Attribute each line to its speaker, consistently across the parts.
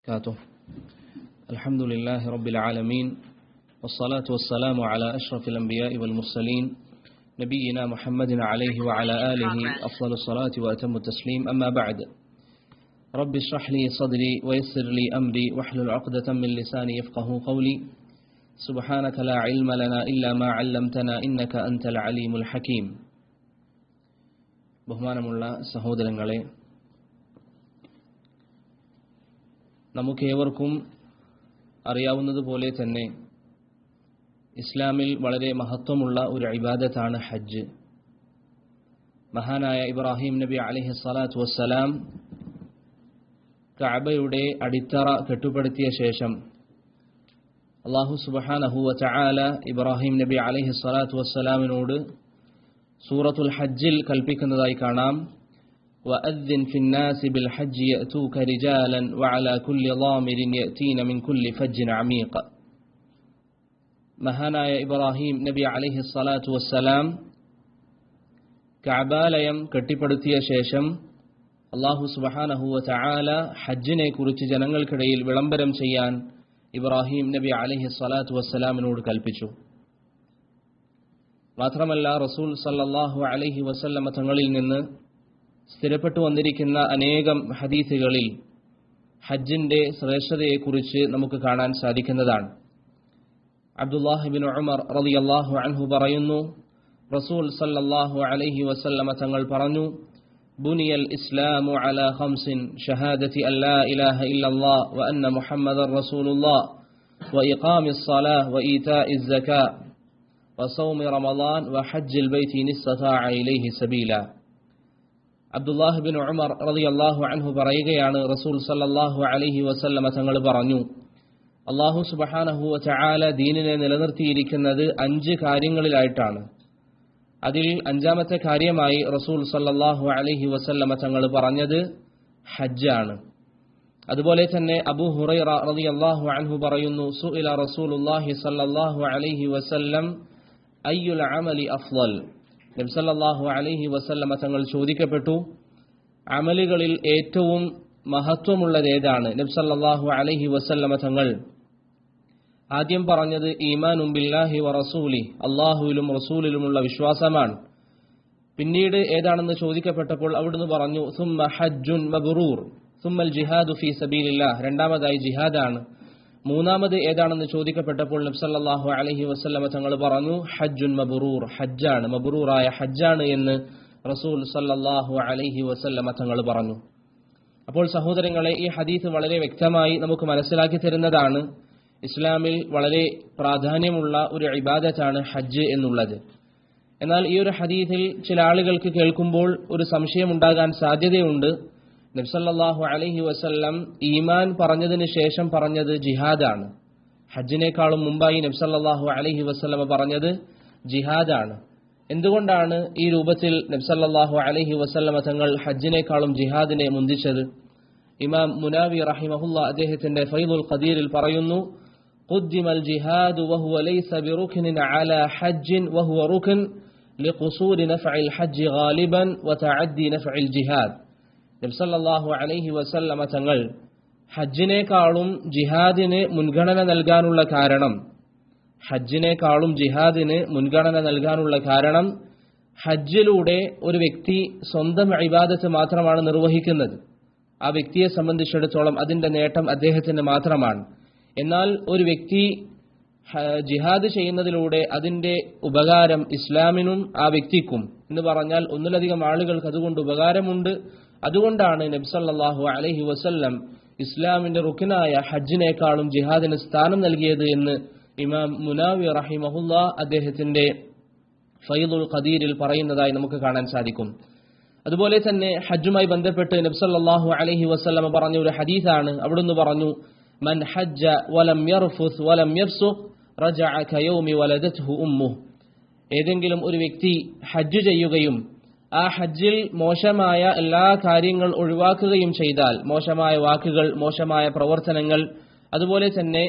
Speaker 1: وبركاته. الحمد لله رب العالمين والصلاة والسلام على أشرف الأنبياء والمرسلين نبينا محمد عليه وعلى آله أفضل الصلاة وأتم التسليم. أما بعد، رب اشرح لي صدري ويسر لي أمري واحلل عقدة من لساني يفقه قولي. سبحانك لا علم لنا إلا ما علمتنا إنك أنت العليم الحكيم. ബഹുമാനമുള്ള സഹോദരങ്ങളെ, നമുക്കേവർക്കും അറിയാവുന്നതുപോലെ തന്നെ ഇസ്ലാമിൽ വളരെ മഹത്വമുള്ള ഒരു ഇബാദത്താണ് ഹജ്ജ്. മഹാനായ ഇബ്രാഹിം നബി അലൈഹിസ്സലാത്തു വസ്സലാം കഅബയുടെ അടിത്തറ കെട്ടുപടുത്തിയ ശേഷം അല്ലാഹു സുബ്ഹാനഹു വ തആല ഇബ്രാഹിം നബി അലൈഹിസ്സലാത്തു വസ്സലാമിനോട് സൂറത്തുൽ ഹജ്ജിൽ കൽപ്പിക്കുന്നതായി കാണാം. وأذن في الناس بالحج يأتوك رجالا وعلى كل ضامر يأتين من كل فج عميق. മഹാനായ ഇബ്രാഹിം നബി അലൈഹിസ്സലാത്തു വസ്സലാം കഅബാലയം കെട്ടിപ്പടുത്തിയ ശേഷം അല്ലാഹു സുബ്ഹാനഹു വ തആല ഹജ്ജിനെ കുറിച്ച് ജനങ്ങൾക്കിടയിൽ വിളംബരം ചെയ്യാൻ ഇബ്രാഹിം നബി അലൈഹിസ്സലാത്തു വസ്സലാമിനോട് കൽപ്പിച്ചു. മാത്രമല്ല, റസൂൽ സല്ലല്ലാഹു അലൈഹി വസല്ലമ തങ്ങളിൽ നിന്ന് സ്ഥിരപ്പെട്ടു വന്നിരിക്കുന്ന അനേകം ഹദീസുകളിൽ ഹജ്ജിന്റെ ശ്രേഷ്ഠതയെക്കുറിച്ച് നമുക്ക് കാണാൻ സാധിക്കുന്നതാണ്. അബ്ദുല്ലാഹ് ഇബ്നു ഉമർ റളിയല്ലാഹു അൻഹു പറയുന്നു, റസൂൽ സല്ലല്ലാഹു അലൈഹി വസല്ലമ തങ്ങൾ പറഞ്ഞു, ബുനിയൽ ഇസ്ലാമു അലാ ഖംസിൻ ഷഹാദതി അല്ലാ ഇലാഹ ഇല്ലല്ലാഹ് വ അന്ന മുഹമ്മദർ റസൂലുള്ളാഹ് വ ഇഖാമിസ് സ്വലാഹ് വ ഈതാഇസ് സകാത്ത് വ സൗമി റമളാൻ വ ഹജ്ജിൽ ബൈതി ഇൻ ഇസ്തതാഅ ഇലൈഹി സബീല. അബ്ദുല്ലാഹ് ബിൻ ഉമർ റളിയല്ലാഹു അൻഹു പറയുകയാണ്, റസൂൽ സല്ലല്ലാഹു അലൈഹി വസല്ലമ തങ്ങൾ പറഞ്ഞു, അല്ലാഹു സുബ്ഹാനഹു വ തആല ദീനിനെ നിലനിർത്തിയിരിക്കുന്നത് 5 കാര്യങ്ങളിലായിട്ടാണ്. അതിൽ 5ാമത്തെ കാര്യമായി റസൂൽ സല്ലല്ലാഹു അലൈഹി വസല്ലമ തങ്ങൾ പറഞ്ഞത് ഹജ്ജാണ്. അതുപോലെ തന്നെ അബൂ ഹുറൈറ റളിയല്ലാഹു അൻഹു പറയുന്നു, സുഇല റസൂലുള്ളാഹി സല്ലല്ലാഹു അലൈഹി വസല്ലം അയ്യുൽ അമലി അഫ്ളൽ. നബി സല്ലല്ലാഹു അലൈഹി വസല്ലമ തങ്ങൾ ചോദിക്കപ്പെട്ടു, അമലുകളിൽ ഏറ്റവും മഹത്വമുള്ളത് ഏതാണ്? നബി സല്ലല്ലാഹു അലൈഹി വസല്ലമ തങ്ങൾ ആദ്യം പറഞ്ഞത് ഈമാനും ബില്ലാഹി വ റസൂലി, അല്ലാഹുവിലും റസൂലിലുമുള്ള വിശ്വാസമാണ്. പിന്നീട് ഏതാണെന്ന് ചോദിക്കപ്പെട്ടപ്പോൾ അവിടുന്ന് പറഞ്ഞു സുമ്മ ഹജ്ജുൻ മബ്റൂർ സുമ്മൽ ജിഹാദു ഫീ സബീലില്ലാഹ്, രണ്ടാമതായി ജിഹാദാണ്. മൂന്നാമത് ഏതാണെന്ന് ചോദിക്കപ്പെട്ടപ്പോൾ നബി സല്ലല്ലാഹു അലൈഹി വസല്ലമ തങ്ങൾ പറഞ്ഞു ഹജ്ജുൻ മബ്റൂർ, ഹജ്ജാണ്, മബ്റൂറായ ഹജ്ജാണ് എന്ന് റസൂൽ സല്ലല്ലാഹു അലൈഹി വസല്ലമ തങ്ങൾ പറഞ്ഞു. അപ്പോൾ സഹോദരങ്ങളെ, ഈ ഹദീസ് വളരെ വ്യക്തമായി നമുക്ക് മനസ്സിലാക്കി തരുന്നതാണ് ഇസ്ലാമിൽ വളരെ പ്രാധാന്യമുള്ള ഒരു ഇബാദത്താണ് ഹജ്ജ് എന്നുള്ളത്. എന്നാൽ ഈ ഒരു ഹദീസിൽ ചില ആളുകൾക്ക് കേൾക്കുമ്പോൾ ഒരു സംശയം ഉണ്ടാകാൻ സാധ്യതയുണ്ട്. നബി സല്ലല്ലാഹു അലൈഹി വസല്ലം ഈമാൻ പറഞ്ഞതിന് ശേഷം പറഞ്ഞത് ജിഹാദാണ്. ഹജ്ജിനേക്കാളും മുമ്പായി നബി സല്ലല്ലാഹു അലൈഹി വസല്ലം പറഞ്ഞത് ജിഹാദാണ്. എന്തുകൊണ്ടാണ് ഈ രൂപത്തിൽ നബി സല്ലല്ലാഹു അലൈഹി വസല്ലം തങ്ങൾ ഹജ്ജിനേക്കാളും ജിഹാദിനെ മുന്തിച്ചത്? ഇമാം മുനാവി റഹിമഹുല്ലാഹ് അദ്ദേഹത്തിന്റെ ഫൈദുൽ ഖദീറിൽ പറയുന്നു, ഖുദ്ദിമൽ ജിഹാദു വഹുവ ലൈസ ബിറുക്നിൻ അലാ ഹജ്ജിൻ വഹുവ റുക്ൻ ലിഖുസൂരി നഫ്ഇൽ ഹജ്ജ് ഗാലിബൻ വതഅദ്ദി നഫ്ഇൽ ജിഹാദ്. നബി സല്ലല്ലാഹു അലൈഹി വസല്ലമ തങ്ങൾ ഹജ്ജിനേക്കാളും ജിഹാദിന് മുൻഗണന നൽകാനുള്ള കാരണം ഹജ്ജിലൂടെ ഒരു വ്യക്തി സ്വന്തം ഇബാദത്ത് മാത്രമാണ് നിർവഹിക്കുന്നത്. ആ വ്യക്തിയെ സംബന്ധിച്ചിടത്തോളം അതിന്റെ നേട്ടം അദ്ദേഹത്തിന് മാത്രമാണ്. എന്നാൽ ഒരു വ്യക്തി ജിഹാദ് ചെയ്യുന്നതിലൂടെ അതിന്റെ ഉപകാരം ഇസ്ലാമിനും ആ വ്യക്തിക്കും എന്ന് പറഞ്ഞാൽ ഒന്നിലധികം ആളുകൾക്ക് അതുകൊണ്ട് ഉപകാരമുണ്ട്. അതുകൊണ്ടാണ് നബി സല്ലല്ലാഹു അലൈഹി വസല്ലം ഇസ്ലാമിന്റെ റുക്നായ ഹജ്ജിനേക്കാളും ജിഹാദിന് സ്ഥാനം നൽകിയത് എന്ന് ഇമാം മുനാവി റഹിമഹുല്ലാഹ് അദ്ദേഹത്തിന്റെ ഫൈദുൽ ഖദീറിൽ പറയുന്നതായി നമുക്ക് കാണാൻ സാധിക്കും. അതുപോലെ തന്നെ ഹജ്ജുമായി ബന്ധപ്പെട്ട് നബി സല്ലല്ലാഹു അലൈഹി വസല്ലം പറഞ്ഞ ഒരു ഹദീസാണ്. അവിടുന്ന് പറഞ്ഞു, മൻ ഹജ്ജ വലം യർഫുസ് വലം യഫ്സുഖ് റജഅ കയൗമി വലദത്ഹു ഉമ്മുഹ്. ഏതെങ്കിലും ഒരു വ്യക്തി ഹജ്ജ് ചെയ്യുകയും ആ ഹജ്ജിൽ മോശമായ എല്ലാ കാര്യങ്ങൾ ഒഴിവാക്കുകയും ചെയ്താൽ, മോശമായ വാക്കുകൾ, മോശമായ പ്രവർത്തനങ്ങൾ, അതുപോലെ തന്നെ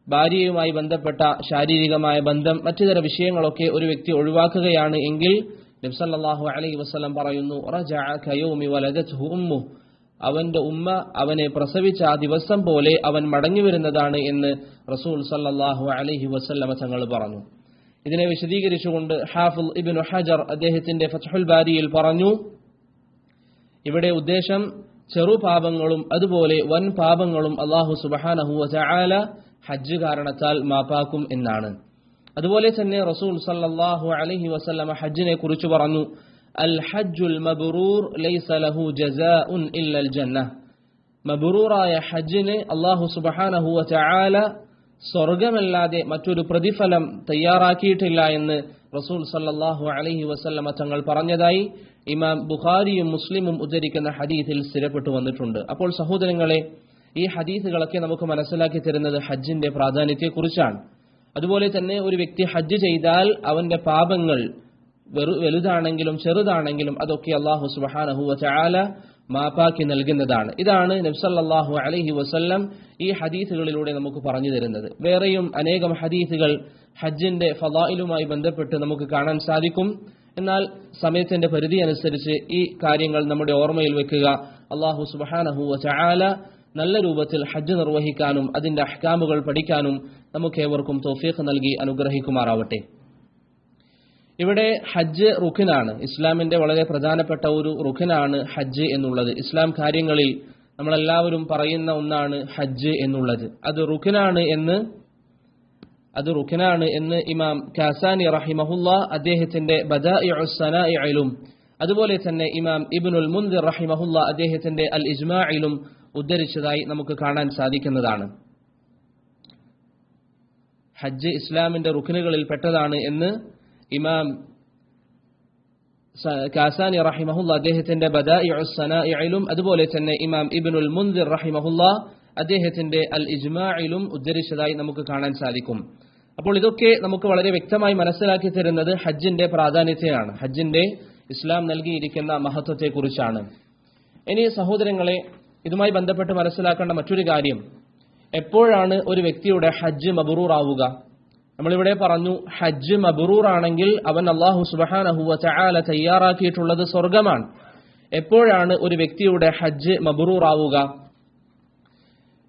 Speaker 1: ഭാര്യയുമായി ബന്ധപ്പെട്ട ശാരീരികമായ ബന്ധം, മറ്റുതര വിഷയങ്ങളൊക്കെ ഒരു വ്യക്തി ഒഴിവാക്കുകയാണ് എങ്കിൽ നബി സല്ലല്ലാഹു അലൈഹി വസല്ലം പറയുന്നു, റജഅ കയൗമി വലദത്ഹു ഉമ്മുഹ്, അവന്റെ ഉമ്മ അവനെ പ്രസവിച്ച ആ ദിവസം പോലെ അവൻ മടങ്ങി വരുന്നതാണ് എന്ന് റസൂൽ സല്ലല്ലാഹു അലൈഹി വസല്ലമ തങ്ങൾ പറഞ്ഞു. ഇതിനെ വിശദീകരിച്ചുകൊണ്ട് ഹാഫിദ് ഇബ്നു ഹജർ അദ്ദേഹത്തിന്റെ ഫത്ഹുൽ ബാരിയിൽ പറഞ്ഞു, ഇവിടെ ഉദ്ദേശം ചെറു പാപങ്ങളും അതുപോലെ വൻ പാപങ്ങളും അല്ലാഹു സുബ്ഹാനഹു വ തആല ഹജ്ജ് കാരണത്താൽ മാപ്പാക്കും എന്നാണ്. അതുപോലെ തന്നെ റസൂൽ സല്ലല്ലാഹു അലൈഹി വസല്ലമ ഹജ്ജിനെ കുറിച്ച് പറഞ്ഞു, അൽ ഹജ്ജുൽ മബ്റൂർ ലൈസ ലഹു ജസാഉൻ ഇല്ലൽ ജന്നഹ്. മബ്റൂറായ ഹജ്ജിന് അല്ലാഹു സുബ്ഹാനഹു വ തആല സ്വർഗ്ഗമല്ലാതെ മറ്റൊരു പ്രതിഫലം തയ്യാറാക്കിയിട്ടില്ല എന്ന് റസൂൽ സല്ലല്ലാഹു അലൈഹി വസല്ലമ തങ്ങൾ പറഞ്ഞതായി ഇമാം ബുഖാരിയും മുസ്ലിമും ഉദ്ധരിക്കുന്ന ഹദീസിൽ സ്ഥിരപ്പെട്ടു വന്നിട്ടുണ്ട്. അപ്പോൾ സഹോദരങ്ങളെ, ഈ ഹദീസുകളൊക്കെ നമുക്ക് മനസ്സിലാക്കി തരുന്നത് ഹജ്ജിന്റെ പ്രാധാന്യത്തെക്കുറിച്ചാണ്. അതുപോലെ തന്നെ ഒരു വ്യക്തി ഹജ്ജ് ചെയ്താൽ അവന്റെ പാപങ്ങൾ വലുതാണെങ്കിലും ചെറുതാണെങ്കിലും അതൊക്കെ അല്ലാഹു സുബ്ഹാനഹു വ തആല മാപ്പാക്കി നൽകുന്നതാണ്. ഇതാണ് നബി സല്ലല്ലാഹു അലൈഹി വസല്ലം ഈ ഹദീസുകളിലൂടെ നമുക്ക് പറഞ്ഞു തരുന്നത്. വേറെയും അനേകം ഹദീസുകൾ ഹജ്ജിന്റെ ഫളായിലുമായി ബന്ധപ്പെട്ട് നമുക്ക് കാണാൻ സാധിക്കും. എന്നാൽ സമയത്തിന്റെ പരിധി അനുസരിച്ച് ഈ കാര്യങ്ങൾ നമ്മുടെ ഓർമ്മയിൽ വെക്കുക. അല്ലാഹു സുബ്ഹാനഹു വ തആല നല്ല രൂപത്തിൽ ഹജ്ജ് നിർവഹിക്കാനും അതിന്റെ അഹ്കാമുകൾ പഠിക്കാനും നമുക്കേവർക്കും തൗഫീഖ് നൽകി അനുഗ്രഹിക്കുമാറാവട്ടെ. ഇവിടെ ഹജ്ജ് റുക്നാണ്. ഇസ്ലാമിന്റെ വളരെ പ്രധാനപ്പെട്ട ഒരു റുക്നാണ് ഹജ്ജ് എന്നുള്ളത്. ഇസ്ലാം കാര്യങ്ങളിൽ നമ്മളെല്ലാവരും പറയുന്ന ഒന്നാണ് ഹജ്ജ് എന്നുള്ളത്. അത് റുക്നാണ് എന്ന് ഇമാം കാസാനി റഹിമഹുല്ലാ അദ്ദേഹത്തിന്റെ ബദാഇഉസ് സനാഇഇലും അതുപോലെ തന്നെ ഇമാം ഇബ്നുൽ മുൻദിർ റഹിമഹുല്ലാ അദ്ദേഹത്തിന്റെ അൽ ഇജ്മാഇലും ഉദ്ധരിച്ചതായി നമുക്ക് കാണാൻ സാധിക്കുന്നതാണ്. ഹജ്ജ് ഇസ്ലാമിന്റെ റുക്നുകളിൽ പെട്ടതാണ് എന്ന് ഇമാം കാസാനി റഹിമഹുല്ലാ അദ്ദേഹത്തിന്റെ ബദാഇഉസ് സനാഇഇലും അതുപോലെ തന്നെ ഇമാം ഇബ്നുൽ മുൻദിർ റഹിമഹുല്ലാ അദ്ദേഹത്തിന്റെ അൽ ഇജ്മാഇലും ഉദ്ധരിച്ചതായി നമുക്ക് കാണാൻ സാധിക്കും. അപ്പോൾ ഇതൊക്കെ നമുക്ക് വളരെ വ്യക്തമായി മനസ്സിലാക്കി തരുന്നത് ഹജ്ജിന്റെ പ്രാധാന്യത്തെയാണ്, ഹജ്ജിന്റെ ഇസ്ലാം നൽകിയിരിക്കുന്ന മഹത്വത്തെക്കുറിച്ചാണ്. ഇനി സഹോദരങ്ങളെ, ഇതുമായി ബന്ധപ്പെട്ട് മനസ്സിലാക്കേണ്ട മറ്റൊരു കാര്യം, എപ്പോഴാണ് ഒരു വ്യക്തിയുടെ ഹജ്ജ് മബ്റൂർ ആവുക? നമ്മളിവിടെ പറഞ്ഞു, ഹജ്ജ് മബ്റൂർ ആണെങ്കിൽ അവൻ അല്ലാഹു സുബ്ഹാനഹു വ തആല തയ്യാറാക്കിയിട്ടുള്ളത് സ്വർഗ്ഗമാണ്. എപ്പോഴാണ് ഒരു വ്യക്തിയുടെ ഹജ്ജ് മബ്റൂർ ആവുക?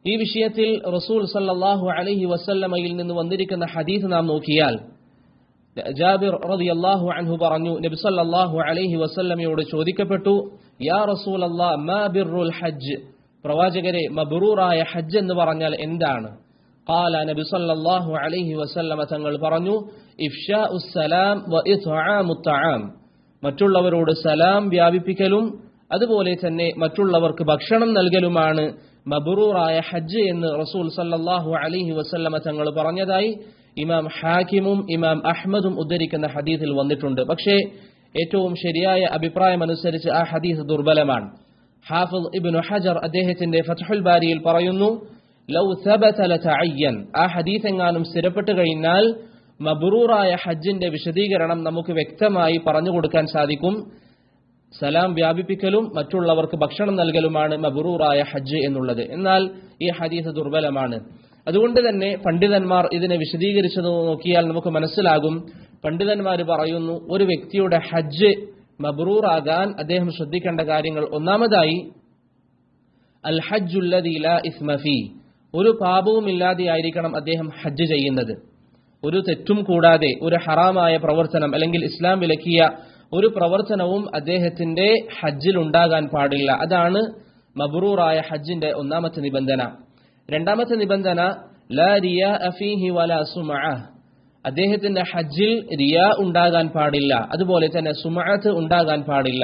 Speaker 1: ഈ വിഷയത്തിൽ റസൂൽ സല്ലല്ലാഹു അലൈഹി വസല്ലമയിൽ നിന്ന് വന്നിരിക്കുന്ന ഹദീസ് നാം നോക്കിയാൽ, ജാബിർ റളിയല്ലാഹു അൻഹു പറഞ്ഞു, നബി സല്ലല്ലാഹു അലൈഹി വസല്ലമയോട് ചോദിക്കപ്പെട്ടു, യാ റസൂലല്ലാഹ് മാ ബിർറുൽ ഹജ്ജ്, പ്രവാചകരെ മബ്റൂറായ ഹജ്ജ് എന്ന് പറഞ്ഞാൽ എന്താണ്? ഖാല, നബി സല്ലല്ലാഹു അലൈഹി വസല്ലമ തങ്ങൾ പറഞ്ഞു, ഇഫ്ശാഉസ് സലാം വ ഇത്ആമുത് തആം, മറ്റുള്ളവരോട് സലാം വ്യാപിപ്പിക്കലും അതുപോലെ തന്നെ മറ്റുള്ളവർക്ക് ഭക്ഷണം നൽകലുമാണ് മബ്റൂറായ ഹജ്ജ് എന്ന് റസൂൽ സല്ലല്ലാഹു അലൈഹി വസല്ലമ തങ്ങൾ പറഞ്ഞതായി ഇമാം ഹാക്കിമും ഇമാം അഹ്മദും ഉദ്ധരിക്കുന്ന ഹദീസിൽ വന്നിട്ടുണ്ട്. പക്ഷേ ഏറ്റവും ശരിയായ അഭിപ്രായം അനുസരിച്ച് ആ ഹദീസ് ദുർബലമാണ്. ഹാഫിദ് ഇബ്നു ഹജർ അദ്ദേഹത്തിന്റെ ഫത്ഹുൽ ബാരിയിൽ പറയുന്നു, ലൗ സബത ലതഅയ്യൻ, ആ ഹദീസ് എങ്ങാനും സ്ഥിരപ്പെട്ടു കഴിഞ്ഞാൽ മബ്റൂറായ ഹജ്ജിന്റെ വിശദീകരണം നമുക്ക് വ്യക്തമായി പറഞ്ഞു കൊടുക്കാൻ സാധിക്കും. സലാം വ്യാപിപ്പിക്കലും മറ്റുള്ളവർക്ക് ഭക്ഷണം നൽകലുമാണ് മബ്റൂറായ ഹജ്ജ് എന്നുള്ളത്. എന്നാൽ ഈ ഹദീസ് ദുർബലമാണ്. അതുകൊണ്ട് തന്നെ പണ്ഡിതന്മാർ ഇതിനെ വിശദീകരിച്ചത് നോക്കിയാൽ നമുക്ക് മനസ്സിലാകും. പണ്ഡിതന്മാർ പറയുന്നു, ഒരു വ്യക്തിയുടെ ഹജ്ജ് മബ്റൂറാകാൻ അദ്ദേഹം ശ്രദ്ധിക്കേണ്ട കാര്യങ്ങൾ, ഒന്നാമതായി അൽ ഹജ്ജുല്ലദീ ലാ ഇസ്മ ഫീ, ഒരു പാപവും ഇല്ലാതെയായിരിക്കണം അദ്ദേഹം ഹജ്ജ് ചെയ്യുന്നത്. ഒരു തെറ്റും കൂടാതെ ഒരു ഹറാമായ പ്രവർത്തനം അല്ലെങ്കിൽ ഇസ്ലാം വിലക്കിയ ഒരു പ്രവർത്തനവും അദ്ദേഹത്തിന്റെ ഹജ്ജിൽ ഉണ്ടാകാൻ പാടില്ല. അതാണ് മബ്റൂറായ ഹജ്ജിന്റെ ഒന്നാമത്തെ നിബന്ധന. രണ്ടാമത്തെ നിബന്ധന, ലാ റിയാഅ ഫീഹി വലാ സുമഅ, അദ്ദേഹത്തിന്റെ ഹജ്ജിൽ റിയാ ഉണ്ടാകാൻ പാടില്ല, അതുപോലെ തന്നെ സുമഅത്ത് ഉണ്ടാകാൻ പാടില്ല.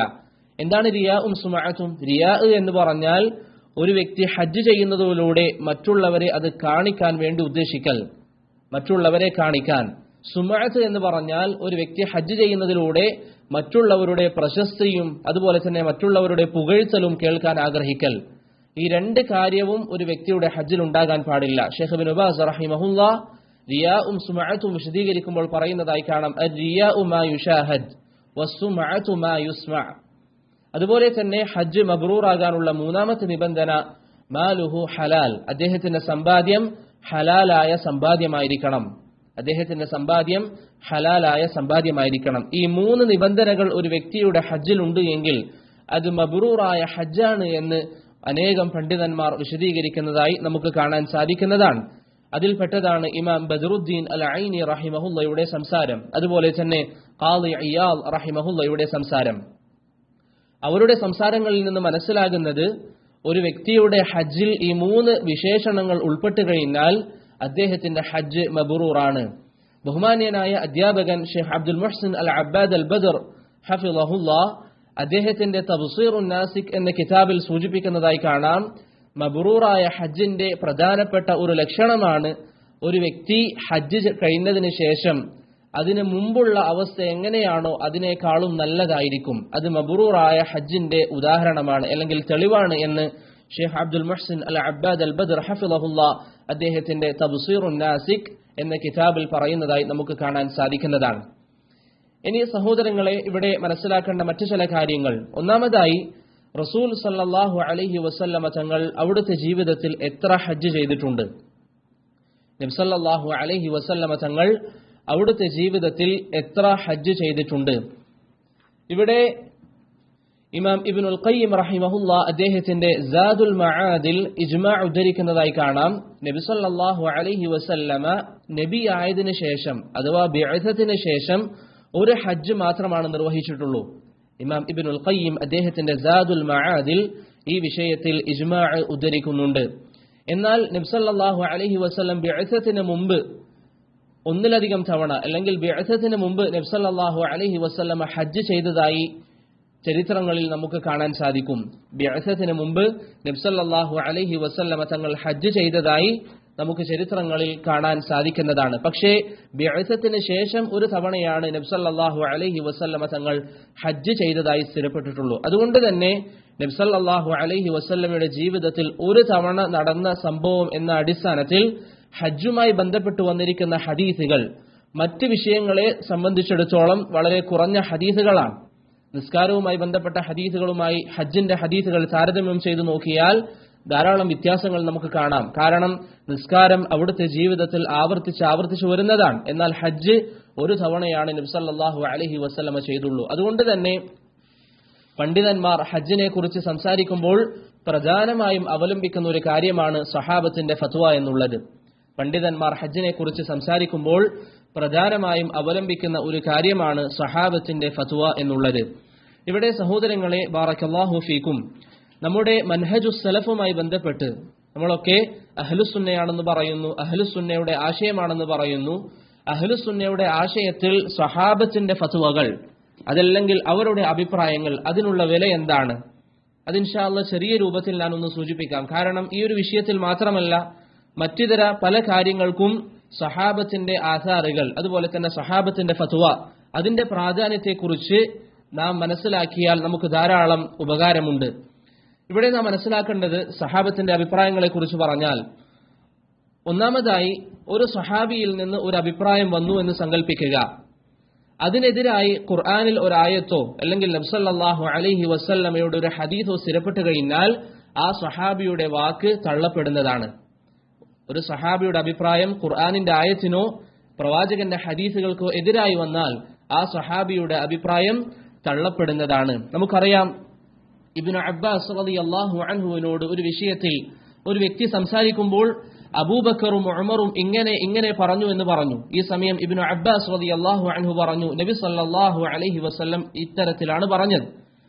Speaker 1: എന്താണ് റിയാഉം സുമഅത്തും? റിയാ എന്ന് പറഞ്ഞാൽ ഒരു വ്യക്തി ഹജ്ജ് ചെയ്യുന്നതിലൂടെ മറ്റുള്ളവരെ അത് കാണിക്കാൻ വേണ്ടി ഉദ്ദേശിക്കൽ, മറ്റുള്ളവരെ കാണിക്കാൻ. സുമഅത്ത് എന്ന് പറഞ്ഞാൽ ഒരു വ്യക്തി ഹജ്ജ് ചെയ്യുന്നതിലൂടെ മറ്റുള്ളവരുടെ പ്രശസ്തിയും അതുപോലെ തന്നെ മറ്റുള്ളവരുടെ പുകഴ്ത്തലും കേൾക്കാൻ ആഗ്രഹിക്കൽ. ഈ രണ്ട് കാര്യവും ഒരു വ്യക്തിയുടെ ഹജ്ജിൽ ഉണ്ടാകാൻ പാടില്ല. ഷെയ്ഖ് ഇബ്നു ബാസ് റഹിമഹുല്ലാ റിയാഉം സുമഅത്തും വിശദീകരിക്കുമ്പോൾ പറയുന്നതായി കാണാം, അർ-റിയാഉ മാ യുശാഹദ് വസ്സുമഅതു മാ യുസ്മഅ. അതുപോലെ തന്നെ ഹജ്ജ് മബ്റൂറാകാനുള്ള മൂന്നാമത്തെ നിബന്ധന, മാലുഹു ഹലാൽ, അദ്ദേഹത്തിന്റെ സമ്പാദ്യം ഹലാലായ സമ്പാദ്യമായിരിക്കണം. അദ്ദേഹത്തിന്റെ സമ്പാദ്യം ഹലാലായ സമ്പാദ്യമായിരിക്കണം. ഈ മൂന്ന് നിബന്ധനകൾ ഒരു വ്യക്തിയുടെ ഹജ്ജിൽ ഉണ്ട് എങ്കിൽ അത് മബ്റൂറായ ഹജ്ജാണ് എന്ന് അനേകം പണ്ഡിതന്മാർ വിശദീകരിക്കുന്നതായി നമുക്ക് കാണാൻ സാധിക്കുന്നതാണ്. അതിൽപ്പെട്ടതാണ് ഇമാം ബദറുദ്ദീൻ അൽ ഐനി റഹിമഹുല്ലയുടെ സംസാരം, അതുപോലെ തന്നെ ഖാദി ഇയാദ് റഹിമഹുല്ലയുടെ സംസാരം. അവരുടെ സംസാരങ്ങളിൽ നിന്ന് മനസ്സിലാകുന്നത് ഒരു വ്യക്തിയുടെ ഹജ്ജിൽ ഈ 3 വിശേഷണങ്ങൾ ഉൾപ്പെട്ടു കഴിഞ്ഞാൽ അദ്ദേഹത്തിന്റെ ഹജ്ജ് മബ്റൂറാണ്. ബഹുമാന്യനായ അധ്യാപകൻ ഷെയ്ഖ് അബ്ദുൽ മുഹ്സിൻ അൽ അബ്ബാദ് അൽ ബദർ ഹഫിളഹുല്ലാ അദ്ദേഹത്തിന്റെ തബ്സീറുൻ നാസിക് എന്ന കിതാബിൽ സൂചിപ്പിക്കുന്നതായി കാണാം, മബ്റൂറായ ഹജ്ജിന്റെ പ്രധാനപ്പെട്ട ഒരു ലക്ഷണമാണ് ഒരു വ്യക്തി ഹജ്ജ് കഴിഞ്ഞതിന് ശേഷം അതിനു മുമ്പുള്ള അവസ്ഥ എങ്ങനെയാണോ അതിനേക്കാളും നല്ലതായിരിക്കും. അത് മബ്റൂറായ ഹജ്ജിന്റെ ഉദാഹരണമാണ് അല്ലെങ്കിൽ തെളിവാണ് എന്ന് ഷെയ്ഖ് അബ്ദുൽ മുഹ്സിൻ അൽ അബ്ബാദ് അൽ ബദർ ഹഫിളഹുല്ലാ അദ്ദേഹത്തിന്റെ തബ്സീറുൻ നാസിക് എന്ന കിതാബിൽ പറയുന്നതായി നമുക്ക് കാണാൻ സാധിക്കുന്നതാണ്. ഇനി സഹോദരങ്ങളെ, ഇവിടെ മനസ്സിലാക്കേണ്ട മറ്റു ചില കാര്യങ്ങൾ. ഒന്നാമതായി, റസൂൽ സല്ലല്ലാഹു അലൈഹി വസല്ലമ തങ്ങൾ അവിടുത്തെ ജീവിതത്തിൽ എത്ര ഹജ്ജ് ചെയ്തിട്ടുണ്ട്? നബി സല്ലല്ലാഹു അലൈഹി വസല്ലമ തങ്ങൾ അവിടുത്തെ ജീവിതത്തിൽ എത്ര ഹജ്ജ് ചെയ്തിട്ടുണ്ട്? ഇവിടെ ഇമാം ഇബ്നുൽ ഖയ്യിം റഹിമഹുല്ലാ അദ്ദേഹത്തിന്റെ സാദുൽ മആദിൽ ഇജ്മാ ഉദ്ധരിക്കുന്നതായി കാണാം. നബി സല്ലല്ലാഹു അലൈഹി വസല്ലമ നബി ആയതിനു ശേഷം അഥവാ ബിഅസത്തിന് ശേഷം ഒരു ഹജ്ജ് മാത്രമാണ് നിർവഹിച്ചിട്ടുള്ളൂ. ഇമാം ഇബ്നുൽ ഖയ്യിം അദ്ദേഹത്തിന്റെ സാദുൽ മആദിൽ ഈ വിഷയത്തിൽ ഇജ്മാ ഉദ്ധരിക്കുന്നുണ്ട്. എന്നാൽ നബി സല്ലല്ലാഹു അലൈഹി വസല്ലം ബിഅസത്തിന് മുമ്പ് ഒന്നിലധികം തവണ അല്ലെങ്കിൽ ബിഅസത്തിന് മുമ്പ് നബി സല്ലല്ലാഹു അലൈഹി വസല്ലമ ഹജ്ജ് ചെയ്തതായി ചരിത്രങ്ങളിൽ നമുക്ക് കാണാൻ സാധിക്കും. ബിഅസത്തിന് മുമ്പ് നബി സല്ലല്ലാഹു അലൈഹി വസല്ലമ തങ്ങൾ ഹജ്ജ് ചെയ്തതായി നമുക്ക് ചരിത്രങ്ങളിൽ കാണാൻ സാധിക്കുന്നതാണ്. പക്ഷേ ബിഅസത്തിന് ശേഷം ഒരു തവണയാണ് നബി സല്ലല്ലാഹു അലൈഹി വസല്ലമ തങ്ങൾ ഹജ്ജ് ചെയ്തതായി സ്ഥിരപ്പെട്ടിട്ടുള്ളൂ. അതുകൊണ്ട് തന്നെ നബി സല്ലല്ലാഹു അലൈഹി വസല്ലമയുടെ ജീവിതത്തിൽ ഒരു തവണ നടന്ന സംഭവം എന്ന അടിസ്ഥാനത്തിൽ ഹജ്ജുമായി ബന്ധപ്പെട്ട് വന്നിരിക്കുന്ന ഹദീസുകൾ മറ്റ് വിഷയങ്ങളെ സംബന്ധിച്ചിടത്തോളം വളരെ കുറഞ്ഞ ഹദീസുകളാണ്. നിസ്കാരവുമായി ബന്ധപ്പെട്ട ഹദീസുകളുമായി ഹജ്ജിന്റെ ഹദീസുകൾ താരതമ്യം ചെയ്തു നോക്കിയാൽ ധാരാളം വ്യത്യാസങ്ങൾ നമുക്ക് കാണാം. കാരണം നിസ്കാരം അവിടുത്തെ ജീവിതത്തിൽ ആവർത്തിച്ച് വരുന്നതാണ്. എന്നാൽ ഹജ്ജ് ഒരു തവണയാണ് നബി സല്ലല്ലാഹു അലൈഹി വസല്ലമ ചെയ്തുള്ളൂ. അതുകൊണ്ട് തന്നെ പണ്ഡിതന്മാർ ഹജ്ജിനെ കുറിച്ച് സംസാരിക്കുമ്പോൾ പ്രധാനമായും അവലംബിക്കുന്ന ഒരു കാര്യമാണ് സഹാബത്തിന്റെ ഫത്വ എന്നുള്ളത്. പണ്ഡിതന്മാർ ഹജ്ജിനെ കുറിച്ച് സംസാരിക്കുമ്പോൾ പ്രധാനമായും അവലംബിക്കുന്ന ഒരു കാര്യമാണ് സഹാബത്തിന്റെ ഫത്വ എന്നുള്ളത്. ഇവിടെ സഹോദരങ്ങളെ, ബാറക്കല്ലാഹു ഫീക്കും, നമ്മുടെ മൻഹജുസ് സലഫുമായി ബന്ധപ്പെട്ട് നമ്മളൊക്കെ അഹ്ലുസുന്നയാണെന്ന് പറയുന്നു, അഹ്ലുസുന്നയുടെ ആശയമാണെന്ന് പറയുന്നു. അഹ്ലുസുന്നയുടെ ആശയത്തിൽ സഹാബത്തിന്റെ ഫത്വകൾ അതല്ലെങ്കിൽ അവരുടെ അഭിപ്രായങ്ങൾ അതിനുള്ള വില എന്താണ്? അത് ഇൻഷാ അല്ലാഹ് ചെറിയ രൂപത്തിൽ ഞാനൊന്ന് സൂചിപ്പിക്കാം. കാരണം ഈ ഒരു വിഷയത്തിൽ മാത്രമല്ല മറ്റിതര പല കാര്യങ്ങൾക്കും സഹാബത്തിന്റെ ആധാറുകൾ അതുപോലെ തന്നെ സഹാബത്തിന്റെ ഫത്വ അതിന്റെ പ്രാധാന്യത്തെക്കുറിച്ച് നാം മനസ്സിലാക്കിയാൽ നമുക്ക് ധാരാളം ഉപകാരമുണ്ട്. ഇവിടെ നാം മനസ്സിലാക്കേണ്ടത് സഹാബത്തിന്റെ അഭിപ്രായങ്ങളെ കുറിച്ച് പറഞ്ഞാൽ, ഒന്നാമതായി ഒരു സഹാബിയിൽ നിന്ന് ഒരു അഭിപ്രായം വന്നു എന്ന് സങ്കല്പിക്കുക. അതിനെതിരായി ഖുർആനിൽ ഒരു ആയത്തോ അല്ലെങ്കിൽ നബി സല്ലല്ലാഹു അലൈഹി വസല്ലമയുടെ ഒരു ഹദീസോ സ്ഥിരപ്പെട്ടു കഴിഞ്ഞാൽ ആ സഹാബിയുടെ വാക്ക് തള്ളപ്പെടുന്നതാണ്. ഒരു സഹാബിയുടെ അഭിപ്രായം ഖുർആനിന്റെ ആയത്തിനോ പ്രവാചകന്റെ ഹദീസുകൾക്കോ എതിരായി വന്നാൽ ആ സഹാബിയുടെ അഭിപ്രായം തള്ളപ്പെടുന്നതാണ്. നമുക്കറിയാം, ഇബ്നു അബ്ബാസ് റളിയല്ലാഹു അൻഹുവിനോട് ഒരു വിഷയത്തിൽ ഒരു വ്യക്തി സംസാരിക്കുമ്പോൾ അബൂബക്കറും ഉമറും ഇങ്ങനെ പറഞ്ഞു എന്ന് പറഞ്ഞു. ഈ സമയം ഇബ്നു അബ്ബാസ് റളിയല്ലാഹു അൻഹു പറഞ്ഞു, നബി സല്ലല്ലാഹു അലൈഹി വസല്ലം ഇത്തരത്തിലാണ് പറഞ്ഞത്.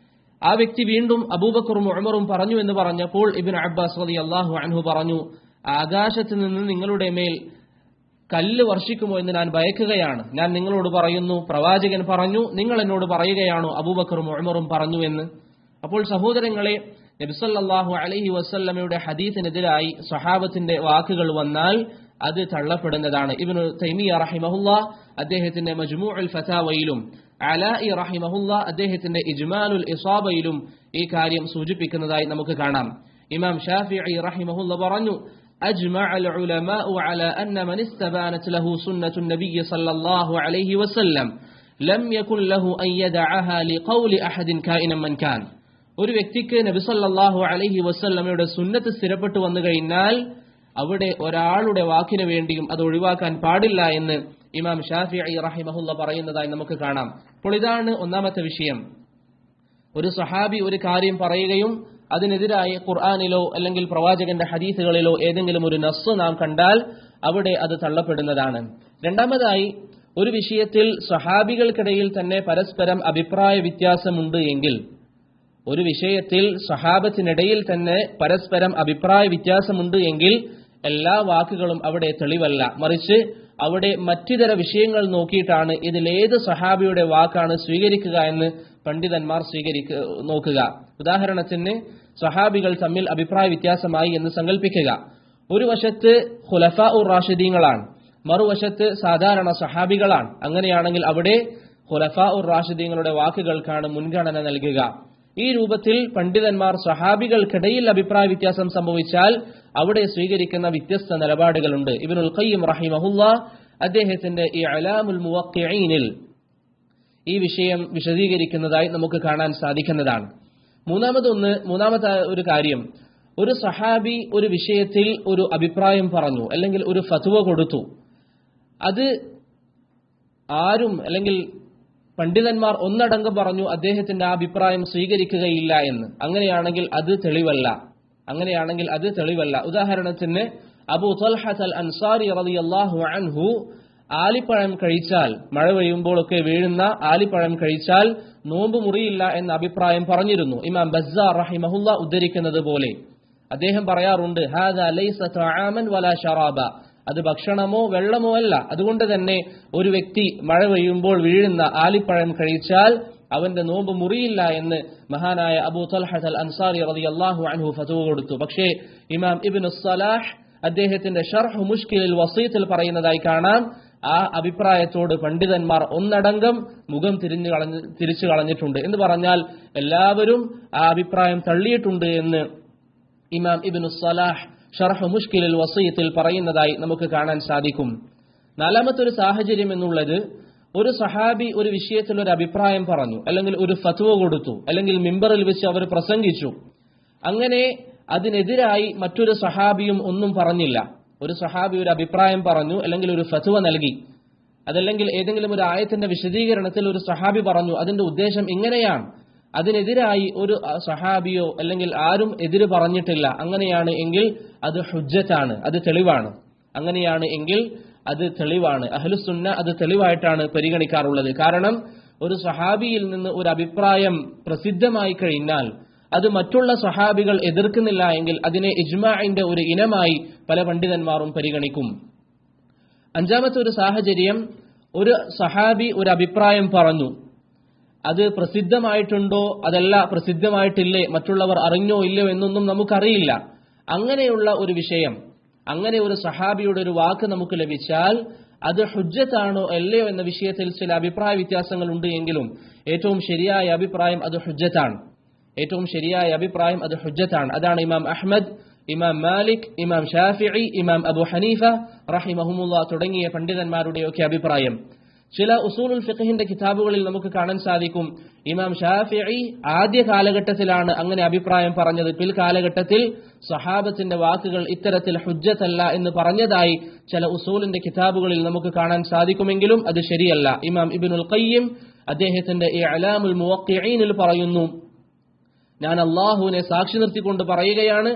Speaker 1: ആ വ്യക്തി വീണ്ടും അബൂബക്കറും ഉമറും പറഞ്ഞു എന്ന് പറഞ്ഞപ്പോൾ ഇബ്നു അബ്ബാസ് റളിയല്ലാഹു അൻഹു പറഞ്ഞു, ആകാശത്ത് നിന്ന് നിങ്ങളുടെ മേൽ കല്ല് വർഷിക്കുമോ എന്ന് ഞാൻ ഭയക്കുകയാണ്. ഞാൻ നിങ്ങളോട് പറയുന്നു പ്രവാചകൻ പറഞ്ഞു, നിങ്ങൾ എന്നോട് പറയുകയാണോ അബൂബക്കറും ഉമറും പറഞ്ഞു എന്ന്? അപ്പോൾ സഹോദരങ്ങളെ, നബി സല്ലല്ലാഹു അലൈഹി വസല്ലമയുടെ ഹദീസിനെതിരായി സഹാബത്തിന്റെ വാക്കുകൾ വന്നാൽ അത് തള്ളപ്പെടുന്നതാണ്. ഇബ്നു തൈമിയ റഹിമഹുല്ലാഹ് അദ്ദേഹത്തിന്റെ മജ്മൂഉൽ ഫതാവയിലും അലാഇ റഹിമഹുല്ലാഹ് അദ്ദേഹത്തിന്റെ ഇജ്മാലുൽ ഇസാബയിലും ഈ കാര്യം സൂചിപ്പിക്കുന്നതായി നമുക്ക് കാണാം. ഇമാം ഷാഫിഈ റഹിമഹുല്ലാഹ് പറഞ്ഞു, أجمع العلماء على أن من استبانت له سنة النبي صلى الله عليه وسلم لم يكن له أن يدعها لقول أحد كائنا من كان. ഒരു വ്യക്തിക്ക് നബി സല്ലല്ലാഹു അലൈഹി വസല്ലമയുടെ സുന്നത്ത് സ്ഥിരപ്പെട്ടു വന്നു കഴിഞ്ഞാൽ അവിടെ ഒരാളുടെ വാക്കിന് വേണ്ടിയും അത് ഒഴിവാക്കാൻ പാടില്ല എന്ന് ഇമാം ഷാഫിഈ റഹിമഹുല്ലാഹ് പറയുന്നതായി നമുക്ക് കാണാം. അപ്പോൾ ഇതാണ് ഒന്നാമത്തെ വിഷയം. ഒരു സഹാബി ഒരു കാര്യം പറയുകയും അതിനെതിരായി ഖുർആനിലോ അല്ലെങ്കിൽ പ്രവാചകന്റെ ഹദീസുകളിലോ ഏതെങ്കിലും ഒരു നസ്സ് നാം കണ്ടാൽ അവിടെ അത് തള്ളപ്പെടുന്നതാണ്. രണ്ടാമതായി, ഒരു വിഷയത്തിൽ സ്വഹാബികൾക്കിടയിൽ തന്നെ പരസ്പരം അഭിപ്രായ വ്യത്യാസമുണ്ട് എങ്കിൽ, ഒരു വിഷയത്തിൽ സ്വഹാബത്തിനിടയിൽ തന്നെ പരസ്പരം അഭിപ്രായ വ്യത്യാസമുണ്ട് എങ്കിൽ എല്ലാ വാക്കുകളും അവിടെ തെളിവല്ല. മറിച്ച് അവിടെ മറ്റിതര വിഷയങ്ങൾ നോക്കിയിട്ടാണ് ഇതിലേത് സ്വഹാബിയുടെ വാക്കാണ് സ്വീകരിക്കുക എന്ന് പണ്ഡിതന്മാർ നോക്കുക. ഉദാഹരണത്തിന്, സ്വഹാബികൾ തമ്മിൽ അഭിപ്രായ വ്യത്യാസമായി എന്ന് സങ്കല്പിക്കുക. ഒരു വശത്ത് ഖുലഫാ ഉർ റാഷിദീങ്ങളാണ്, മറുവശത്ത് സാധാരണ സ്വഹാബികളാണ്. അങ്ങനെയാണെങ്കിൽ അവിടെ ഖുലഫാ ഉർ റാഷിദീങ്ങളുടെ വാക്കുകൾക്കാണ് മുൻഗണന നൽകുക. ഈ രൂപത്തിൽ പണ്ഡിതന്മാർ സ്വഹാബികൾക്കിടയിൽ അഭിപ്രായ വ്യത്യാസം സംഭവിച്ചാൽ അവിടെ സ്വീകരിക്കുന്ന വ്യത്യസ്ത നിലപാടുകളുണ്ട്. ഇബ്നുൽ ഖയ്യിം റഹിമഹുല്ലാ അദ്ദേഹത്തിന്റെ ഇഅ്ലാമുൽ മുവഖ്ഖിഈനിൽ ഈ വിഷയം വിശദീകരിക്കുന്നതായി നമുക്ക് കാണാൻ സാധിക്കുന്നതാണ്. മൂന്നാമത്തെ ഒരു കാര്യം, ഒരു സഹാബി ഒരു വിഷയത്തിൽ ഒരു അഭിപ്രായം പറഞ്ഞു അല്ലെങ്കിൽ ഒരു ഫത്വ കൊടുത്തു. അത് ആരും അല്ലെങ്കിൽ പണ്ഡിതന്മാർ ഒന്നടങ്കം പറഞ്ഞു അദ്ദേഹത്തിന്റെ ആ അഭിപ്രായം സ്വീകരിക്കുകയില്ല എന്ന്. അങ്ങനെയാണെങ്കിൽ അത് തെളിവല്ല. ഉദാഹരണത്തിന്, അബൂ തൽഹത്ത് അൽ അൻസാരി റളിയല്ലാഹു അൻഹു ആലിപ്പഴം കഴിച്ചാൽ, മഴ പെയ്യുമ്പോഴൊക്കെ വീഴുന്ന ആലിപ്പഴം കഴിച്ചാൽ നോമ്പ് മുറിയില്ല എന്ന അഭിപ്രായം പറഞ്ഞിരുന്നു. ഇമാം ബസ്സാർ റഹിമഹുല്ലാ ഉദ്ധരിക്കുന്നത് പോലെ അദ്ദേഹം പറയാറുണ്ട്, ഹാദാ ലൈസ തആമൻ വലാ ശറാബ, അത് ഭക്ഷണമോ വെള്ളമോ അല്ല. അതുകൊണ്ട് തന്നെ ഒരു വ്യക്തി മഴ പെയ്യുമ്പോൾ വീഴുന്ന ആലിപ്പഴം കഴിച്ചാൽ അവന്റെ നോമ്പ് മുറിയില്ല എന്ന് മഹാനായ അബൂ തൽഹത്ത് അൽ അൻസാരി റളിയല്ലാഹു അൻഹു ഫത്വ കൊടുത്തു. പക്ഷേ ഇമാം ഇബ്നു സലാഹ് അദ്ദേഹത്തിന്റെ ശർഹ് മുഷ്കിലിൽ വസീത്തിൽ പറയുന്നതായി കാണാം, ആ അഭിപ്രായത്തോട് പണ്ഡിതന്മാർ ഒന്നടങ്കം മുഖം തിരിച്ചു കളഞ്ഞിട്ടുണ്ട്. എന്ന് പറഞ്ഞാൽ എല്ലാവരും ആ അഭിപ്രായം തള്ളിയിട്ടുണ്ട് എന്ന് ഇമാം ഇബ്നു സലാഹ് ഷർഹ് മുഷ്കിലിൽ വസീത്തിൽ പറയുന്നതായി നമുക്ക് കാണാൻ സാധിക്കും. നാലാമത്തെ ഒരു സാഹചര്യം എന്നുള്ളത്, ഒരു സഹാബി ഒരു വിഷയത്തിൽ ഒരു അഭിപ്രായം പറഞ്ഞു, അല്ലെങ്കിൽ ഒരു ഫത്വ കൊടുത്തു, അല്ലെങ്കിൽ മിമ്പറിൽ വെച്ച് അവർ പ്രസംഗിച്ചു. അങ്ങനെ അതിനെതിരായി മറ്റൊരു സഹാബിയും ഒന്നും പറഞ്ഞില്ല. ഒരു സഹാബി ഒരു അഭിപ്രായം പറഞ്ഞു അല്ലെങ്കിൽ ഒരു ഫത്വ നൽകി, അതല്ലെങ്കിൽ ഏതെങ്കിലും ഒരു ആയത്തിന്റെ വിശദീകരണത്തിൽ ഒരു സഹാബി പറഞ്ഞു അതിന്റെ ഉദ്ദേശം ഇങ്ങനെയാണ്, അതിനെതിരായി ഒരു സഹാബിയോ അല്ലെങ്കിൽ ആരും എതിര് പറഞ്ഞിട്ടില്ല. അങ്ങനെയാണ് എങ്കിൽ അത് ഹുജ്ജത്താണ്, അത് തെളിവാണ്. അങ്ങനെയാണ് എങ്കിൽ അത് തെളിവാണ്. അഹ്ലുസുന്ന അത് തെളിവായിട്ടാണ് പരിഗണിക്കാറുള്ളത്. കാരണം ഒരു സഹാബിയിൽ നിന്ന് ഒരു അഭിപ്രായം പ്രസിദ്ധമായി കഴിഞ്ഞാൽ അത് മറ്റുള്ള സഹാബികൾ എതിർക്കുന്നില്ല എങ്കിൽ അതിനെ ഇജ്മാഇന്റെ ഒരു ഇനമായി പല പണ്ഡിതന്മാരും പരിഗണിക്കും. അഞ്ചാമത്തെ ഒരു സാഹചര്യം, ഒരു സഹാബി ഒരു അഭിപ്രായം പറഞ്ഞു, അത് പ്രസിദ്ധമായിട്ടുണ്ടോ അതല്ല പ്രസിദ്ധമായിട്ടില്ലേ, മറ്റുള്ളവർ അറിഞ്ഞോ ഇല്ലയോ എന്നൊന്നും നമുക്കറിയില്ല. അങ്ങനെയുള്ള ഒരു വിഷയം, അങ്ങനെ ഒരു സഹാബിയുടെ ഒരു വാക്ക് നമുക്ക് ലഭിച്ചാൽ അത് ഹുജ്ജത്താണോ അല്ലയോ എന്ന വിഷയത്തിൽ ചില അഭിപ്രായ വ്യത്യാസങ്ങൾ ഉണ്ട് എങ്കിലും ഏറ്റവും ശരിയായ അഭിപ്രായം അത് ഹുജ്ജത്താണ്. അതാണ് ഇമാം അഹ്മദ്, ഇമാം മാലിക്, ഇമാം ഷാഫിഈ, ഇമാം അബു ഹനീഫ റഹിമഹുമുല്ലാ തുടങ്ങിയ പണ്ഡിതന്മാരുടെയൊക്കെ അഭിപ്രായം. ചില ഉസൂലുൽ ഫിഖ്ഹിന്റെ കിതാബുകളിൽ നമുക്ക് കാണാൻ സാധിക്കും, ഇമാം ഷാഫിഈ ആദ്യ കാലഘട്ടത്തിലാണ് അങ്ങനെ അഭിപ്രായം പറഞ്ഞത്, പിൽക്കാലഘട്ടത്തിൽ സഹാബത്തിന്റെ വാക്കുകൾ ഇത്തരത്തിൽ ഹുജ്ജത്തല്ല എന്ന് പറഞ്ഞതായി ചില ഉസൂലിന്റെ കിതാബുകളിൽ നമുക്ക് കാണാൻ സാധിക്കുമെങ്കിലും അത് ശരിയല്ല. ഇമാം ഇബ്നുൽ ഖയ്യിം അദ്ദേഹത്തിന്റെ ഇഅ്ലാമുൽ മുവഖ്ഖിഈനിൽ പറയുന്നു, ഞാൻ അല്ലാഹുവിനെ സാക്ഷി നിർത്തിക്കൊണ്ട് പറയുകയാണ്,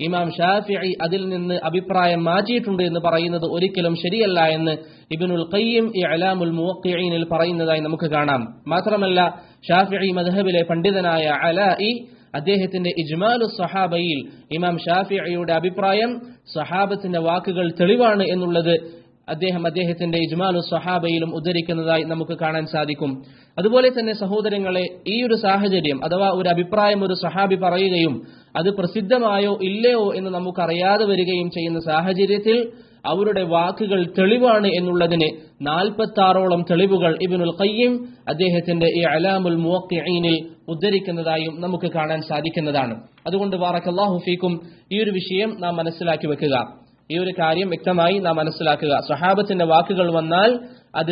Speaker 1: ഇമാം ഷാഫിഈ അതിൽ നിന്ന് അഭിപ്രായം മാറ്റിയിട്ടുണ്ട് എന്ന് പറയുന്നത് ഒരിക്കലും ശരിയല്ല എന്ന് ഇബ്നുൽ ഖയ്യിം ഇഅ്ലാമുൽ മുവഖ്ഖിഈനിൽ പറയുന്നതായി നമുക്ക് കാണാം. മാത്രമല്ല ഷാഫിഈ മദ്ഹബിലെ പണ്ഡിതനായ അലാഇ അദ്ദേഹത്തിന്റെ ഇജ്മാലുസ് സഹാബയിൽ ഇമാം ഷാഫിഈയുടെ അഭിപ്രായം സഹാബത്തിന്റെ വാക്കുകൾ തെളിവാണ് എന്നുള്ളത് അദ്ദേഹത്തിന്റെ ഇജ്മാലുസ് സഹാബയിലും ഉദ്ധരിക്കുന്നതായി നമുക്ക് കാണാൻ സാധിക്കും. അതുപോലെ തന്നെ സഹോദരങ്ങളെ, ഈ ഒരു സാഹചര്യം അഥവാ ഒരു അഭിപ്രായം ഒരു സഹാബി പറയുകയും അത് പ്രസിദ്ധമായോ ഇല്ലയോ എന്ന് നമുക്കറിയാതെ വരികയും ചെയ്യുന്ന സാഹചര്യത്തിൽ അവരുടെ വാക്കുകൾ തെളിവാണ് എന്നുള്ളതിന് 46ഓളം തെളിവുകൾ ഇബ്നുൽ ഖയ്യിം അദ്ദേഹത്തിന്റെ ഇഅ്ലാമുൽ മുവഖ്ഖിഈനിൽ ഉദ്ധരിക്കുന്നതായും നമുക്ക് കാണാൻ സാധിക്കുന്നതാണ്. അതുകൊണ്ട് ബാറക്കല്ലാഹു ഫീക്കും, ഈ ഒരു വിഷയം നാം മനസ്സിലാക്കി വെക്കുക, ഈ ഒരു കാര്യം വ്യക്തമായി നാം മനസ്സിലാക്കുക. സഹാബത്തിന്റെ വാക്കുകൾ വന്നാൽ അത്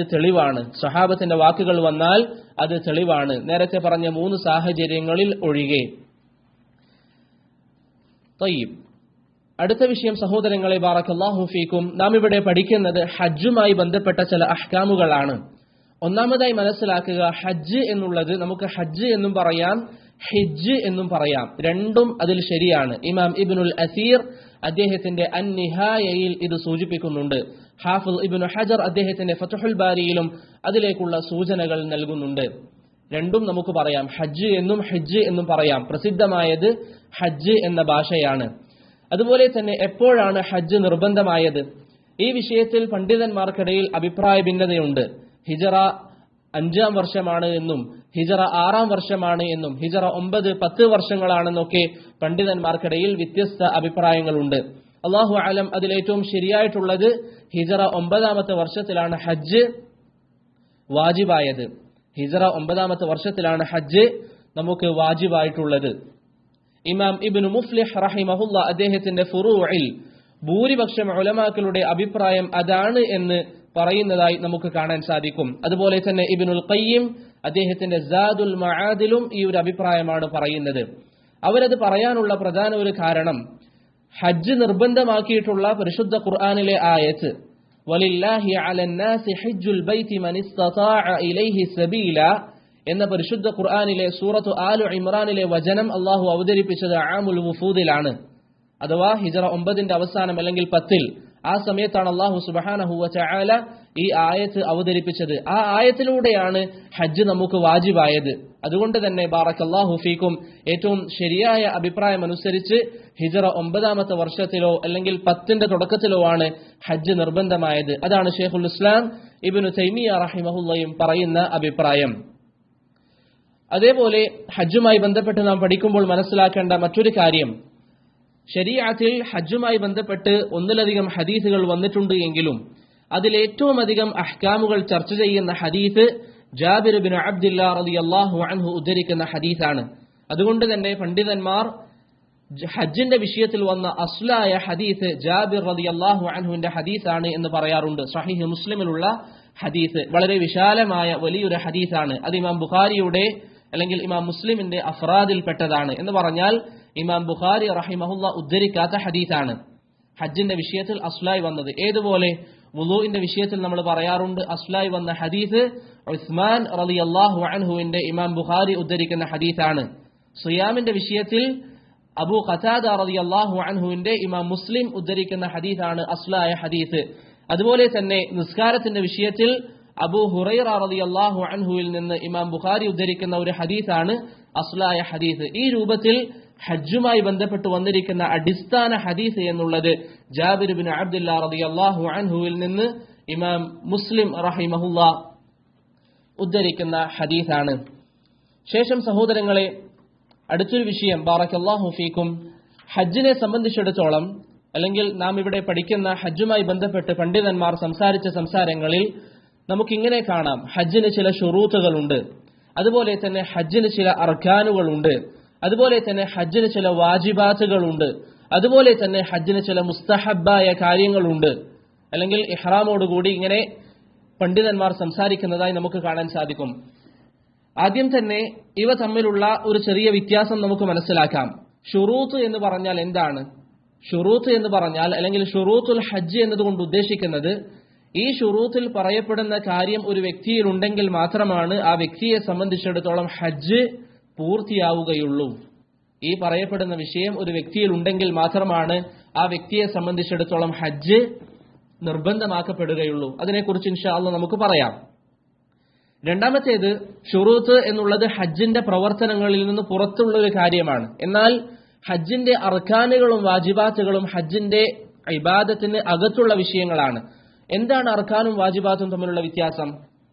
Speaker 1: തെളിവാണ്, നേരത്തെ പറഞ്ഞ 3 സാഹചര്യങ്ങളിൽ ഒഴികെ. തയ്യിബ്, അടുത്ത വിഷയം സഹോദരങ്ങളെ ബാറക്കല്ലാഹു ഫീക്കും, നാം ഇവിടെ പഠിക്കുന്നത് ഹജ്ജുമായി ബന്ധപ്പെട്ട ചില അഹ്കാമുകളാണ്. ഒന്നാമതായി മനസ്സിലാക്കുക, ഹജ്ജ് എന്നുള്ളത് നമുക്ക് ഹജ്ജ് എന്നും പറയാം, ഹിജ്ജ് എന്നും പറയാം. രണ്ടും അതിൽ ശരിയാണ്. ഇമാം ഇബ്നുൽ അസീർ അദ്ദേഹത്തിന്റെ അൻ-നിഹായയിൽ ഇത് സൂചിപ്പിക്കുന്നുണ്ട്. ഹാഫിൾ ഇബ്നു ഹജർ അദ്ദേഹത്തിന്റെ ഫത്ഹുൽ ബാരിയിലും അതിലേക്കുള്ള സൂചനകൾ നൽകുന്നുണ്ട്. രണ്ടും നമുക്ക് പറയാം. ഹജ്ജ് എന്നും ഹിജ്ജ് എന്നും പറയാം. പ്രസിദ്ധമായത് ഹജ്ജ് എന്ന ഭാഷയാണ്. അതുപോലെ തന്നെ എപ്പോഴാണ് ഹജ്ജ് നിർബന്ധമായത്? ഈ വിഷയത്തിൽ പണ്ഡിതന്മാർക്കിടയിൽ അഭിപ്രായ ഭിന്നതയുണ്ട്. ഹിജറ 5-ാം വർഷമാണ് എന്നും ഹിജറ 6-ാം വർഷമാണ് എന്നും ഹിജറ 9-10 വർഷങ്ങളാണെന്നൊക്കെ പണ്ഡിതന്മാർക്കിടയിൽ വ്യത്യസ്ത അഭിപ്രായങ്ങളുണ്ട്. അല്ലാഹു അലം, അതിലേറ്റവും ശരിയായിട്ടുള്ളത് ഹിജറ 9-ാമത്തെ വർഷത്തിലാണ് ഹജ്ജ് വാജിബായത്. ഹിജറ 9-ാമത്തെ വർഷത്തിലാണ് ഹജ്ജ് നമുക്ക് വാജിബായിട്ടുള്ളത്. ഇമാം ഇബ്നു മുഫ്ലിഹ് റഹിമഹുല്ല അദ്ദേഹത്തിന്റെ ഫുറൂഇൽ ഭൂരിപക്ഷം ഉലമാക്കളുടെ അഭിപ്രായം അതാണ് എന്ന് പറയുന്നതായി നമുക്ക് കാണാൻ സാധിക്കും. അതുപോലെ തന്നെ ഇബ്നുൽ ഖയ്യിം അദ്ദേഹത്തിന്റെ സാദുൽ മആദിലും ഈ ഒരു അഭിപ്രായമാണ് പറയുന്നത്. അവരത് പറയാനുള്ള പ്രധാന ഒരു കാരണം ഹജ്ജ് നിർബന്ധമാക്കിയിട്ടുള്ള പരിശുദ്ധ ഖുർആനിലെ ആയത്ത് വലില്ലാഹി അലന്നാസി ഹജ്ജുൽ ബൈതി മൻ ഇസ്തതാഅ ഇലൈഹി സബീല എന്ന പരിശുദ്ധ ഖുർആനിലെ സൂറത്തു ആലു ഇമ്രാനിലെ വചനം അല്ലാഹു അവതരിപ്പിച്ചത് ആമുൽ വുഫൂദിലാണ്. അഥവാ ഹിജറ 9-ന്റെ അവസാനം അല്ലെങ്കിൽ 10-ൽ ആ സമയത്താണ് അല്ലാഹു സുബ്ഹാനഹു വ തആല ഈ ആയത്ത് അവതരിപ്പിച്ചത്. ആ ആയത്തിലൂടെയാണ് ഹജ്ജ് നമുക്ക് വാജിബായത്. അതുകൊണ്ട് തന്നെ ബാറക്കല്ലാഹു ഫീക്കും ഏറ്റവും ശരിയായ അഭിപ്രായം അനുസരിച്ച് ഹിജറ 9-ാമത്തെ വർഷത്തിലോ അല്ലെങ്കിൽ 10-ന്റെ തുടക്കത്തിലോ ആണ് ഹജ്ജ് നിർബന്ധമായത്. അതാണ് ശൈഖുൽ ഇസ്ലാം ഇബ്നു തൈമിയ റഹിമഹുല്ലയും പറയുന്ന അഭിപ്രായം. അതേപോലെ ഹജ്ജുമായി ബന്ധപ്പെട്ട് നാം പഠിക്കുമ്പോൾ മനസ്സിലാക്കേണ്ട മറ്റൊരു കാര്യം, ശരീഅത്തിൽ ഹജ്ജുമായി ബന്ധപ്പെട്ട് ഒന്നിലധികം ഹദീസുകൾ വന്നിട്ടുണ്ട് എങ്കിലും അതിലേറ്റവും അധികം അഹ്കാമുകൾ ചർച്ച ചെയ്യുന്ന ഹദീസ് ജാബിർ ബിൻ അബ്ദില്ലാ റളിയല്ലാഹു അൻഹു ഉദ്ധരിക്കുന്ന ഹദീസാണ്. അതുകൊണ്ട് തന്നെ പണ്ഡിതന്മാർ ഹജ്ജിന്റെ വിഷയത്തിൽ വന്ന അസ്ലായ ഹദീസ് ജാബിർ റളിയല്ലാഹു അൻഹുവിന്റെ ഹദീസാണ് എന്ന് പറയാറുണ്ട്. സ്വഹീഹ് മുസ്ലിമിലുള്ള ഹദീസ് വളരെ വിശാലമായ വലിയൊരു ഹദീസാണ്. അത് ഇമാം ബുഖാരിയുടെ അല്ലെങ്കിൽ ഇമാം മുസ്ലിമിന്റെ അഫ്രാദിൽപ്പെട്ടതാണ്. എന്ന് പറഞ്ഞാൽ ഇമാം ബുഖാരി റഹിമഹുല്ല ഉദ്ധരിക്കാത്ത ഹദീസാണ് ഹജ്ജിന്റെ വിഷയത്തിൽ അസ്ലായി വന്നത്. ഏതുപോലെ വുളൂഇന്റെ വിഷയത്തിൽ നമ്മൾ പറയാറുണ്ട് അസ്ലായി വന്ന ഹദീസ് ഉസ്മാൻ റളിയല്ലാഹു അൻഹുവിന്റെ ഇമാം ബുഖാരി ഉദ്ധരിക്കുന്ന ഹദീസാണ്. സിയാമിന്റെ വിഷയത്തിൽ അബൂ ഖതാദ റളിയല്ലാഹു അൻഹുവിന്റെ ഇമാം മുസ്ലിം ഉദ്ധരിക്കുന്ന ഹദീസാണ് അസ്ലായ ഹദീസ്. അതുപോലെ തന്നെ നിസ്കാരത്തിന്റെ വിഷയത്തിൽ അബൂ ഹുറൈറ റളിയല്ലാഹു അൻഹുവിൽ നിന്ന് ഇമാം ബുഖാരി ഉദ്ധരിക്കുന്ന ഒരു ഹദീസാണ് അസ്ലായ ഹദീസ്. ഈ രൂപത്തിൽ ഹജ്ജുമായി ബന്ധപ്പെട്ട് വന്നിരിക്കുന്ന അടിസ്ഥാന ഹദീസ് എന്നുള്ളത് ജാബിർ ബിൻ അബ്ദുല്ലാ റളിയല്ലാഹു അൻഹുവിൽ നിന്ന് ഇമാം മുസ്ലിം റഹിമഹുല്ലാ ഉദ്ധരിക്കുന്ന ഹദീസാണ്. ശേഷം സഹോദരങ്ങളെ, അടുത്തൊരു വിഷയം ബാറക്കല്ലാഹു ഫീക്കും, ഹജ്ജിനെ സംബന്ധിച്ചിടത്തോളം അല്ലെങ്കിൽ നാം ഇവിടെ പഠിക്കുന്ന ഹജ്ജുമായി ബന്ധപ്പെട്ട് പണ്ഡിതന്മാർ സംസാരിച്ച സംസാരങ്ങളിൽ നമുക്കിങ്ങനെ കാണാം, ഹജ്ജിന് ചില ഷുറൂത്തുകളുണ്ട്, അതുപോലെ തന്നെ ഹജ്ജിന് ചില അർക്കാനുകളുണ്ട്, അതുപോലെ തന്നെ ഹജ്ജിന് ചില വാജിബാത്തുകളുണ്ട്, അതുപോലെ തന്നെ ഹജ്ജിന് ചില മുസ്തഹബായ കാര്യങ്ങളുണ്ട്. അല്ലെങ്കിൽ ഇഹ്റാമോടുകൂടി ഇങ്ങനെ പണ്ഡിതന്മാർ സംസാരിക്കുന്നതായി നമുക്ക് കാണാൻ സാധിക്കും. ആദ്യം തന്നെ ഇവ തമ്മിലുള്ള ഒരു ചെറിയ വ്യത്യാസം നമുക്ക് മനസ്സിലാക്കാം. ഷുറൂത്ത് എന്ന് പറഞ്ഞാൽ എന്താണ്? ഷുറൂത്ത് എന്ന് പറഞ്ഞാൽ അല്ലെങ്കിൽ ഷുറൂത്തുൽ ഹജ്ജ് എന്നതുകൊണ്ട് ഉദ്ദേശിക്കുന്നത് ഈ ഷുറൂത്തിൽ പറയപ്പെടുന്ന കാര്യം ഒരു വ്യക്തിയിൽ ഉണ്ടെങ്കിൽ മാത്രമാണ് ആ വ്യക്തിയെ സംബന്ധിച്ചിടത്തോളം ഹജ്ജ് പൂർത്തിയാവുകയുള്ളൂ. ഈ പറയപ്പെടുന്ന വിഷയം ഒരു വ്യക്തിയിൽ ഉണ്ടെങ്കിൽ മാത്രമാണ് ആ വ്യക്തിയെ സംബന്ധിച്ചിടത്തോളം ഹജ്ജ് നിർബന്ധമാക്കപ്പെടുകയുള്ളൂ. അതിനെക്കുറിച്ച് ഇൻഷാ അല്ലാഹ് നമുക്ക് പറയാം. രണ്ടാമത്തേത്, ഷുറൂത്ത് എന്നുള്ളത് ഹജ്ജിന്റെ പ്രവർത്തനങ്ങളിൽ നിന്ന് പുറത്തുള്ള ഒരു കാര്യമാണ്. എന്നാൽ ഹജ്ജിന്റെ അർക്കാനുകളും വാജിബാത്തുകളും ഹജ്ജിന്റെ ഇബാദത്തിന് അകത്തുള്ള വിഷയങ്ങളാണ്. എന്താണ് അർക്കാനും വാജിബാത്തും തമ്മിലുള്ള വ്യത്യാസം?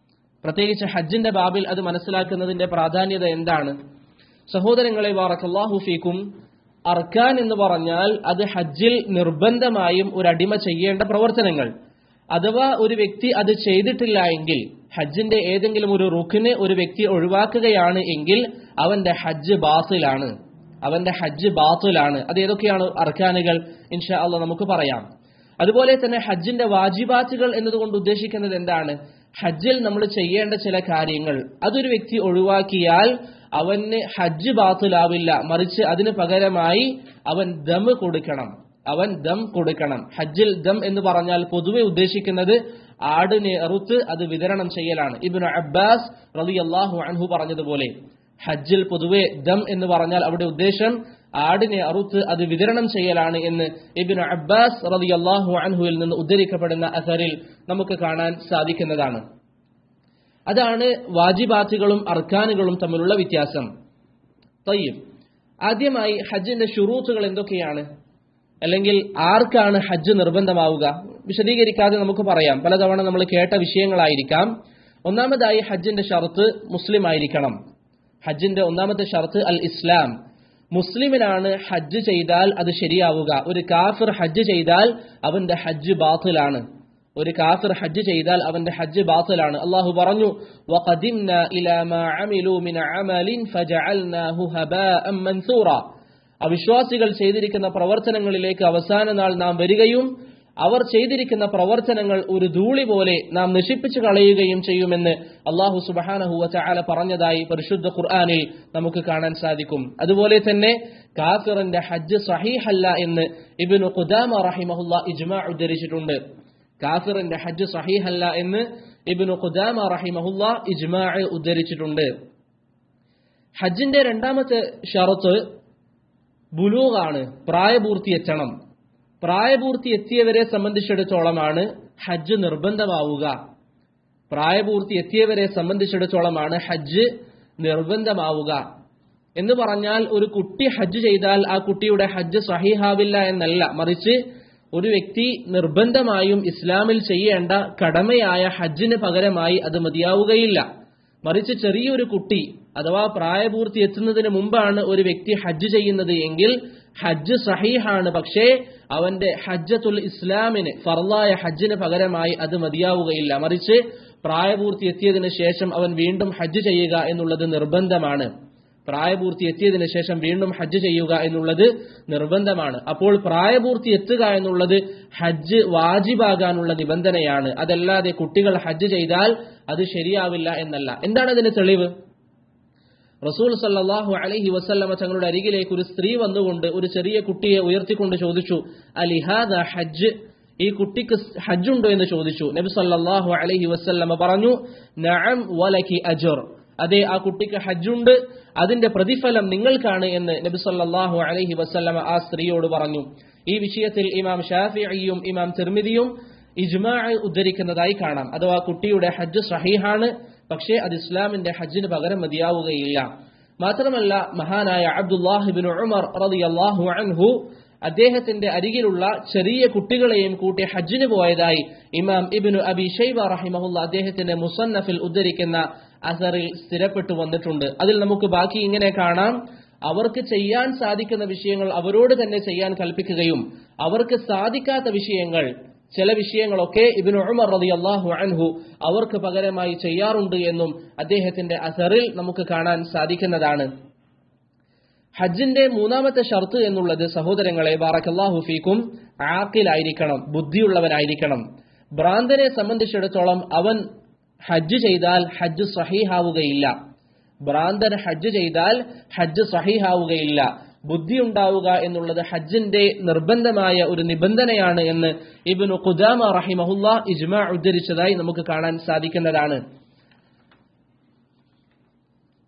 Speaker 1: പ്രത്യേകിച്ച് ഹജ്ജിന്റെ ബാബിൽ അത് മനസ്സിലാക്കുന്നതിന്റെ പ്രാധാന്യത എന്താണ്? സഹോദരങ്ങളെ ബാറക്കല്ലാഹു ഫീക്കും, അർക്കാൻ എന്ന് പറഞ്ഞാൽ അത് ഹജ്ജിൽ നിർബന്ധമായും ഒരു അടിമ ചെയ്യേണ്ട പ്രവർത്തനങ്ങൾ. അഥവാ ഒരു വ്യക്തി അത് ചെയ്തിട്ടില്ല എങ്കിൽ, ഹജ്ജിന്റെ ഏതെങ്കിലും ഒരു റുക്ന് ഒരു വ്യക്തി ഒഴിവാക്കുകയാണ് എങ്കിൽ അവന്റെ ഹജ്ജ് ബാത്തിലാണ്. അവന്റെ ഹജ്ജ് ബാത്തിലാണ്. അത് ഏതൊക്കെയാണ് അർക്കാനുകൾ? ഇൻഷാ അല്ലാഹ് നമുക്ക് പറയാം. അതുപോലെ തന്നെ ഹജ്ജിന്റെ വാജിബാത്തുകൾ എന്നതുകൊണ്ട് ഉദ്ദേശിക്കുന്നത് എന്താണ്? ഹജ്ജിൽ നമ്മൾ ചെയ്യേണ്ട ചില കാര്യങ്ങൾ അതൊരു വ്യക്തി ഒഴിവാക്കിയാൽ അവന് ഹജ്ജ് ബാത്തിലാവില്ല, മറിച്ച് അതിന് പകരമായി അവൻ ദം കൊടുക്കണം. അവൻ ദം കൊടുക്കണം. ഹജ്ജിൽ ദം എന്ന് പറഞ്ഞാൽ പൊതുവെ ഉദ്ദേശിക്കുന്നത് ആടിനെ അറുത്ത് അത് വിതരണം ചെയ്യലാണ്. ഇബ്നു അബ്ബാസ് റളിയല്ലാഹു അൻഹു പറഞ്ഞതുപോലെ ഹജ്ജിൽ പൊതുവെ ദം എന്ന് പറഞ്ഞാൽ അവിടെ ഉദ്ദേശം ആടിനെ അറുത്ത് അത് വിതരണം ചെയ്യലാണ് എന്ന് ഇബ്നു അബ്ബാസ് റളിയല്ലാഹു അൻഹുവിൽ നിന്ന് ഉദ്ധരിക്കപ്പെടുന്ന അസറിൽ നമുക്ക് കാണാൻ സാധിക്കുന്നതാണ്. അതാണ് വാജിബാത്തുകളും അർക്കാനുകളും തമ്മിലുള്ള വ്യത്യാസം. തയ്യിബ്, ആദ്യമായി ഹജ്ജിന്റെ ശുറൂത്തുകൾ എന്തൊക്കെയാണ്, അല്ലെങ്കിൽ ആർക്കാണ് ഹജ്ജ് നിർബന്ധമാവുക? വിശദീകരിക്കാതെ നമുക്ക് പറയാം, പലതവണ നമ്മൾ കേട്ട വിഷയങ്ങളായിരിക്കാം. ഒന്നാമതായി ഹജ്ജിന്റെ ഷർത്ത് മുസ്ലിം ആയിരിക്കണം. ഹജ്ജിന്റെ ഒന്നാമത്തെ ഷർത്ത് അൽ ഇസ്ലാം. മുസ്ലിമിനാണ് ഹജ്ജ് ചെയ്താൽ അത് ശരിയാവുക. ഒരു കാഫിർ ഹജ്ജ് ചെയ്താൽ അവന്റെ ഹജ്ജ് ബാത്തിലാണ്. ഒരു കാഫിർ ഹജ്ജ് ചെയ്താൽ അവന്റെ ഹജ്ജ് ബാത്തിലാണ്. അല്ലാഹു പറഞ്ഞു, വഖദിംനാ ഇലാ മാ അമിലൂ മിൻ അമലിൻ ഫജഅൽനാഹു ഹബാഅൻ മൻസൂറ. അവിശ്വാസികൾ ചെയ്തിരിക്കുന്ന പ്രവർത്തനങ്ങളിലേക്ക് അവസാന നാൾ നാം വരികയും അവർ ചെയ്തിരിക്കുന്ന പ്രവർത്തനങ്ങൾ ഒരു ധൂളി പോലെ നാം നശിപ്പിച്ചു കളയുകയും ചെയ്യുമെന്ന് അല്ലാഹു സുബ്ഹാനഹു വ തആല പറഞ്ഞതായി പരിശുദ്ധ ഖുർആനിൽ നമുക്ക് കാണാൻ സാധിക്കും. അതുപോലെ തന്നെ കാഫിറിന്റെ ഹജ്ജ് സഹീഹല്ല എന്ന് ഇബ്നു ഖുദാമ റഹിമഹുല്ലാ ഇജ്മാ ഉദ്ധരിച്ചിട്ടുണ്ട്. കാഫിറിന്റെ ഹജ്ജ് സഹീഹല്ല എന്ന് ഇബ്നു ഖുദാമ റഹിമഹുല്ലാ ഇജ്മാ ഉദ്ധരിച്ചിട്ടുണ്ട്. ഹജ്ജിന്റെ രണ്ടാമത്തെ ഷറത്ത് ബുലൂഗാണ്, പ്രായപൂർത്തി എത്തണം. പ്രായപൂർത്തി എത്തിയവരെ സംബന്ധിച്ചിടത്തോളമാണ് ഹജ്ജ് നിർബന്ധമാവുക. പ്രായപൂർത്തി എത്തിയവരെ സംബന്ധിച്ചിടത്തോളമാണ് ഹജ്ജ് നിർബന്ധമാവുക എന്ന് പറഞ്ഞാൽ ഒരു കുട്ടി ഹജ്ജ് ചെയ്താൽ ആ കുട്ടിയുടെ ഹജ്ജ് സഹീഹാവില്ല എന്നല്ല, മറിച്ച് ഒരു വ്യക്തി നിർബന്ധമായും ഇസ്ലാമിൽ ചെയ്യേണ്ട കടമയായ ഹജ്ജിന് പകരമായി അത് മതിയാവുകയില്ല. മറിച്ച് ചെറിയൊരു കുട്ടി അഥവാ പ്രായപൂർത്തി എത്തുന്നതിന് മുമ്പാണ് ഒരു വ്യക്തി ഹജ്ജ് ചെയ്യുന്നത് എങ്കിൽ ഹജ്ജ് സഹീഹാണ്, പക്ഷേ അവന്റെ ഹജ്ജത്തുൽ ഇസ്ലാമിന് ഫർളായ ഹജ്ജിന് പകരമായി അത് മതിയാവുകയില്ല. മറിച്ച് പ്രായപൂർത്തി എത്തിയതിനു ശേഷം അവൻ വീണ്ടും ഹജ്ജ് ചെയ്യുക എന്നുള്ളത് നിർബന്ധമാണ്. പ്രായപൂർത്തി എത്തിയതിനു ശേഷം വീണ്ടും ഹജ്ജ് ചെയ്യുക എന്നുള്ളത് നിർബന്ധമാണ്. അപ്പോൾ പ്രായപൂർത്തി എത്തുക എന്നുള്ളത് ഹജ്ജ് വാജിബാകാനുള്ള നിബന്ധനയാണ്. അതല്ലാതെ കുട്ടികൾ ഹജ്ജ് ചെയ്താൽ അത് ശരിയാവില്ല എന്നല്ല. എന്താണ് അതിന് തെളിവ്? റസൂൽ സല്ലല്ലാഹു അലൈഹി വസല്ലമ തങ്ങളുടെ അരികിലേക്ക് ഒരു സ്ത്രീ വന്നുകൊണ്ട് ഒരു ചെറിയ കുട്ടിയെ ഉയർത്തിക്കൊണ്ട് ചോദിച്ചു, അലിഹാദ ഹജ്ജ്, ഈ കുട്ടിക്ക് ഹജ്ജുണ്ടോ എന്ന് ചോദിച്ചു. നബി സല്ലല്ലാഹു അലൈഹി വസല്ലമ പറഞ്ഞു, നഅം വലകി അജ്ർ, അതെ ആ കുട്ടിക്ക് ഹജ്ജുണ്ട്, അതിന്റെ പ്രതിഫലം നിങ്ങൾക്കാണ് എന്ന് നബി സല്ലല്ലാഹു അലൈഹി വസല്ലമ ആ സ്ത്രീയോട് പറഞ്ഞു. ഈ വിഷയത്തിൽ ഇമാം ഷാഫിഈയും ഇമാം തിർമിദിയും ഇജ്മാ ഉദ്ധരിക്കുന്നതായി കാണാം. അഥവാ കുട്ടിയുടെ ഹജ്ജ് സഹീഹാണ്, പക്ഷേ അത് ഇസ്ലാമിന്റെ ഹജ്ജിന് പകരം മതിയാവുകയില്ല. മാത്രമല്ല മഹാനായ അബ്ദുല്ലാഹ് ഇബ്നു ഉമർ റളിയല്ലാഹു അൻഹു അദ്ദേഹത്തിന്റെ അരികിലുള്ള ചെറിയ കുട്ടികളെയും കൂട്ടി ഹജ്ജിന് പോയതായി ഇമാം ഇബ്നു അബി ശൈബ റഹിമഹുല്ല അദ്ദേഹത്തിന്റെ മുസന്നഫിൽ ഉദ്ധരിക്കുന്ന അസറിൽ സ്ഥിരപ്പെട്ടു വന്നിട്ടുണ്ട്. അതിൽ നമുക്ക് ബാക്കി ഇങ്ങനെ കാണാം, അവർക്ക് ചെയ്യാൻ സാധിക്കുന്ന വിഷയങ്ങൾ അവരോട് തന്നെ ചെയ്യാൻ കൽപ്പിക്കുകയും അവർക്ക് സാധിക്കാത്ത വിഷയങ്ങൾ, ചില വിഷയങ്ങളൊക്കെ ഇബ്നു ഉമർ റളിയല്ലാഹു അൻഹു അവർക്ക് പകരമായി ചെയ്യാറുണ്ട് എന്നും അദ്ദേഹത്തിന്റെ അസറിൽ നമുക്ക് കാണാൻ സാധിക്കുന്നതാണ്. ഹജ്ജിന്റെ മൂന്നാമത്തെ ഷർത്ത് എന്നുള്ളത് സഹോദരങ്ങളെ ബാറക്കല്ലാഹു ഫീക്കും, ആഖിലായിരിക്കണം, ബുദ്ധിയുള്ളവനായിരിക്കണം. ഭ്രാന്തനെ സംബന്ധിച്ചിടത്തോളം അവൻ ഹജ്ജ് ചെയ്താൽ ഹജ്ജ് സഹീഹാവുകയില്ല. ഭ്രാന്തൻ ഹജ്ജ് ചെയ്താൽ ഹജ്ജ് സഹീഹാവുകയില്ല. ബുദ്ധി ഉണ്ടാവുക എന്നുള്ളത് ഹജ്ജിന്റെ നിർബന്ധമായ ഒരു നിബന്ധനയാണ് എന്ന് ഇബ്നു ഖുദാമ റഹിമഹുല്ലാ ഇജ്മാ ഉദ്ധരിച്ചതായി നമുക്ക് കാണാൻ സാധിക്കുന്നതാണ്.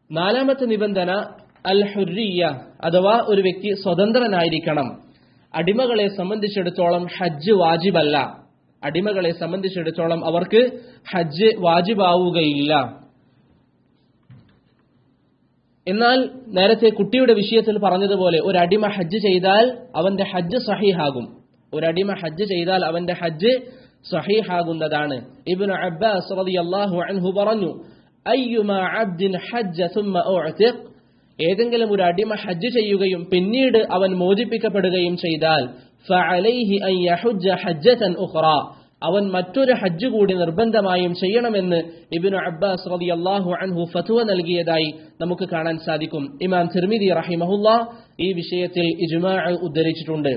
Speaker 1: നാലാമത്തെ നിബന്ധന അൽ ഹുർരിയ, അഥവാ ഒരു വ്യക്തി സ്വതന്ത്രനായിരിക്കണം. അടിമകളെ സംബന്ധിച്ചിടത്തോളം ഹജ്ജ് വാജിബല്ല. അടിമകളെ സംബന്ധിച്ചിടത്തോളം അവർക്ക് ഹജ്ജ് വാജിബാവുകയില്ല. എന്നാൽ നേരത്തെ കുട്ടിയുടെ വിഷയത്തിൽ പറഞ്ഞതുപോലെ ഒരു അടിമ ഹജ്ജ് ചെയ്താൽ അവന്റെ ഹജ്ജ് സഹീഹാകും. ഒരു അടിമ ഹജ്ജ് ചെയ്താൽ അവന്റെ ഹജ്ജ് സഹീഹാകുന്നതാണ്. ഇബ്നു അബ്ബാസ് റളിയല്ലാഹു അൻഹു പറഞ്ഞു, അയ്യുമാ അബ്ദിൻ ഹജ്ജ സുമ്മ ഉഅ്തിഖ്, ഏതെങ്കിലും ഒരു അടിമ ഹജ്ജ് ചെയ്യുകയും പിന്നീട് അവൻ മോചിപ്പിക്കപ്പെടുകയും ചെയ്താൽ ഫഅലൈഹി അൻ യഹുജ്ജ ഹജ്ജതൻ ഉഖ്റാ, അവൻ മറ്റൊരു ഹജ്ജ് കൂടി നിർബന്ധമായും ചെയ്യണമെന്ന് ഇബ്നു അബ്ബാസ് റളിയല്ലാഹു അൻഹു ഫത്വ നൽകിയതായി നമുക്ക് കാണാൻ സാധിക്കും. ഇമാം തിർമിദി റഹിമഹുല്ലാ ഈ വിഷയത്തിൽ ഇജ്മാ ഉദ്ധരിച്ചിട്ടുണ്ട്.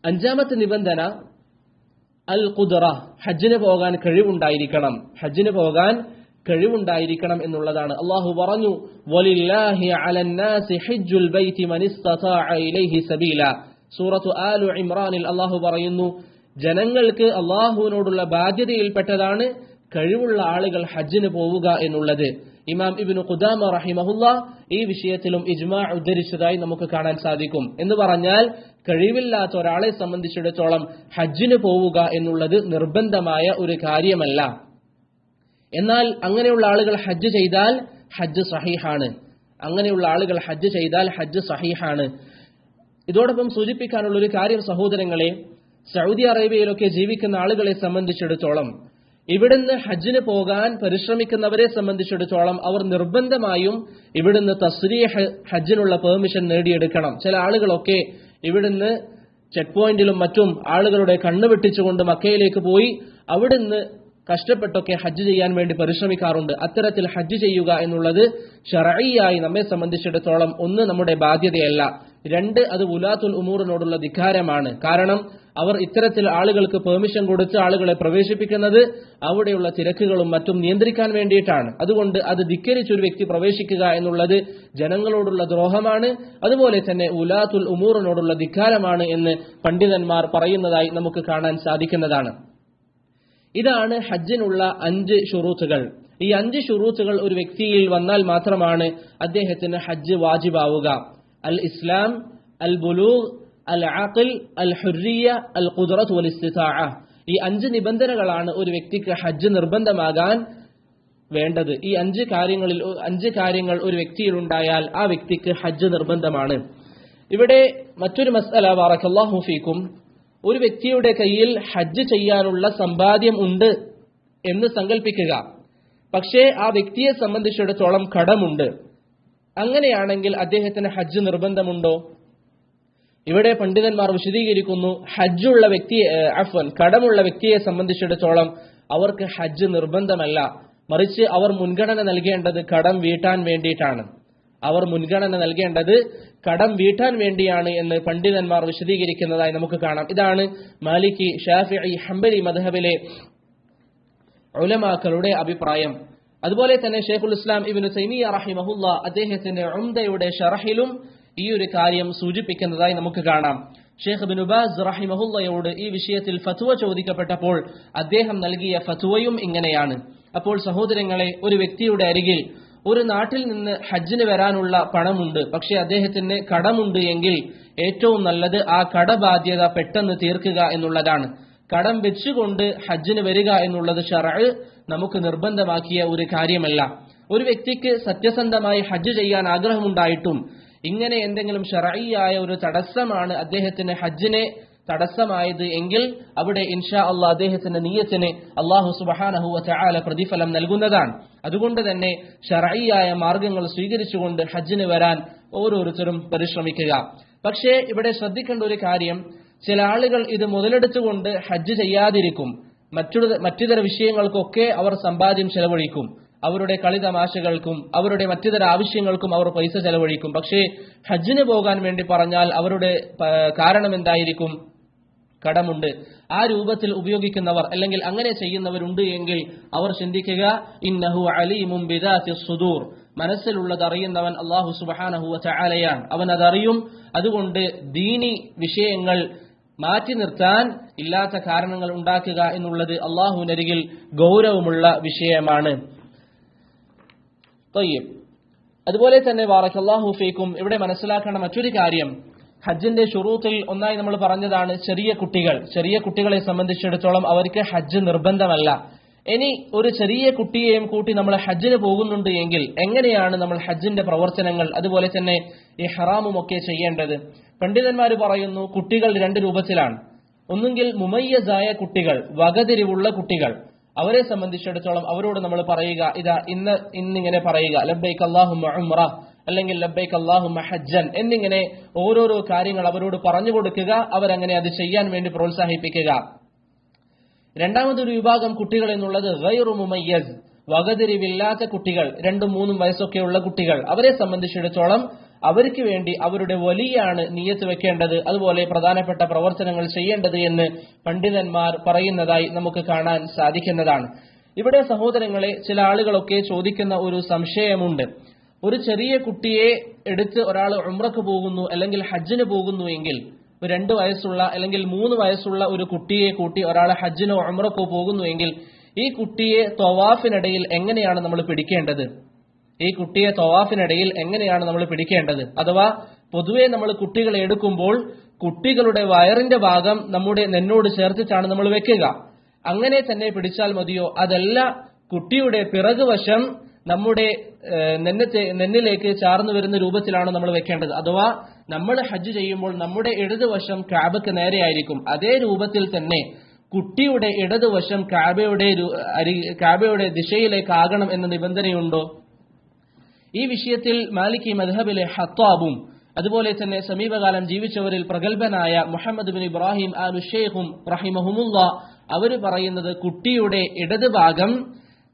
Speaker 1: അഞ്ചാമത്തെ നിബന്ധന അൽ ഖുദ്റ, ഹജ്ജിന് പോകാൻ കഴിവുണ്ടായിരിക്കണം. ഹജ്ജിന് പോകാൻ കഴിവുണ്ടായിരിക്കണം എന്നുള്ളതാണ്. അല്ലാഹു പറഞ്ഞു, വലില്ലാഹി അലന്നാസി ഹജ്ജുൽ ബൈതി മൻ ഇസ്തതാഅ ഇലൈഹി സബീല. സൂറത്തു ആലു ഇംറാനിൽ അല്ലാഹു പറയുന്നു, ജനങ്ങൾക്ക് അള്ളാഹുവിനോടുള്ള ബാധ്യതയിൽപ്പെട്ടതാണ് കഴിവുള്ള ആളുകൾ ഹജ്ജിന് പോവുക എന്നുള്ളത്. ഇമാം ഇബ്നു ഖുദാമ റഹിമഹുല്ലാ ഈ വിഷയത്തിലും ഇജ്മാ ഉദ്ധരിച്ചതായി നമുക്ക് കാണാൻ സാധിക്കും. എന്ന് പറഞ്ഞാൽ കഴിവില്ലാത്ത ഒരാളെ സംബന്ധിച്ചിടത്തോളം ഹജ്ജിന് പോവുക എന്നുള്ളത് നിർബന്ധമായ ഒരു കാര്യമല്ല. എന്നാൽ അങ്ങനെയുള്ള ആളുകൾ ഹജ്ജ് ചെയ്താൽ ഹജ്ജ് സഹീഹാണ്. അങ്ങനെയുള്ള ആളുകൾ ഹജ്ജ് ചെയ്താൽ ഹജ്ജ് സഹീഹാണ്. ഇതോടൊപ്പം സൂചിപ്പിക്കാനുള്ള ഒരു കാര്യം സഹോദരങ്ങളെ, സൗദി അറേബ്യയിലൊക്കെ ജീവിക്കുന്ന ആളുകളെ സംബന്ധിച്ചിടത്തോളം ഇവിടുന്ന് ഹജ്ജിന് പോകാൻ പരിശ്രമിക്കുന്നവരെ സംബന്ധിച്ചിടത്തോളം അവർ നിർബന്ധമായും ഇവിടുന്ന് തസ്രീഹ് ഹജ്ജിനുള്ള പെർമിഷൻ നേടിയെടുക്കണം. ചില ആളുകളൊക്കെ ഇവിടുന്ന് ചെക്ക് പോയിന്റിലും മറ്റും ആളുകളുടെ കണ്ണ് വെട്ടിച്ചുകൊണ്ട് മക്കയിലേക്ക് പോയി അവിടുന്ന് കഷ്ടപ്പെട്ടൊക്കെ ഹജ്ജ് ചെയ്യാൻ വേണ്ടി പരിശ്രമിക്കാറുണ്ട്. അത്തരത്തിൽ ഹജ്ജ് ചെയ്യുക എന്നുള്ളത് ശർഈയായി നമ്മെ സംബന്ധിച്ചിടത്തോളം ഒന്ന് നമ്മുടെ ബാധ്യതയല്ല, രണ്ട് അത് ഉലാത്തുൽ ഉമൂറിനോടുള്ള ധിക്കാരമാണ്. കാരണം അവർ ഇത്തരത്തിൽ ആളുകൾക്ക് പെർമിഷൻ കൊടുത്ത് ആളുകളെ പ്രവേശിപ്പിക്കുന്നത് അവിടെയുള്ള തിരക്കുകളും മറ്റും നിയന്ത്രിക്കാൻ വേണ്ടിയിട്ടാണ്. അതുകൊണ്ട് അത് ധിക്കരിച്ചൊരു വ്യക്തി പ്രവേശിക്കുക എന്നുള്ളത് ജനങ്ങളോടുള്ള ദ്രോഹമാണ്, അതുപോലെ തന്നെ ഉലാത്തുൽ ഉമൂറിനോടുള്ള ധിക്കാരമാണ് എന്ന് പണ്ഡിതന്മാർ പറയുന്നതായി നമുക്ക് കാണാൻ സാധിക്കുന്നതാണ്. ഇതാണ് ഹജ്ജിനുള്ള 5 ഷുറൂത്തുകൾ. ഈ 5 ഷുറൂത്തുകൾ ഒരു വ്യക്തിയിൽ വന്നാൽ മാത്രമാണ് അദ്ദേഹത്തിന് ഹജ്ജ് വാജിബാവുക. അൽ ഇസ്ലാം, അൽ ബുലൂഗ്, അൽ അഖൽ, അൽ ഹുർരിയ, അൽ ഖുദ്റത്ത് വൽ ഇസ്തിതാഅ. ഈ 5 നിബന്ധനകളാണ് ഒരു വ്യക്തിക്ക് ഹജ്ജ് നിർബന്ധമാകാൻ വേണ്ടത്. ഈ 5 കാര്യങ്ങൾ ഒരു വ്യക്തിയിൽ ഉണ്ടായാൽ ആ വ്യക്തിക്ക് ഹജ്ജ് നിർബന്ധമാണ്. ഇവിടെ മറ്റൊരു മസ്അല, ബറകല്ലാഹു ഫീക്കും, ഒരു വ്യക്തിയുടെ കയ്യിൽ ഹജ്ജ് ചെയ്യാനുള്ള സമ്പാദ്യം ഉണ്ട് എന്ന് സങ്കല്പിക്കുക. പക്ഷേ ആ വ്യക്തിയെ സംബന്ധിച്ചിടത്തോളം കടമുണ്ട്. അങ്ങനെയാണെങ്കിൽ അദ്ദേഹത്തിന് ഹജ്ജ് നിർബന്ധമുണ്ടോ? ഇവിടെ പണ്ഡിതന്മാർ വിശദീകരിക്കുന്നു, കടമുള്ള വ്യക്തിയെ സംബന്ധിച്ചിടത്തോളം അവർക്ക് ഹജ്ജ് നിർബന്ധമല്ല, മറിച്ച് അവർ മുൻഗണന നൽകേണ്ടത് കടം വീട്ടാൻ വേണ്ടിയിട്ടാണ്. കടം വീട്ടാൻ വേണ്ടിയാണ് എന്ന് പണ്ഡിതന്മാർ വിശദീകരിക്കുന്നതായി നമുക്ക് കാണാം. ഇതാണ് മാലിക്കി, ഷാഫിഈ, ഹംബലി മദ്ഹബിലെ ഉലമാക്കളുടെ അഭിപ്രായം. അതുപോലെ തന്നെ ഷെയ്ഖുൽ ഇസ്ലാം ഇബ്നു തൈമിയ്യ റഹിമഹുല്ലാ അദ്ദേഹത്തിന്റെ ഉംദയുടെ ശറഹിലും ഈ ഒരു കാര്യം സൂചിപ്പിക്കുന്നതായി നമുക്ക് കാണാം. ഷെയ്ഖ് ഇബ്നു ബാസ് റഹിമഹുല്ലയോട് ഈ വിഷയത്തിൽ ഫത്വ ചോദിക്കപ്പെട്ടപ്പോൾ അദ്ദേഹം നൽകിയ ഫത്വയും ഇങ്ങനെയാണ്. അപ്പോൾ സഹോദരങ്ങളെ, ഒരു വ്യക്തിയുടെ അരികിൽ ഒരു നാട്ടിൽ നിന്ന് ഹജ്ജിന് വരാനുള്ള പണമുണ്ട്, പക്ഷെ അദ്ദേഹത്തിന് കടമുണ്ട് എങ്കിൽ ഏറ്റവും നല്ലത് ആ കടബാധ്യത പെട്ടെന്ന് തീർക്കുക എന്നുള്ളതാണ്. കടം വെച്ചുകൊണ്ട് ഹജ്ജിന് വരിക എന്നുള്ളത് ശർഅ് നമുക്ക് നിർബന്ധമാക്കിയ ഒരു കാര്യമല്ല. ഒരു വ്യക്തിക്ക് സത്യസന്ധമായി ഹജ്ജ് ചെയ്യാൻ ആഗ്രഹമുണ്ടായിട്ടും ഇങ്ങനെ എന്തെങ്കിലും ശർഈയായ ഒരു തടസ്സമാണ് അദ്ദേഹത്തിന് ഹജ്ജിനെ തടസ്സമായത് എങ്കിൽ അവിടെ ഇൻഷാ അല്ലാഹ് അദ്ദേഹത്തിന്റെ നിയ്യത്തിന് അല്ലാഹു സുബ്ഹാനഹു വ തആല പ്രതിഫലം നൽകുന്നതാണ്. അതുകൊണ്ട് തന്നെ ശർഈയായ മാർഗങ്ങൾ സ്വീകരിച്ചുകൊണ്ട് ഹജ്ജിന് വരാൻ ഓരോരുത്തരും പരിശ്രമിക്കുക. പക്ഷേ ഇവിടെ ശ്രദ്ധിക്കേണ്ട ഒരു കാര്യം, ചില ആളുകൾ ഇത് മുതലെടുത്തുകൊണ്ട് ഹജ്ജ് ചെയ്യാതിരിക്കും. മറ്റിതര വിഷയങ്ങൾക്കൊക്കെ അവർ സമ്പാദ്യം ചെലവഴിക്കും. അവരുടെ കളിതമാശകൾക്കും അവരുടെ മറ്റിതര ആവശ്യങ്ങൾക്കും അവർ പൈസ ചെലവഴിക്കും. പക്ഷേ ഹജ്ജിന് പോകാൻ വേണ്ടി പറഞ്ഞാൽ അവരുടെ കാരണം എന്തായിരിക്കും? കടമുണ്ട്. ആ രൂപത്തിൽ ഉപയോഗിക്കുന്നവർ അല്ലെങ്കിൽ അങ്ങനെ ചെയ്യുന്നവരുണ്ട് എങ്കിൽ അവർ ചിന്തിക്കുക, ഇന്നഹു അലീമുൻ ബിദാത്തിസ് സുദൂർ, മനസ്സിലുള്ളത് അറിയുന്നവൻ അല്ലാഹു സുബ്ഹാനഹു വ തആലയാണ്, അവൻ അതറിയും. അതുകൊണ്ട് ദീനി വിഷയങ്ങൾ മാറ്റി നിർത്താൻ ഇല്ലാത്ത കാരണങ്ങൾ ഉണ്ടാക്കുക എന്നുള്ളത് അല്ലാഹുവിനരികിൽ ഗൗരവമുള്ള വിഷയമാണ്. അതുപോലെ തന്നെ ബാറകല്ലാഹു ഫീക്കും, ഇവിടെ മനസ്സിലാക്കേണ്ട മറ്റൊരു കാര്യം, ഹജ്ജിന്റെ ശുറൂത്തിൽ ഒന്നായി നമ്മൾ പറഞ്ഞതാണ് ചെറിയ കുട്ടികളെ സംബന്ധിച്ചിടത്തോളം അവർക്ക് ഹജ്ജ് നിർബന്ധമല്ല. ഇനി ഒരു ചെറിയ കുട്ടിയെയും കൂട്ടി നമ്മൾ ഹജ്ജിന് പോകുന്നുണ്ട് എങ്കിൽ എങ്ങനെയാണ് നമ്മൾ ഹജ്ജിന്റെ പ്രവർത്തനങ്ങൾ അതുപോലെ തന്നെ ഈ ഹറാമും ഒക്കെ ചെയ്യേണ്ടത്? പണ്ഡിതന്മാർ പറയുന്നു, കുട്ടികൾ 2 രൂപത്തിലാണ്. ഒന്നുകിൽ മുമയ്യസായ കുട്ടികൾ, വകതിരിവുള്ള കുട്ടികൾ, അവരെ സംബന്ധിച്ചിടത്തോളം അവരോട് നമ്മൾ പറയുക, ഇതാ ഇന്നിങ്ങനെ പറയുക, ലബ്ബൈക അല്ലാഹുമ്മ ഉംറ അല്ലെങ്കിൽ ലബ്ബൈക അല്ലാഹുമ്മ ഹജ്ജൻ എന്നിങ്ങനെ ഓരോരോ കാര്യങ്ങൾ അവരോട് പറഞ്ഞു കൊടുക്കുക. അവരങ്ങനെ അത് ചെയ്യാൻ വേണ്ടി പ്രോത്സാഹിപ്പിക്കുക. രണ്ടാമതൊരു വിഭാഗം കുട്ടികൾ എന്നുള്ളത് ഗൈറു മുമയ്യസ്, വകതിരിവില്ലാത്ത കുട്ടികൾ, 2-3 വയസ്സൊക്കെയുള്ള കുട്ടികൾ. അവരെ സംബന്ധിച്ചിടത്തോളം അവർക്ക് വേണ്ടി അവരുടെ വലിയാണ് നിയ്യത്ത് വെക്കേണ്ടത്, അതുപോലെ പ്രധാനപ്പെട്ട പ്രവർത്തനങ്ങൾ ചെയ്യേണ്ടത് എന്ന് പണ്ഡിതന്മാർ പറയുന്നതായി നമുക്ക് കാണാൻ സാധിക്കുന്നതാണ്. ഇവിടെ സഹോദരങ്ങളെ, ചില ആളുകളൊക്കെ ചോദിക്കുന്ന ഒരു സംശയമുണ്ട്. ഒരു ചെറിയ കുട്ടിയെ എടുത്ത് ഒരാൾ ഉംറക്ക് പോകുന്നു അല്ലെങ്കിൽ ഹജ്ജിന് പോകുന്നു എങ്കിൽ, 2 വയസ്സുള്ള അല്ലെങ്കിൽ 3 വയസ്സുള്ള ഒരു കുട്ടിയെ കൂട്ടി ഒരാൾ ഹജ്ജിനോ ഉംറക്കോ പോകുന്നു എങ്കിൽ ഈ കുട്ടിയെ തവാഫിനിടയിൽ എങ്ങനെയാണ് നമ്മൾ പിടിക്കേണ്ടത്? ഈ കുട്ടിയെ തവാഫിനിടയിൽ എങ്ങനെയാണ് നമ്മൾ പിടിക്കേണ്ടത്? അഥവാ പൊതുവെ നമ്മൾ കുട്ടികളെ എടുക്കുമ്പോൾ കുട്ടികളുടെ വയറിന്റെ ഭാഗം നമ്മുടെ നെന്നോട് ചേർത്തിട്ടാണ് നമ്മൾ വെക്കുക. അങ്ങനെ തന്നെ പിടിച്ചാൽ മതിയോ? അതല്ല, കുട്ടിയുടെ പിറകുവശം നമ്മുടെ നെന്നിലേക്ക് ചാർന്നു വരുന്ന രൂപത്തിലാണ് നമ്മൾ വെക്കേണ്ടത്. അഥവാ നമ്മൾ ഹജ്ജ് ചെയ്യുമ്പോൾ നമ്മുടെ ഇടതുവശം കഅബക്ക് നേരെയായിരിക്കും. അതേ രൂപത്തിൽ തന്നെ കുട്ടിയുടെ ഇടതുവശം കഅബയുടെ ദിശയിലേക്കാകണം എന്ന നിബന്ധനയുണ്ടോ? ഈ വിഷയത്തിൽ മാലിക്കി മദ്ഹബിലെ ഹത്താബും അതുപോലെ തന്നെ സമീപകാലം ജീവിച്ചവരിൽ പ്രഗത്ഭനായ മുഹമ്മദ് ബിൻ ഇബ്രാഹിം അൽ-ഷെയ്ഖും റഹിമഹുമുല്ലാ അവർ പറയുന്നത് കുട്ടിയുടെ ഇടതുഭാഗം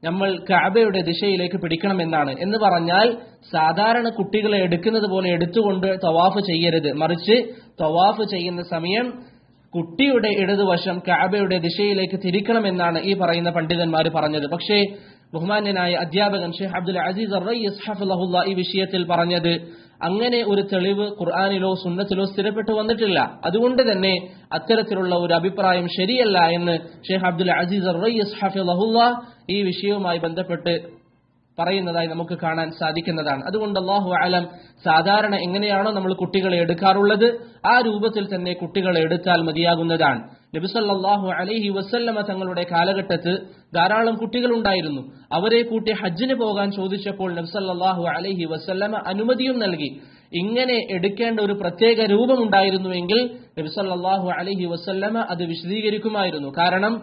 Speaker 1: നമ്മൾ കഅബയുടെ ദിശയിലേക്ക് പിടിക്കണമെന്നാണ്. എന്ന് പറഞ്ഞാൽ സാധാരണ കുട്ടികളെ എടുക്കുന്നത് പോലെ എടുത്തുകൊണ്ട് തവാഫ് ചെയ്യരുത്. മറിച്ച് തവാഫ് ചെയ്യുന്ന സമയം കുട്ടിയുടെ ഇടതുവശം കഅബയുടെ ദിശയിലേക്ക് തിരിക്കണമെന്നാണ് ഈ പറയുന്ന പണ്ഡിതന്മാർ പറഞ്ഞത്. പക്ഷേ ബഹുമാന്യനായ അധ്യാപകൻ ഷെയ്ഖ് അബ്ദുൽ അസീസ് അർ-റയ്യിസ് ഹഫിളഹുല്ലാ ഈ വിഷയത്തിൽ പറഞ്ഞത് അങ്ങനെ ഒരു തെളിവ് ഖുർആനിലോ സുന്നത്തിലോ സ്ഥിരപ്പെട്ടു വന്നിട്ടില്ല. അതുകൊണ്ട് തന്നെ അത്തരത്തിലുള്ള ഒരു അഭിപ്രായം ശരിയല്ല എന്ന് ഷെയ്ഖ് അബ്ദുൽ അസീസ് അർ-റയ്യിസ് ഹഫിളഹുല്ലാ ഈ വിഷയവുമായി ബന്ധപ്പെട്ട് പറയുന്നതായി നമുക്ക് കാണാൻ സാധിക്കുന്നതാണ്. അതുകൊണ്ട് അല്ലാഹു അലം, സാധാരണ എങ്ങനെയാണോ നമ്മൾ കുട്ടികളെ എടുക്കാറുള്ളത് ആ രൂപത്തിൽ തന്നെ കുട്ടികളെ എടുത്താൽ മതിയാകുന്നതാണ്. നബി സല്ലല്ലാഹു അലൈഹി വസല്ലമ തങ്ങളുടെ കാലഘട്ടത്ത് ധാരാളം കുട്ടികളുണ്ടായിരുന്നു. അവരെ കൂട്ടി ഹജ്ജിന് പോകാൻ ചോദിച്ചപ്പോൾ നബി സല്ലല്ലാഹു അലൈഹി വസല്ലമ അനുമതിയും നൽകി. ഇങ്ങനെ എടുക്കേണ്ട ഒരു പ്രത്യേക രൂപമുണ്ടായിരുന്നുവെങ്കിൽ നബി സല്ലല്ലാഹു അലൈഹി വസല്ലമ അത് വിശദീകരിക്കുമായിരുന്നു. കാരണം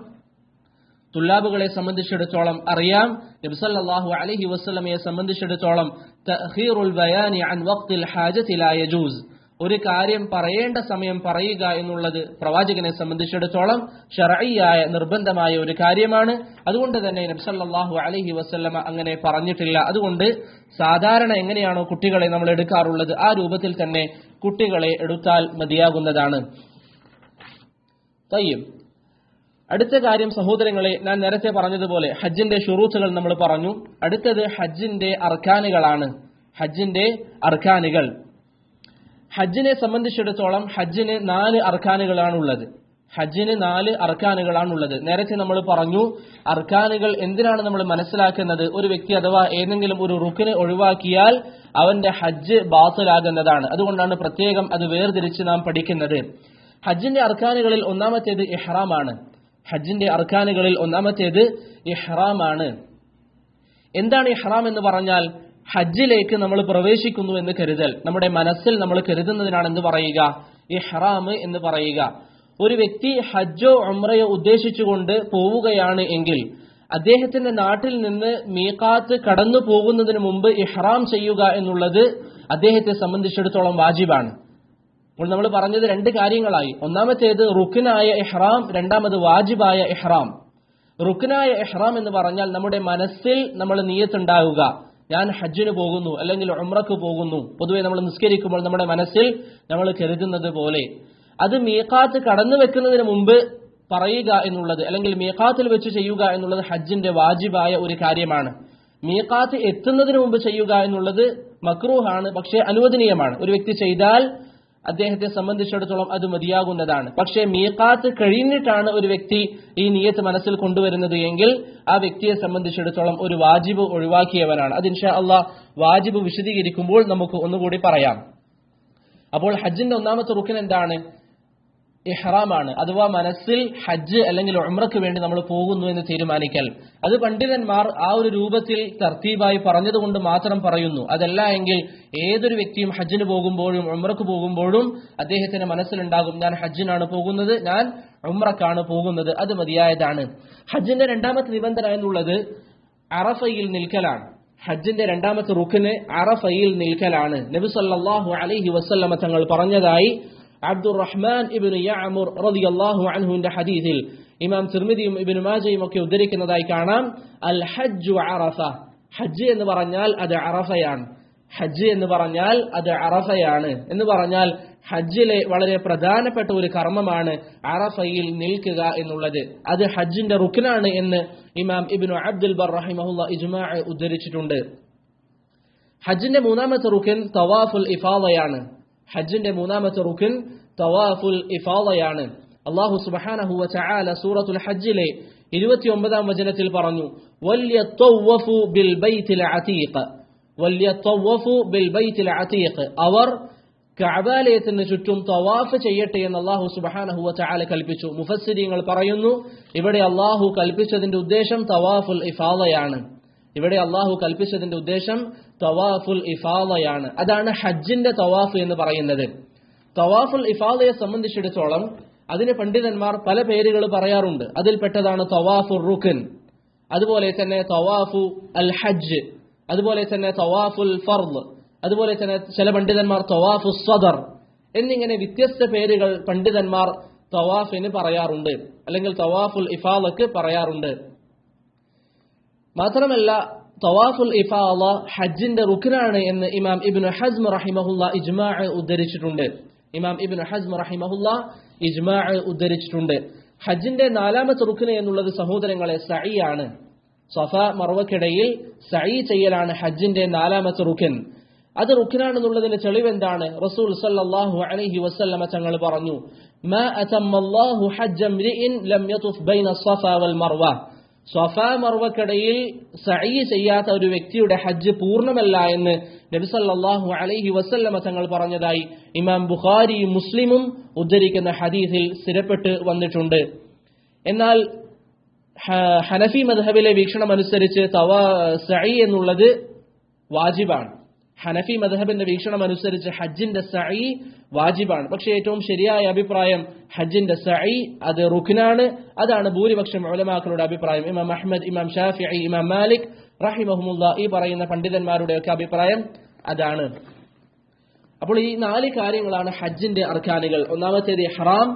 Speaker 1: തുല്ലാബുകളെ സംബന്ധിച്ചിടത്തോളം അറിയാം, നബി സല്ലല്ലാഹു അലൈഹി വസല്ലമയെ സംബന്ധിച്ചിടത്തോളം തഅഖീറുൽ ബയാനി അൻ വഖ്തിൽ ഹാജതി ലാ യജൂസ്, ഒരു കാര്യം പറയേണ്ട സമയം പറയുക എന്നുള്ളത് പ്രവാചകനെ സംബന്ധിച്ചിടത്തോളം ശർഈയായ നിർബന്ധമായ ഒരു കാര്യമാണ്. അതുകൊണ്ട് തന്നെ നബി സല്ലല്ലാഹു അലൈഹി വസല്ലമ അങ്ങനെ പറഞ്ഞിട്ടില്ല. അതുകൊണ്ട് സാധാരണ എങ്ങനെയാണോ കുട്ടികളെ നമ്മൾ എടുക്കാറുള്ളത് ആ രൂപത്തിൽ തന്നെ കുട്ടികളെ എടുത്താൽ മതിയാകുന്നതാണ്. തയ്യിബ്, അടുത്ത കാര്യം സഹോദരങ്ങളെ, ഞാൻ നേരത്തെ പറഞ്ഞതുപോലെ ഹജ്ജിന്റെ ശുറൂത്തുകൾ നമ്മൾ പറഞ്ഞു. അടുത്തത് ഹജ്ജിന്റെ അർക്കാനുകളാണ്. ഹജ്ജിന്റെ അർക്കാനുകൾ, ഹജ്ജിനെ സംബന്ധിച്ചിടത്തോളം ഹജ്ജിന് 4 അർക്കാനുകളാണുള്ളത്. ഹജ്ജിന് 4 അർക്കാനുകളാണുള്ളത്. നേരത്തെ നമ്മൾ പറഞ്ഞു അർക്കാനുകൾ എന്തിനാണ് നമ്മൾ മനസ്സിലാക്കുന്നത്? ഒരു വ്യക്തി അഥവാ ഏതെങ്കിലും ഒരു റുക്കിനെ ഒഴിവാക്കിയാൽ അവന്റെ ഹജ്ജ് ബാത്തിലാകുന്നതാണ്. അതുകൊണ്ടാണ് പ്രത്യേകം അത് വേർതിരിച്ച് നാം പഠിക്കുന്നത്. ഹജ്ജിന്റെ അർക്കാനുകളിൽ ഒന്നാമത്തേത് ഇഹ്റാമാണ്. ഹജ്ജിന്റെ അർക്കാനുകളിൽ ഒന്നാമത്തേത് ഇഹ്റാമാണ്. എന്താണ് ഇഹ്റാം എന്ന് പറഞ്ഞാൽ? ഹജ്ജിലേക്ക് നമ്മൾ പ്രവേശിക്കുന്നു എന്ന് കരുതൽ, നമ്മുടെ മനസ്സിൽ നമ്മൾ കരുതുന്നതിനാണ് എന്ത് പറയുക? ഇഹ്റാം എന്ന് പറയുക. ഒരു വ്യക്തി ഹജ്ജോ ഉംറയോ ഉദ്ദേശിച്ചുകൊണ്ട് പോവുകയാണ് എങ്കിൽ അദ്ദേഹത്തിന്റെ നാട്ടിൽ നിന്ന് മീഖാത്ത് കടന്നു പോകുന്നതിന് മുമ്പ് ഇഹ്റാം ചെയ്യുക എന്നുള്ളത് അദ്ദേഹത്തെ സംബന്ധിച്ചിടത്തോളം വാജിബാണ്. അപ്പോൾ നമ്മൾ പറഞ്ഞത് 2 കാര്യങ്ങളായി. ഒന്നാമത്തേത് റുക്നായ ഇഹ്റാം, രണ്ടാമത് വാജിബായ ഇഹ്റാം. റുക്നായ ഇഹ്റാം എന്ന് പറഞ്ഞാൽ നമ്മുടെ മനസ്സിൽ നമ്മൾ നിയത്തുണ്ടാവുക, ഞാൻ ഹജ്ജിന് പോകുന്നു അല്ലെങ്കിൽ ഉംറക്ക് പോകുന്നു. പൊതുവെ നമ്മൾ നിസ്കരിക്കുമ്പോൾ നമ്മുടെ മനസ്സിൽ നമ്മൾ കരുതുന്നത് പോലെ അത് മീഖാത്ത് കടന്നു വെക്കുന്നതിന് മുമ്പ് പറയുക എന്നുള്ളത് അല്ലെങ്കിൽ മീഖാത്തിൽ വെച്ച് ചെയ്യുക എന്നുള്ളത് ഹജ്ജിന്റെ വാജിബായ ഒരു കാര്യമാണ്. മീഖാത്ത് എത്തുന്നതിന് മുമ്പ് ചെയ്യുക എന്നുള്ളത് മക്രൂഹാണ്, പക്ഷേ അനുവദനീയമാണ്. ഒരു വ്യക്തി ചെയ്താൽ അദ്ദേഹത്തെ സംബന്ധിച്ചിടത്തോളം അത് മതിയാകുന്നതാണ്. പക്ഷേ മീഖാത്ത് കഴിഞ്ഞിട്ടാണ് ഒരു വ്യക്തി ഈ നിയത്ത് മനസ്സിൽ കൊണ്ടുവരുന്നത് എങ്കിൽ ആ വ്യക്തിയെ സംബന്ധിച്ചിടത്തോളം ഒരു വാജിബ് ഒഴിവാക്കിയവനാണ്. അത് ഇൻഷാ അല്ലാഹ് വാജിബ് വിശദീകരിക്കുമ്പോൾ നമുക്ക് ഒന്നുകൂടി പറയാം. അപ്പോൾ ഹജ്ജിന്റെ ഒന്നാമത്തെ റുക്ൻ എന്താണ്? ഇഹ്റാമാണ്. അഥവാ മനസ്സിൽ ഹജ്ജ് അല്ലെങ്കിൽ ഉംറയ്ക്ക് വേണ്ടി നമ്മൾ പോകുന്നു എന്ന് തീരുമാനിക്കൽ. അത് പണ്ഡിതന്മാർ ആ ഒരു രൂപത്തിൽ തർത്തീബായി പറഞ്ഞതുകൊണ്ട് മാത്രം പറയുന്നു. അതല്ല എങ്കിൽ ഏതൊരു വ്യക്തിയും ഹജ്ജിന് പോകുമ്പോഴും ഉംറയ്ക്ക് പോകുമ്പോഴും അദ്ദേഹത്തിന്റെ മനസ്സിലുണ്ടാകും, ഞാൻ ഹജ്ജിനാണ് പോകുന്നത്, ഞാൻ ഉംറക്കാണ് പോകുന്നത്, അത് മതിയായതാണ്. ഹജ്ജിന്റെ രണ്ടാമത്തെ നിബന്ധന എന്നുള്ളത് അറഫയിൽ നിൽക്കലാണ്. ഹജ്ജിന്റെ രണ്ടാമത്തെ റുക്ന് അറഫയിൽ നിൽക്കലാണ്. നബി സല്ലല്ലാഹു അലൈഹി വസല്ലമ തങ്ങൾ പറഞ്ഞതായി അബ്ദുറഹ്മാൻ ഇബ്നു യഅ്മുർ റളിയല്ലാഹു അൻഹുവിന്റെ ഹദീസിൽ ഇമാം തിർമിദിയും ഇബ്നു മാജയും ഒക്കെ ഉദ്ധരിക്കുന്നതായി കാണാം. അൽ ഹജ്ജു അറഫ, ഹജ്ജ് എന്ന് പറഞ്ഞാൽ അത് അറഫയാണ്. ഹജ്ജ് എന്ന് പറഞ്ഞാൽ അത് അറഫയാണ്. എന്ന് പറഞ്ഞാൽ ഹജ്ജിലെ വളരെ പ്രധാനപ്പെട്ട ഒരു കർമ്മമാണ് അറഫയിൽ നിൽക്കുക എന്നുള്ളത്. അത് ഹജ്ജിന്റെ റുക്നാണ് എന്ന് ഇമാം ഇബ്നു അബ്ദുൽ ബർ റഹിമഹുല്ലാ ഇജ്മാഅ ഉദ്ധരിച്ചിട്ടുണ്ട്. ഹജ്ജിന്റെ മൂന്നാമത്തെ റുക്ൻ തവാഫുൽ ഇഫാദയാണ്. ഹജ്ജിന്റെ മൂന്നാമത്തെ റുക്ൻ തവാഫുൽ ഇഫാദയാണ്. അല്ലാഹു സുബ്ഹാനഹു വ തആല സൂറത്തുൽ ഹജ്ജിലെ 29-ാം വചനത്തിൽ പറഞ്ഞു, വല്യതവഫു ബിൽ ബൈത്തിൽ അതീഖ, വല്യതവഫു ബിൽ ബൈത്തിൽ അതീഖ്, അവർ കഅബാലയത്തിന് ചുറ്റും തവാഫ് ചെയ്യട്ടെ എന്ന് അല്ലാഹു സുബ്ഹാനഹു വ തആല കൽപ്പിച്ചു. മുഫസ്സിരീങ്ങൾ പറയുന്നു, ഇവിടെ അല്ലാഹു കൽപ്പിച്ചതിന്റെ ഉദ്ദേശം തവാഫുൽ ഇഫാദയാണ്. ഇവിടെ അല്ലാഹു കൽപ്പിച്ചതിന്റെ ഉദ്ദേശം തവാഫുൽ ഇഫാദയാണ്. അതാണ് ഹജ്ജിന്റെ തവാഫ് എന്ന് പറയുന്നത്. തവാഫുൽ ഇഫാദയെ സംബന്ധിച്ചിടത്തോളം അതിന് പണ്ഡിതന്മാർ പല പേരുകൾ പറയാറുണ്ട്. അതിൽപ്പെട്ടതാണ് തവാഫുർ റുക്ൻ, അതുപോലെ തന്നെ തവാഫു അൽ ഹജ്ജ്, അതുപോലെ തന്നെ തവാഫുൽ ഫർദ്, അതുപോലെ തന്നെ ചില പണ്ഡിതന്മാർ തവാഫു സദർ എന്നിങ്ങനെ വ്യത്യസ്ത പേരുകൾ പണ്ഡിതന്മാർ തവാഫിന് പറയാറുണ്ട്, അല്ലെങ്കിൽ തവാഫുൽ ഇഫാദക്ക് പറയാറുണ്ട്. മാത്രമല്ല തവാഫുൽ ഇഫാദ ഹജ്ജിന്റെ റുക്നാണ് എന്ന് ഇമാം ഇബ്നു ഹസ്ം റഹിമഹുല്ലാ ഇജ്മാഅ് ഉദ്ധരിച്ചിട്ടുണ്ട്. ഇമാം ഇബ്നു ഹസ്ം റഹിമഹുല്ലാ ഇജ്മാഅ് ഉദ്ധരിച്ചിട്ടുണ്ട്. ഹജ്ജിന്റെ നാലാമത്തെ റുക്ന് എന്നുള്ളത് സഹോദരങ്ങളെ സഈ ആണ്. സഫ മർവക്കിടയിൽ സഈ ചെയ്യലാണ് ഹജ്ജിന്റെ നാലാമത്തെ റുക്ൻ. അത് റുക്നാണെന്നുള്ളതിന്റെ തെളിവെന്താണ്? റസൂൽ സല്ലല്ലാഹു അലൈഹി വസല്ലമ തങ്ങൾ പറഞ്ഞു, മാ അതമ്മല്ലാഹു ഹജ്ജ ഇംറിഇൻ ലം യതുഫ് ബൈന സഫ വൽ മർവ. സഫ മർവക്കിടയിൽ സഈ ചെയ്യാത്ത ഒരു വ്യക്തിയുടെ ഹജ്ജ് പൂർണ്ണമല്ല എന്ന് നബി സല്ലല്ലാഹു അലൈഹി വസല്ലമ തങ്ങൾ പറഞ്ഞതായി ഇമാം ബുഖാരിയും മുസ്ലിമും ഉദ്ധരിക്കുന്ന ഹദീസിൽ സ്ഥിരപ്പെട്ട് വന്നിട്ടുണ്ട്. എന്നാൽ ഹനഫി മദ്ഹബിലെ വീക്ഷണം അനുസരിച്ച് സഈ എന്നുള്ളത് വാജിബാണ്. ഹനഫി മദ്ഹബിന്റെ വീക്ഷണം അനുസരിച്ച് ഹജ്ജിന്റെ സഈ വാജിബാണ്. പക്ഷേ ഏറ്റവും ശരിയായ അഭിപ്രായം ഹജ്ജിന്റെ സഈ അത് റുക്നാണ്. അതാണ് ഭൂരിപക്ഷം ഉലമാക്കളുടെ അഭിപ്രായം. ഇമാം അഹ്മദ്, ഇമാം ഷാഫിഈ, ഇമാം മാലിക് റഹിമഹുമുല്ലാ ഈ പറയുന്ന പണ്ഡിതന്മാരുടെയൊക്കെ അഭിപ്രായം അതാണ്. അപ്പോൾ ഈ 4 കാര്യങ്ങളാണ് ഹജ്ജിന്റെ അർക്കാനുകൾ. ഒന്നാമത്തേത് ഇഹ്റാം,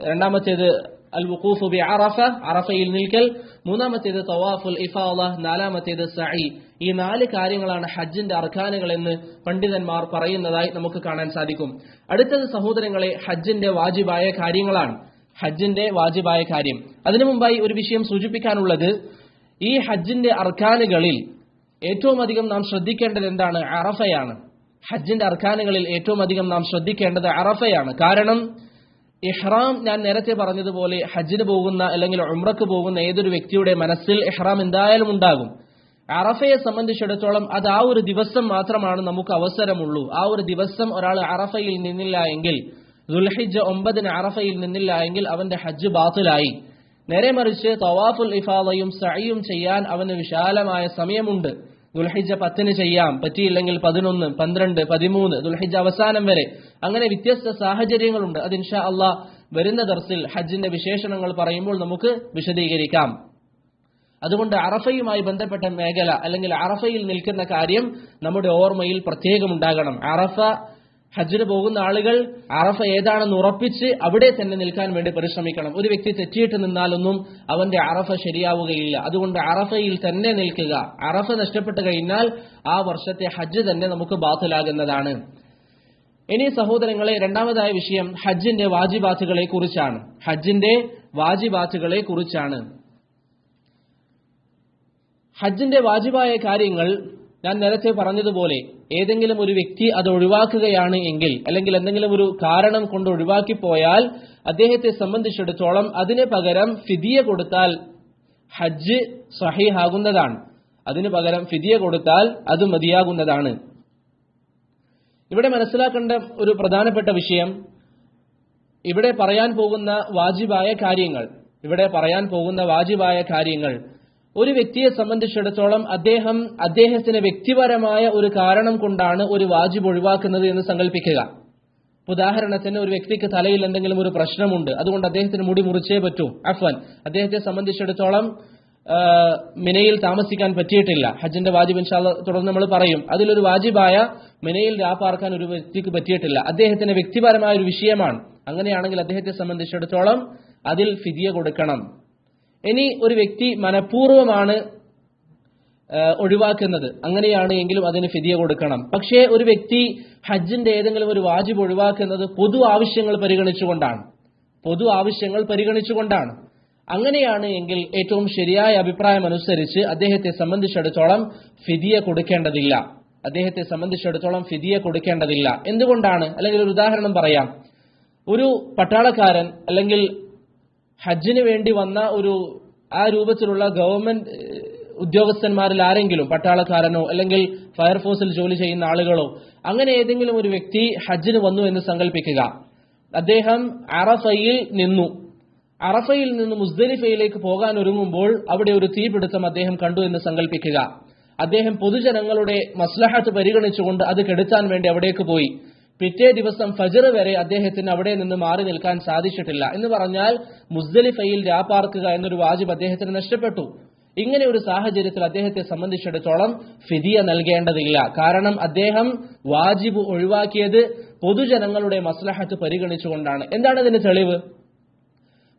Speaker 1: രണ്ടാമത്തേത് അൽ വുഖൂഫ് ബി അറഫ, അറഫയിൽ നിൽക്കൽ, മൂന്നാമത്തേത് തവാഫുൽ ഇഫാദ, നാലാമത്തേത് സഈ. ഈ 4 കാര്യങ്ങളാണ് ഹജ്ജിന്റെ അർക്കാനുകൾ എന്ന് പണ്ഡിതന്മാർ പറയുന്നതായി നമുക്ക് കാണാൻ സാധിക്കും. അടുത്തത് സഹോദരങ്ങളെ ഹജ്ജിന്റെ വാജിബായ കാര്യങ്ങളാണ്. ഹജ്ജിന്റെ വാജിബായ കാര്യം. അതിനു മുമ്പായി ഒരു വിഷയം സൂചിപ്പിക്കാനുള്ളത്, ഈ ഹജ്ജിന്റെ അർക്കാനുകളിൽ ഏറ്റവും അധികം നാം ശ്രദ്ധിക്കേണ്ടത് എന്താണ്? അറഫയാണ്. ഹജ്ജിന്റെ അർക്കാനുകളിൽ ഏറ്റവും അധികം നാം ശ്രദ്ധിക്കേണ്ടത് അറഫയാണ്. കാരണം ഇഹ്റാം, ഞാൻ നേരത്തെ പറഞ്ഞതുപോലെ ഹജ്ജിന് പോകുന്ന അല്ലെങ്കിൽ ഉംറക്ക് പോകുന്ന ഏതൊരു വ്യക്തിയുടെ മനസ്സിൽ ഇഹ്റാം എന്തായാലും ഉണ്ടാകും. അറഫയെ സംബന്ധിച്ചിടത്തോളം അത് ആ ഒരു ദിവസം മാത്രമാണ് നമുക്ക് അവസരമുള്ളൂ. ആ ഒരു ദിവസം ഒരാൾ അറഫയിൽ നിന്നില്ല എങ്കിൽ, ദുൽഹിജ്ജ 9 അറഫയിൽ നിന്നില്ല എങ്കിൽ അവന്റെ ഹജ്ജ് ബാത്തിലായി. നേരെ മറിച്ച് തവാഫുൽ ഇഫാദയും സഈയും ചെയ്യാൻ അവന് വിശാലമായ സമയമുണ്ട്. ദുൽഹിജ്ജ 10 ചെയ്യാം, പറ്റിയില്ലെങ്കിൽ 11, 12, 13, ദുൽഹിജ്ജ അവസാനം വരെ. അങ്ങനെ വ്യത്യസ്ത സാഹചര്യങ്ങളുണ്ട്. അത് ഇൻഷാ അല്ലാഹ് വരുന്ന ദർസിൽ ഹജ്ജിന്റെ വിശേഷണങ്ങൾ പറയുമ്പോൾ നമുക്ക് വിശദീകരിക്കാം. അതുകൊണ്ട് അറഫയുമായി ബന്ധപ്പെട്ട മേഖല അല്ലെങ്കിൽ അറഫയിൽ നിൽക്കുന്ന കാര്യം നമ്മുടെ ഓർമ്മയിൽ പ്രത്യേകം ഉണ്ടാകണം. അറഫ, ഹജ്ജിന് പോകുന്ന ആളുകൾ അറഫ ഏതാണെന്ന് ഉറപ്പിച്ച് അവിടെ തന്നെ നിൽക്കാൻ വേണ്ടി പരിശ്രമിക്കണം. ഒരു വ്യക്തി തെറ്റിയിട്ട് നിന്നാലൊന്നും അവന്റെ അറഫ ശരിയാവുകയില്ല. അതുകൊണ്ട് അറഫയിൽ തന്നെ നിൽക്കുക. അറഫ നഷ്ടപ്പെട്ടു കഴിഞ്ഞാൽ ആ വർഷത്തെ ഹജ്ജ് തന്നെ നമുക്ക് ബാത്തിലാകുന്നതാണ്. ഇനി സഹോദരങ്ങളെ, രണ്ടാമതായ വിഷയം ഹജ്ജിന്റെ വാജിബാത്തുകളെ കുറിച്ചാണ്. ഹജ്ജിന്റെ വാജിബാത്തുകളെ കുറിച്ചാണ്. ഹജ്ജിന്റെ വാജിബായ കാര്യങ്ങൾ ഞാൻ നേരത്തെ പറഞ്ഞതുപോലെ ഏതെങ്കിലും ഒരു വ്യക്തി അത് ഒഴിവാക്കുകയാണ് എങ്കിൽ, അല്ലെങ്കിൽ എന്തെങ്കിലും ഒരു കാരണം കൊണ്ട് ഒഴിവാക്കിപ്പോയാൽ അദ്ദേഹത്തെ സംബന്ധിച്ചിടത്തോളം അതിന് പകരം ഫിദിയ കൊടുത്താൽ ഹജ്ജ് സഹീഹാകുന്നതാണ്. അതിന് പകരം ഫിദിയ കൊടുത്താൽ അത് മതിയാകുന്നതാണ്. ഇവിടെ മനസ്സിലാക്കേണ്ട ഒരു പ്രധാനപ്പെട്ട വിഷയം, ഇവിടെ പറയാൻ പോകുന്ന വാജിബായ കാര്യങ്ങൾ ഒരു വ്യക്തിയെ സംബന്ധിച്ചിടത്തോളം അദ്ദേഹത്തിന് വ്യക്തിപരമായ ഒരു കാരണം കൊണ്ടാണ് ഒരു വാജിബ് ഒഴിവാക്കുന്നത് എന്ന് സങ്കല്പിക്കുക. ഉദാഹരണത്തിന്, ഒരു വ്യക്തിക്ക് തലയിൽ എന്തെങ്കിലും ഒരു പ്രശ്നമുണ്ട്, അതുകൊണ്ട് അദ്ദേഹത്തിന് മുടി മുറിച്ചേ പറ്റൂ. അദ്ദേഹത്തെ സംബന്ധിച്ചിടത്തോളം മിനയിൽ താമസിക്കാൻ പറ്റിയിട്ടില്ല. ഹജ്ജിന്റെ വാജിബ് ഇൻഷാ അല്ലാഹ് തുടർന്ന് നമ്മൾ പറയും. അതിലൊരു വാജിബായ മിനയിൽ രാപ്പാർക്കാൻ ഒരു വ്യക്തിക്ക് പറ്റിയിട്ടില്ല. അദ്ദേഹത്തിന് വ്യക്തിപരമായ ഒരു വിഷയമാണ്. അങ്ങനെയാണെങ്കിൽ അദ്ദേഹത്തെ സംബന്ധിച്ചിടത്തോളം അതിൽ ഫിദിയ കൊടുക്കണം. ഇനി ഒരു വ്യക്തി മനഃപൂർവ്വമാണ് ഒഴിവാക്കുന്നത്, അങ്ങനെയാണ് എങ്കിലും അതിന് ഫിദിയ കൊടുക്കണം. പക്ഷേ ഒരു വ്യക്തി ഹജ്ജിന്റെ ഏതെങ്കിലും ഒരു വാജിബ് ഒഴിവാക്കുന്നത് പൊതു ആവശ്യങ്ങൾ പരിഗണിച്ചുകൊണ്ടാണ്. അങ്ങനെയാണ് എങ്കിൽ ഏറ്റവും ശരിയായ അഭിപ്രായം അനുസരിച്ച് അദ്ദേഹത്തെ സംബന്ധിച്ചിടത്തോളം ഫിദിയ കൊടുക്കേണ്ടതില്ല. എന്തുകൊണ്ടാണ്? അല്ലെങ്കിൽ ഒരു ഉദാഹരണം പറയാം. ഒരു പട്ടാളക്കാരൻ അല്ലെങ്കിൽ ഹജ്ജിന് വേണ്ടി വന്ന ആ രൂപത്തിലുള്ള ഗവൺമെന്റ് ഉദ്യോഗസ്ഥന്മാരിൽ ആരെങ്കിലും, പട്ടാളക്കാരനോ അല്ലെങ്കിൽ ഫയർഫോഴ്സിൽ ജോലി ചെയ്യുന്ന ആളുകളോ അങ്ങനെ ഏതെങ്കിലും ഒരു വ്യക്തി ഹജ്ജിന് വന്നു എന്ന് സങ്കല്പിക്കുക. അദ്ദേഹം അറഫയിൽ നിന്ന് മുസ്ദലിഫയിലേക്ക് പോകാൻ ഒരുങ്ങുമ്പോൾ അവിടെ ഒരു തീപിടുത്തം അദ്ദേഹം കണ്ടു എന്ന് സങ്കല്പിക്കുക. അദ്ദേഹം പൊതുജനങ്ങളുടെ മസ്ലഹത്ത് പരിഗണിച്ചുകൊണ്ട് അത് കെടുത്താൻ വേണ്ടി അവിടേക്ക് പോയി. പിറ്റേ ദിവസം ഫജ്ർ വരെ അദ്ദേഹത്തിന് അവിടെ നിന്ന് മാറി നിൽക്കാൻ സാധിച്ചിട്ടില്ല എന്ന് പറഞ്ഞാൽ മുസ്ദലിഫയിൽ രാപ്പാർക്കുക എന്നൊരു വാജിബ് അദ്ദേഹത്തിന് നഷ്ടപ്പെട്ടു. ഇങ്ങനെ ഒരു സാഹചര്യത്തിൽ അദ്ദേഹത്തെ സംബന്ധിച്ചിടത്തോളം ഫിദിയ നൽകേണ്ടതില്ല. കാരണം അദ്ദേഹം വാജിബ് ഒഴിവാക്കിയത് പൊതുജനങ്ങളുടെ മസ്ലഹത്ത് പരിഗണിച്ചുകൊണ്ടാണ്. എന്താണ് ഇതിന് തെളിവ്?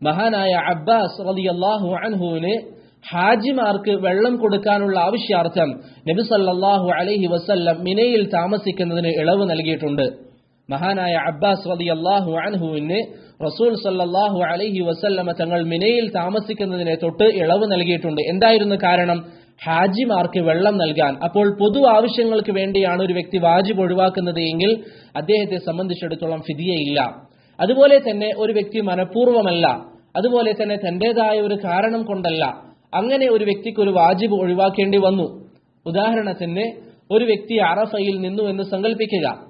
Speaker 1: മഹാനായ അബ്ബാസ് റളിയല്ലാഹു അൻഹുവിന് ഹാജിമാർക്ക് വെള്ളം കൊടുക്കാനുള്ള ആവശ്യാർത്ഥം നബി സല്ലല്ലാഹു അലൈഹി വസല്ലം മിനയിൽ താമസിക്കുന്നതിന് ഇളവ് നൽകിയിട്ടുണ്ട്. മഹാനായ അബ്ബാസ് റളിയല്ലാഹു അൻഹുവിന് റസൂൽ സല്ലല്ലാഹു അലൈഹി വസല്ലമ തങ്ങൾ മിനയിൽ താമസിക്കുന്നതിനെ തൊട്ട് ഇളവ് നൽകിയിട്ടുണ്ട്. എന്തായിരുന്നു കാരണം? ഹാജിമാർക്ക് വെള്ളം നൽകാൻ. അപ്പോൾ പൊതു ആവശ്യങ്ങൾക്ക് വേണ്ടിയാണ് ഒരു വ്യക്തി വാജിബ് ഒഴിവാക്കുന്നത് എങ്കിൽ അദ്ദേഹത്തെ സംബന്ധിച്ചിടത്തോളം ഫിദിയയില്ല. അതുപോലെ തന്നെ ഒരു വ്യക്തി മനഃപൂർവ്വമല്ല, അതുപോലെ തന്നെ തന്റേതായ ഒരു കാരണം കൊണ്ടല്ല, അങ്ങനെ ഒരു വ്യക്തിക്ക് ഒരു വാജിബ് ഒഴിവാക്കേണ്ടി വന്നു. ഉദാഹരണത്തിന് ഒരു വ്യക്തി അറഫയിൽ നിന്നു എന്ന് സങ്കല്പിക്കുക.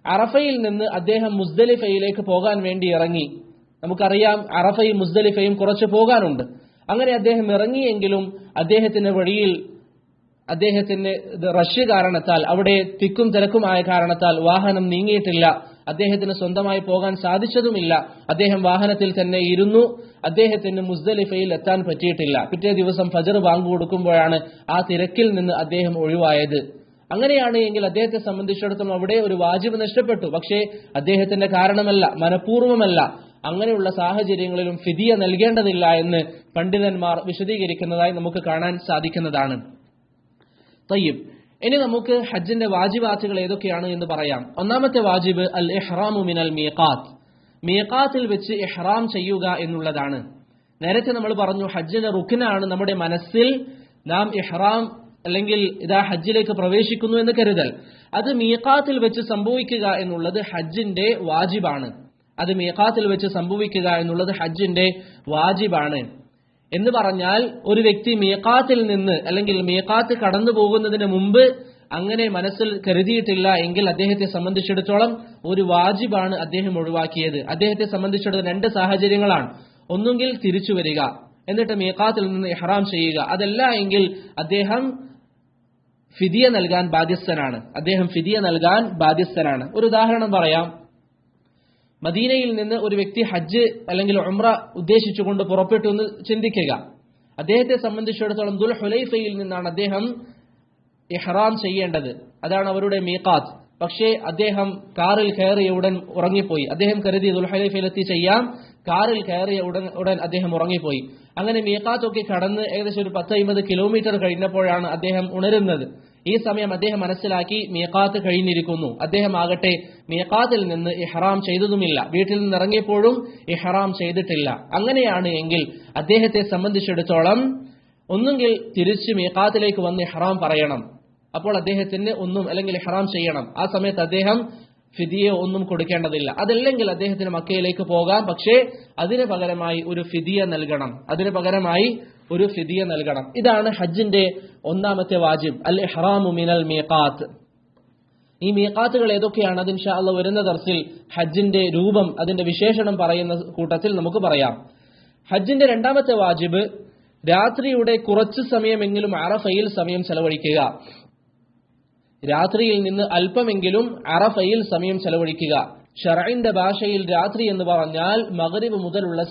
Speaker 1: അറഫയിൽ നിന്ന് അദ്ദേഹം മുസ്ദലിഫയിലേക്ക് പോകാൻ വേണ്ടി ഇറങ്ങി. നമുക്കറിയാം അറഫയും മുസ്ദലിഫയും കുറച്ച് പോകാനുണ്ട്. അങ്ങനെ അദ്ദേഹം ഇറങ്ങിയെങ്കിലും അദ്ദേഹത്തിന്റെ വഴിയിൽ അദ്ദേഹത്തിന് റഷ് കാരണത്താൽ, അവിടെ തിക്കും തിരക്കുമായ കാരണത്താൽ വാഹനം നീങ്ങിയിട്ടില്ല. അദ്ദേഹത്തിന് സ്വന്തമായി പോകാൻ സാധിച്ചതുമില്ല. അദ്ദേഹം വാഹനത്തിൽ തന്നെ ഇരുന്നു. അദ്ദേഹത്തിന് മുസ്ദലിഫയിൽ എത്താൻ പറ്റിയിട്ടില്ല. പിറ്റേ ദിവസം ഫജ്ർ ബാങ്ക് കൊടുക്കുമ്പോഴാണ് ആ തിരക്കിൽ നിന്ന് അദ്ദേഹം ഒഴിവായത്. അങ്ങനെയാണ് എങ്കിൽ അദ്ദേഹത്തെ സംബന്ധിച്ചിടത്തോളം അവിടെ ഒരു വാജിബ് നഷ്ടപ്പെട്ടു. പക്ഷേ അദ്ദേഹത്തിന്റെ കാരണമല്ല, മനഃപൂർവ്വമല്ല. അങ്ങനെയുള്ള സാഹചര്യങ്ങളിലും ഫിദിയ നൽകേണ്ടതില്ല എന്ന് പണ്ഡിതന്മാർ വിശദീകരിക്കുന്നതായി നമുക്ക് കാണാൻ സാധിക്കുന്നതാണ്. തയ്യിബ്, ഇനി നമുക്ക് ഹജ്ജിന്റെ വാജിബാത്തുകൾ ഏതൊക്കെയാണ് എന്ന് പറയാം. ഒന്നാമത്തെ വാജിബ് അൽ ഇഹ്റാമു മിനൽ മീഖാത്ത്, മീഖാത്തിൽ വെച്ച് ഇഹ്റാം ചെയ്യുക എന്നുള്ളതാണ്. നേരത്തെ നമ്മൾ പറഞ്ഞു ഹജ്ജിന്റെ റുക്നാണ് നമ്മുടെ മനസ്സിൽ നാം ഇഹ്റാം അല്ലെങ്കിൽ ഇതാ ഹജ്ജിലേക്ക് പ്രവേശിക്കുന്നു എന്ന് കരുതൽ. അത് മീഖാത്തിൽ വെച്ച് സംഭവിക്കുക എന്നുള്ളത് ഹജ്ജിന്റെ വാജിബാണ്. അത് മീഖാത്തിൽ വെച്ച് സംഭവിക്കുക എന്നുള്ളത് ഹജ്ജിന്റെ വാജിബാണ്. എന്ന് പറഞ്ഞാൽ ഒരു വ്യക്തി മീഖാത്തിൽ നിന്ന് അല്ലെങ്കിൽ മീഖാത്ത് കടന്നു പോകുന്നതിന് മുമ്പ് അങ്ങനെ മനസ്സിൽ കരുതിയിട്ടില്ല എങ്കിൽ അദ്ദേഹത്തെ സംബന്ധിച്ചിടത്തോളം ഒരു വാജിബാണ് അദ്ദേഹം ഒഴിവാക്കിയത്. അദ്ദേഹത്തെ സംബന്ധിച്ചിടത്തോളം രണ്ട് സാഹചര്യങ്ങളാണ്. ഒന്നുകിൽ തിരിച്ചു വരിക, എന്നിട്ട് മീഖാത്തിൽ നിന്ന് ഇഹ്റാം ചെയ്യുക. അതല്ല എങ്കിൽ അദ്ദേഹം ഫിദിയ നൽകാൻ ബാധ്യസ്ഥനാണ്. ഒരു ഉദാഹരണം പറയാം. മദീനയിൽ നിന്ന് ഒരു വ്യക്തി ഹജ്ജ് അല്ലെങ്കിൽ ഉംറ ഉദ്ദേശിച്ചുകൊണ്ട് പുറപ്പെട്ടു എന്ന് ചിന്തിക്കുക. അദ്ദേഹത്തെ സംബന്ധിച്ചിടത്തോളം ദുൽ ഹുലൈഫയിൽ നിന്നാണ് അദ്ദേഹം ഇഹ്റാം ചെയ്യേണ്ടത്. അതാണ് അവരുടെ മീഖാത്ത്. പക്ഷേ അദ്ദേഹം കാറിൽ കയറിയ ഉടൻ ഉറങ്ങിപ്പോയി. അദ്ദേഹം കരുതി ദുൽ ഹുലൈഫയിലെത്തി ചെയ്യാം. കാറിൽ കയറിയ ഉടൻ അദ്ദേഹം ഉറങ്ങിപ്പോയി. അങ്ങനെ മീഖാത്തൊക്കെ കടന്ന് ഏകദേശം ഒരു 10-50 കിലോമീറ്റർ കഴിഞ്ഞപ്പോഴാണ് അദ്ദേഹം ഉണരുന്നത്. ഈ സമയം അദ്ദേഹം മനസ്സിലാക്കി മീഖാത്ത് കഴിഞ്ഞിരിക്കുന്നു. അദ്ദേഹം ആകട്ടെ മീഖാത്തിൽ നിന്ന് ഇഹ്റാം ചെയ്തതുമില്ല. വീട്ടിൽ നിന്ന് ഇറങ്ങിയപ്പോഴും ഇഹ്റാം ചെയ്തിട്ടില്ല. അങ്ങനെയാണ് എങ്കിൽ അദ്ദേഹത്തെ സംബന്ധിച്ചിടത്തോളം ഒന്നുകിൽ തിരിച്ച് മീഖാത്തിലേക്ക് വന്ന് ഇഹ്റാം പറയണം. അപ്പോൾ അദ്ദേഹത്തിന് അല്ലെങ്കിൽ ഇഹ്റാം ചെയ്യണം. ആ സമയത്ത് അദ്ദേഹം ഫിദിയ ഒന്നും കൊടുക്കേണ്ടതില്ല. അതല്ലെങ്കിൽ അദ്ദേഹത്തിന് മക്കയിലേക്ക് പോകാം. പക്ഷേ അതിന് പകരമായി ഒരു ഫിദിയ നൽകണം. ഇതാണ് ഹജ്ജിന്റെ ഒന്നാമത്തെ വാജിബ്, അൽ ഇഹ്റാമു മിനൽ മീഖാത്ത്. ഈ മീഖാത്തുകൾ ഏതൊക്കെയാണ്? അത് ഇൻഷാ അല്ലാഹ് വരുന്ന ദർസിൽ ഹജ്ജിന്റെ രൂപം, അതിന്റെ വിശേഷണം പറയുന്ന കൂട്ടത്തിൽ നമുക്ക് പറയാം. ഹജ്ജിന്റെ രണ്ടാമത്തെ വാജിബ് രാത്രിയുടെ കുറച്ചു സമയമെങ്കിലും അറഫയിൽ സമയം ചെലവഴിക്കുക. രാത്രിയിൽ നിന്ന് അല്പമെങ്കിലും അറഫയിൽ സമയം ചെലവഴിക്കുക. ശർഇന്റെ ഭാഷയിൽ രാത്രി എന്ന് പറഞ്ഞാൽ മഗ്രിബ് മുതലുള്ള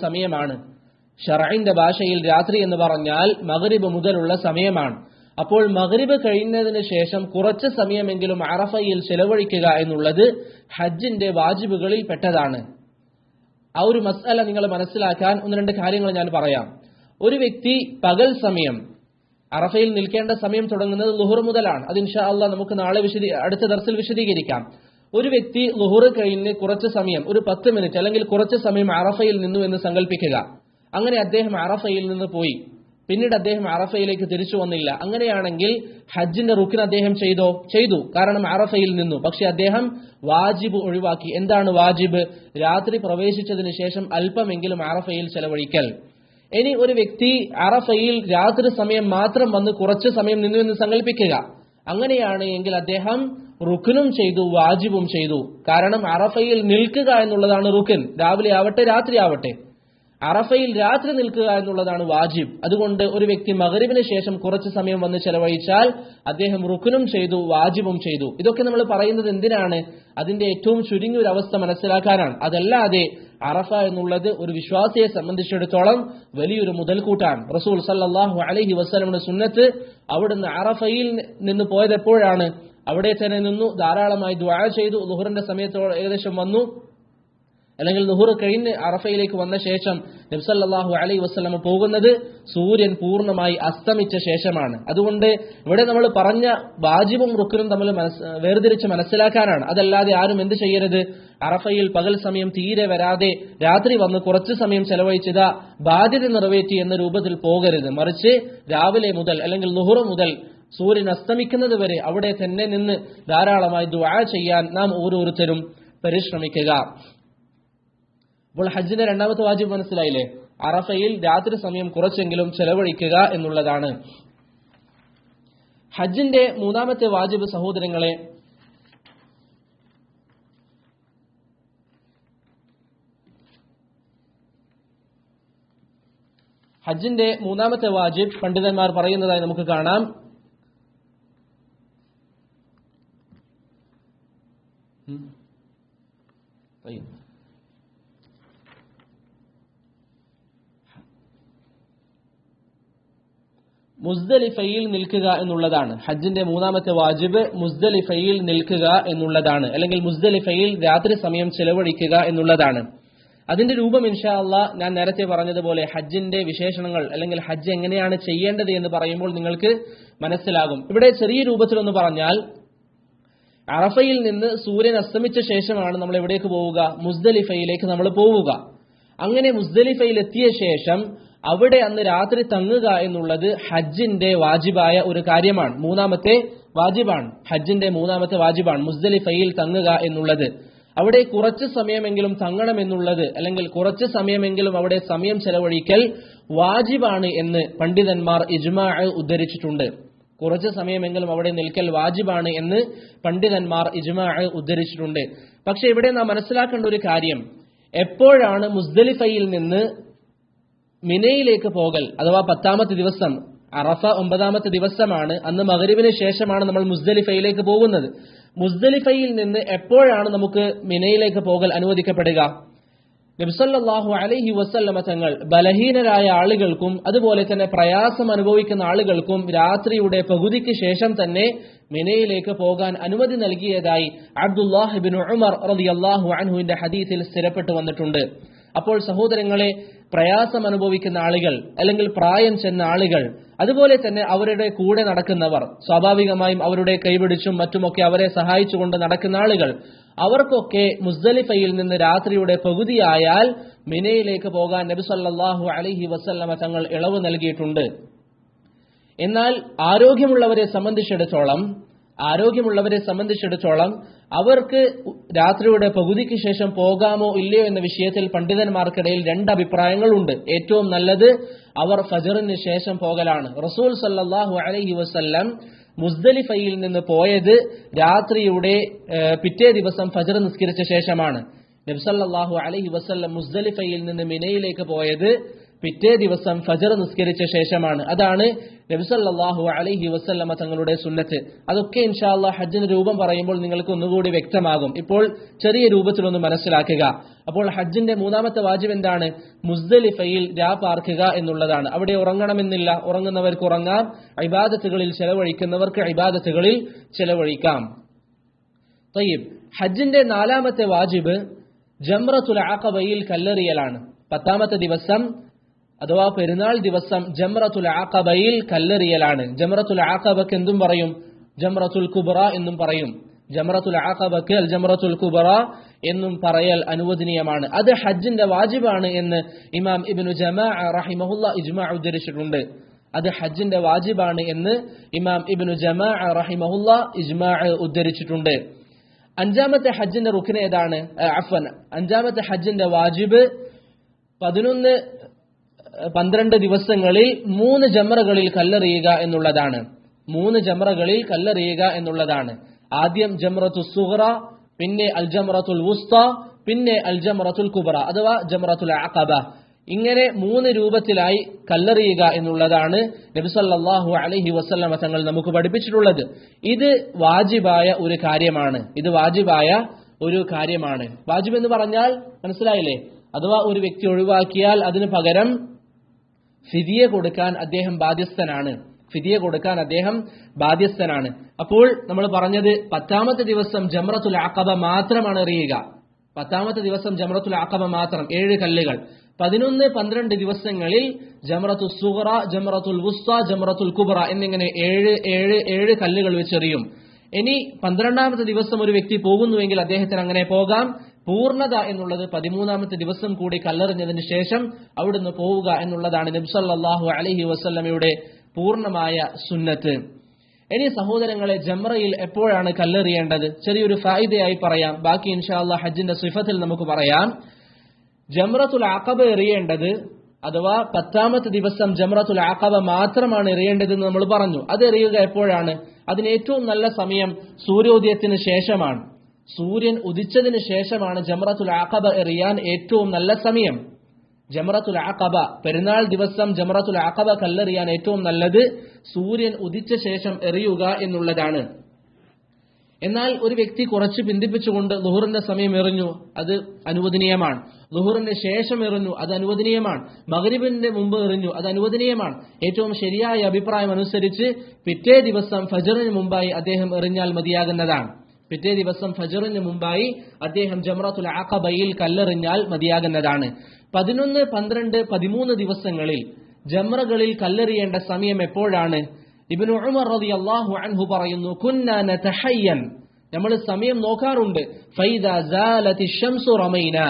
Speaker 1: സമയമാണ്. അപ്പോൾ മഗ്രിബ് കഴിഞ്ഞതിന് ശേഷം കുറച്ച് സമയമെങ്കിലും അറഫയിൽ ചെലവഴിക്കുക എന്നുള്ളത് ഹജ്ജിന്റെ വാജിബുകളിൽ പെട്ടതാണ്. ആ ഒരു മസ്അല നിങ്ങൾ മനസ്സിലാക്കാൻ 1-2 കാര്യങ്ങൾ ഞാൻ പറയാം. ഒരു വ്യക്തി പകൽ സമയം, അറഫയിൽ നിൽക്കേണ്ട സമയം തുടങ്ങുന്നത് ളുഹർ മുതലാണ്. അത് ഇൻഷാ അല്ലാഹ് നമുക്ക് നാളെ അടുത്ത ദർസിൽ വിശദീകരിക്കാം. ഒരു വ്യക്തി ളുഹർ കഴിഞ്ഞ് കുറച്ച് സമയം, ഒരു 10 മിനിറ്റ് അല്ലെങ്കിൽ കുറച്ച് സമയം അറഫയിൽ നിന്നു എന്ന് സങ്കല്പിക്കുക. അങ്ങനെ അദ്ദേഹം അറഫയിൽ നിന്ന് പോയി. പിന്നീട് അദ്ദേഹം അറഫയിലേക്ക് തിരിച്ചു വന്നില്ല. അങ്ങനെയാണെങ്കിൽ ഹജ്ജിന്റെ റുക്ൻ അദ്ദേഹം ചെയ്തു, കാരണം അറഫയിൽ നിന്നു. പക്ഷെ അദ്ദേഹം വാജിബ് ഒഴിവാക്കി. എന്താണ് വാജിബ്? രാത്രി പ്രവേശിച്ചതിന് ശേഷം അല്പമെങ്കിലും അറഫയിൽ ചെലവഴിക്കൽ. ഇനി ഒരു വ്യക്തി അറഫയിൽ രാത്രി സമയം മാത്രം വന്ന് കുറച്ച് സമയം നിന്നു എന്ന് സങ്കല്പിക്കുക. അങ്ങനെയാണ് എങ്കിൽ അദ്ദേഹം റുക്നും ചെയ്തു, വാജിബും ചെയ്തു. കാരണം അറഫയിൽ നിൽക്കുക എന്നുള്ളതാണ് റുക്ൻ, രാവിലെ ആവട്ടെ രാത്രി ആവട്ടെ. അറഫയിൽ രാത്രി നിൽക്കുക എന്നുള്ളതാണ് വാജിബ്. അതുകൊണ്ട് ഒരു വ്യക്തി മഗ്രിബിന് ശേഷം കുറച്ച് സമയം വന്ന് ചെലവഴിച്ചാൽ അദ്ദേഹം റുക്നും ചെയ്തു, വാജിബും ചെയ്തു. ഇതൊക്കെ നമ്മൾ പറയുന്നത് എന്തിനാണ്? അതിന്റെ ഏറ്റവും ചുരുങ്ങിയ ഒരു അവസ്ഥ മനസ്സിലാക്കാനാണ്. അതല്ലാതെ അറഫ എന്നുള്ളത് ഒരു വിശ്വാസിയെ സംബന്ധിച്ചിടത്തോളം വലിയൊരു മുതൽക്കൂട്ടാണ്. റസൂൽ സല്ലല്ലാഹു അലൈഹി വസല്ലമയുടെ സുന്നത്ത് അവിടുന്ന് അറഫയിൽ നിന്ന് പോയത് എപ്പോഴാണ്? അവിടെ തന്നെ നിന്നു, ധാരാളമായി ദുആ ചെയ്തു, ളുഹറിന്റെ സമയത്തോടെ ഏകദേശം വന്നു, അല്ലെങ്കിൽ ളുഹർ കഴിഞ്ഞ് അറഫയിലേക്ക് വന്ന ശേഷം നബി സല്ലല്ലാഹു അലൈഹി വസല്ലം പോകുന്നത് സൂര്യൻ പൂർണ്ണമായി അസ്തമിച്ച ശേഷമാണ്. അതുകൊണ്ട് ഇവിടെ നമ്മൾ പറഞ്ഞ വാജിബും റുക്നും തമ്മിൽ വേർതിരിച്ച് മനസ്സിലാക്കാനാണ്. അതല്ലാതെ ആരും എന്ത് ചെയ്യരുത്, അറഫയിൽ പകൽ സമയം തീരെ വരാതെ രാത്രി വന്ന് കുറച്ച് സമയം ചെലവഴിച്ചത് ബാധ്യത നിറവേറ്റി എന്ന രൂപത്തിൽ പോകരുത്. മറിച്ച് രാവിലെ മുതൽ അല്ലെങ്കിൽ ളുഹർ മുതൽ സൂര്യൻ അസ്തമിക്കുന്നത് വരെ അവിടെ തന്നെ നിന്ന് ധാരാളമായി ദുആ ചെയ്യാൻ നാം ഓരോരുത്തരും പരിശ്രമിക്കുക. അപ്പോൾ ഹജ്ജിന്റെ രണ്ടാമത്തെ വാജിബ് മനസ്സിലായില്ലേ? അറഫയിൽ രാത്രി സമയം കുറച്ചെങ്കിലും ചെലവഴിക്കുക എന്നുള്ളതാണ്. ഹജ്ജിന്റെ മൂന്നാമത്തെ വാജിബ് സഹോദരങ്ങളെ, ഹജ്ജിന്റെ മൂന്നാമത്തെ വാജിബ് പണ്ഡിതന്മാർ പറയുന്നതായി നമുക്ക് കാണാം. മുസ്ദലിഫയിൽ നിൽക്കുക എന്നുള്ളതാണ്. ഹജ്ജിന്റെ മൂന്നാമത്തെ വാജിബ് മുസ്ദലിഫയിൽ നിൽക്കുക എന്നുള്ളതാണ്, അല്ലെങ്കിൽ മുസ്ദലിഫയിൽ രാത്രി സമയം ചെലവഴിക്കുക എന്നുള്ളതാണ്. അതിന്റെ രൂപം ഇൻഷാ അല്ലാഹ് ഞാൻ നേരത്തെ പറഞ്ഞതുപോലെ ഹജ്ജിന്റെ വിശേഷണങ്ങൾ അല്ലെങ്കിൽ ഹജ്ജ് എങ്ങനെയാണ് ചെയ്യേണ്ടത് എന്ന് പറയുമ്പോൾ നിങ്ങൾക്ക് മനസ്സിലാകും. ഇവിടെ ചെറിയ രൂപത്തിലൊന്ന് പറഞ്ഞാൽ, അറഫയിൽ നിന്ന് സൂര്യൻ അസ്തമിച്ച ശേഷമാണ് നമ്മൾ എവിടേക്ക് പോവുക? മുസ്ദലിഫയിലേക്ക് നമ്മൾ പോവുക. അങ്ങനെ മുസ്ദലിഫയിൽ എത്തിയ ശേഷം അവിടെ അന്ന് രാത്രി തങ്ങുക എന്നുള്ളത് ഹജ്ജിന്റെ വാജിബായ ഒരു കാര്യമാണ്. മൂന്നാമത്തെ വാജിബാണ്, ഹജ്ജിന്റെ മൂന്നാമത്തെ വാജിബാണ് മുസ്ദലിഫയിൽ തങ്ങുക എന്നുള്ളത്. അവിടെ കുറച്ച് സമയമെങ്കിലും തങ്ങണമെന്നുള്ളത്, അല്ലെങ്കിൽ കുറച്ച് സമയമെങ്കിലും അവിടെ സമയം ചെലവഴിക്കൽ വാജിബാണ് എന്ന് പണ്ഡിതന്മാർ ഇജ്മാ ഉദ്ധരിച്ചിട്ടുണ്ട്. കുറച്ച് സമയമെങ്കിലും അവിടെ നിൽക്കൽ വാജിബാണ് എന്ന് പണ്ഡിതന്മാർ ഇജ്മാ ഉദ്ധരിച്ചിട്ടുണ്ട്. പക്ഷെ ഇവിടെ നാം മനസ്സിലാക്കേണ്ട ഒരു കാര്യം, എപ്പോഴാണ് മുസ്ദലിഫയിൽ നിന്ന് മിനയിലേക്ക് പോകൽ അഥവാ 10ാമത്തെ ദിവസം, അറഫ 9ാമത്തെ ദിവസമാണ്, അന്ന് മഗ്രിബിന് ശേഷമാണ് നമ്മൾ മുസ്ദലിഫയിലേക്ക് പോകുന്നത്. മുസ്ദലിഫയിൽ നിന്ന് എപ്പോഴാണ് നമുക്ക് മിനയിലേക്ക് പോകൽ അനുവദിക്കപ്പെടുക? നബി സല്ലല്ലാഹു അലൈഹി വസല്ലമ തങ്ങൾ ബലഹീനരായ ആളുകൾക്കും അതുപോലെ തന്നെ പ്രയാസം അനുഭവിക്കുന്ന ആളുകൾക്കും രാത്രിയുടെ പകുതിക്ക് ശേഷം തന്നെ മിനയിലേക്ക് പോകാൻ അനുമതി നൽകിയതായി അബ്ദുല്ലാഹ് ഇബ്നു ഉമർ റളിയല്ലാഹു അൻഹുവിന്റെ ഹദീസിൽ സ്ഥിരപ്പെട്ടു വന്നിട്ടുണ്ട്. അപ്പോൾ സഹോദരങ്ങളെ, പ്രയാസം അനുഭവിക്കുന്ന ആളുകൾ അല്ലെങ്കിൽ പ്രായം ചെന്ന ആളുകൾ അതുപോലെ തന്നെ അവരുടെ കൂടെ നടക്കുന്നവർ, സ്വാഭാവികമായും അവരുടെ കൈപിടിച്ചും മറ്റുമൊക്കെ അവരെ സഹായിച്ചുകൊണ്ട് നടക്കുന്ന ആളുകൾ, അവർക്കൊക്കെ മുസ്ദലിഫയിൽ നിന്ന് രാത്രിയുടെ പകുതിയായാൽ മിനയിലേക്ക് പോകാൻ നബി സല്ലല്ലാഹു അലൈഹി വസല്ലമ തങ്ങൾ ഇളവ് നൽകിയിട്ടുണ്ട്. എന്നാൽ ആരോഗ്യമുള്ളവരെ സംബന്ധിച്ചിടത്തോളം അവർക്ക് രാത്രിയുടെ പകുതിക്ക് ശേഷം പോകാമോ ഇല്ലയോ എന്ന വിഷയത്തിൽ പണ്ഡിതന്മാർക്കിടയിൽ 2 അഭിപ്രായങ്ങളുണ്ട്. ഏറ്റവും നല്ലത് അവർ ഫജറിന് ശേഷം പോകലാണ്. റസൂൽ സല്ലല്ലാഹു അലൈഹി വസല്ലം മുസ്ദലിഫയിൽ നിന്ന് പോയത് രാത്രിയുടെ പിറ്റേ ദിവസം ഫജർ നിസ്കരിച്ച ശേഷമാണ്. നബി സല്ലല്ലാഹു അലൈഹി വസല്ലം മുസ്ദലിഫയിൽ നിന്ന് മിനയിലേക്ക് പോയത് പിറ്റേ ദിവസം ഫജർ നിസ്കരിച്ച ശേഷമാണ്. അതാണ് നബി സല്ലല്ലാഹു അലൈഹി വസല്ലമ തങ്ങളുടെ സുന്നത്ത്. അതൊക്കെ ഇൻഷാ അല്ലാഹ് ഹജ്ജിന്റെ രൂപം പറയുമ്പോൾ നിങ്ങൾക്ക് ഒന്നുകൂടി വ്യക്തമാകും. ഇപ്പോൾ ചെറിയ രൂപത്തിലൊന്ന് മനസ്സിലാക്കുക. അപ്പോൾ ഹജ്ജിന്റെ മൂന്നാമത്തെ വാജിബ് എന്താണ്? മുസ്ദലിഫയിൽ പാർക്കുക എന്നുള്ളതാണ്. അവിടെ ഉറങ്ങണമെന്നില്ല, ഉറങ്ങുന്നവർക്ക് ഉറങ്ങാം, ഇബാദത്തുകളിൽ ചെലവഴിക്കുന്നവർക്ക് ഇബാദത്തുകളിൽ ചെലവഴിക്കാം. തയ്യിബ്, ഹജ്ജിന്റെ 4ാമത്തെ വാജിബ് ജംറത്തുൽ അഖബയിൽ കല്ലെറിയലാണ്. 10ാമത്തെ ദിവസം അഥവാ പെരുന്നാൾ ദിവസം ജംറത്തുൽ അഖബയിൽ കല്ലെറിയലാണ്. ജംറത്തുൽ അഖബക്ക് എന്തും പറയും? ജംറത്തുൽ കുബ്ര എന്നും പറയും. ജംറത്തുൽ അഖബക്ക് അൽ ജംറത്തുൽ കുബ്ര എന്നും പറയൽ അനുവദനീയമാണ്. അത് ഹജ്ജിന്റെ വാജിബാണ് എന്ന് ഇമാം ഇബ്നു ജമാഅ റഹിമഹുല്ലാഹ് ഇജ്മാ ഉദ്ധരിച്ചിട്ടുണ്ട്. അത് ഹജ്ജിന്റെ വാജിബാണ് എന്ന് ഇമാം ഇബ്നു ജമാഅ റഹിമഹുല്ലാഹ് ഇജ്മാ ഉദ്ധരിച്ചിട്ടുണ്ട്. 5ാമത്തെ ഹജ്ജിന്റെ റുക്ൻ ഏതാണ്? അഞ്ചാമത്തെ ഹജ്ജിന്റെ വാജിബ് 11 12 ദിവസങ്ങളിൽ 3 ജംറകളിൽ കല്ലെറിയുക എന്നുള്ളതാണ്. 3 ജംറകളിൽ കല്ലെറിയുക എന്നുള്ളതാണ്. ആദ്യം ജംറത്തുൽ സുഗ്റ, പിന്നെ അൽ ജംറത്തുൽ വുസ്ത, പിന്നെ അൽ ജംറത്തുൽ കുബ്ര അഥവാ ജംറത്തുൽ അഖബ. ഇങ്ങനെ 3 രൂപത്തിലായി കല്ലെറിയുക എന്നുള്ളതാണ് നബി സല്ലല്ലാഹു അലൈഹി വസല്ലമ തങ്ങൾ നമുക്ക് പഠിപ്പിച്ചിട്ടുള്ളത്. ഇത് വാജിബായ ഒരു കാര്യമാണ്. വാജിബ് എന്ന് പറഞ്ഞാൽ മനസ്സിലായില്ലേ? അഥവാ ഒരു വ്യക്തി ഒഴിവാക്കിയാൽ അതിന് പകരം ഫിദിയ കൊടുക്കാൻ അദ്ദേഹം ബാധ്യസ്ഥനാണ്. അപ്പോൾ നമ്മൾ പറഞ്ഞത് 10ാമത്തെ ദിവസം ജംറത്തുൽ അഖബ മാത്രമാണ് എറിയുക. 10ാമത്തെ ദിവസം ജംറത്തുൽ അഖബ മാത്രം 7 കല്ലുകൾ. 11, 12 ദിവസങ്ങളിൽ ജംറത്തുൽ സുഗ്റ, ജംറത്തുൽ വുസ്ത, ജംറത്തുൽ കുബ്ര എന്നിങ്ങനെ 7 കല്ലുകൾ വെച്ചെറിയും. ഇനി 12ാമത്തെ ദിവസം ഒരു വ്യക്തി പോകുന്നുവെങ്കിൽ അദ്ദേഹത്തിന് അങ്ങനെ പോകാം. പൂർണ്ണത എന്നുള്ളത് 13ാമത്തെ ദിവസം കൂടി കല്ലെറിഞ്ഞതിന് ശേഷം അവിടുന്ന് പോവുക എന്നുള്ളതാണ് നബി സല്ലല്ലാഹു അലൈഹി വസല്ലമയുടെ പൂർണ്ണമായ സുന്നത്ത്. ഇനി സഹോദരങ്ങളെ, ജംറയിൽ എപ്പോഴാണ് കല്ലെറിയേണ്ടത്? ചെറിയൊരു ഫായിദയായി പറയാം, ബാക്കി ഇൻഷാ അല്ലാഹ് ഹജ്ജിന്റെ സിഫത്തിൽ നമുക്ക് പറയാം. ജംറത്തുൽ അഖബ എറിയേണ്ടത് അഥവാ 10ാമത്തെ ദിവസം ജംറത്തുൽ അഖബ മാത്രമാണ് എറിയേണ്ടതെന്ന് നമ്മൾ പറഞ്ഞു. അത് എറിയുക എപ്പോഴാണ്? അതിന് ഏറ്റവും നല്ല സമയം സൂര്യോദയത്തിന് ശേഷമാണ്. സൂര്യൻ ഉദിച്ചതിന് ശേഷമാണ് ജംറത്തുൽ അഖബ എറിയാൻ ഏറ്റവും നല്ല സമയം. ജംറത്തുൽ അഖബ, പെരുന്നാൾ ദിവസം ജംറത്തുൽ അഖബ കല്ലെറിയാൻ ഏറ്റവും നല്ലത് സൂര്യൻ ഉദിച്ച ശേഷം എറിയുക എന്നുള്ളതാണ്. എന്നാൽ ഒരു വ്യക്തി കുറച്ച് പിന്തിപ്പിച്ചുകൊണ്ട് ളുഹറിന്റെ സമയം എറിഞ്ഞു, അത് അനുവദനീയമാണ്. ളുഹറിന് ശേഷം എറിഞ്ഞു, അത് അനുവദനീയമാണ്. മഗ്രിബിന്റെ മുമ്പ് എറിഞ്ഞു, അത് അനുവദനീയമാണ്. ഏറ്റവും ശരിയായ അഭിപ്രായം അനുസരിച്ച് പിറ്റേ ദിവസം ഫജ്റിന് മുമ്പായി അദ്ദേഹം എറിഞ്ഞാൽ മതിയാകുന്നതാണ്. പിറ്റേ ദിവസം ഫജ്റിന് മുമ്പായി അദ്ദേഹം ജംറത്തുൽ അഖബയിൽ കല്ലെറിഞ്ഞാൽ മതിയാകുന്നതാണ്. 11, 12, 13 ദിവസങ്ങളിൽ ജംറകളിൽ കല്ലെറിയേണ്ട സമയം എപ്പോഴാണ്? ഇബ്നു ഉമർ റളിയല്ലാഹു അൻഹു പറയുന്നു, കുന്നാ നതഹയ്യൻ, നമ്മൾ സമയം നോക്കാറുണ്ട്. ഫൈദാ സാലത്തിശ് ശംസു റമൈനാ,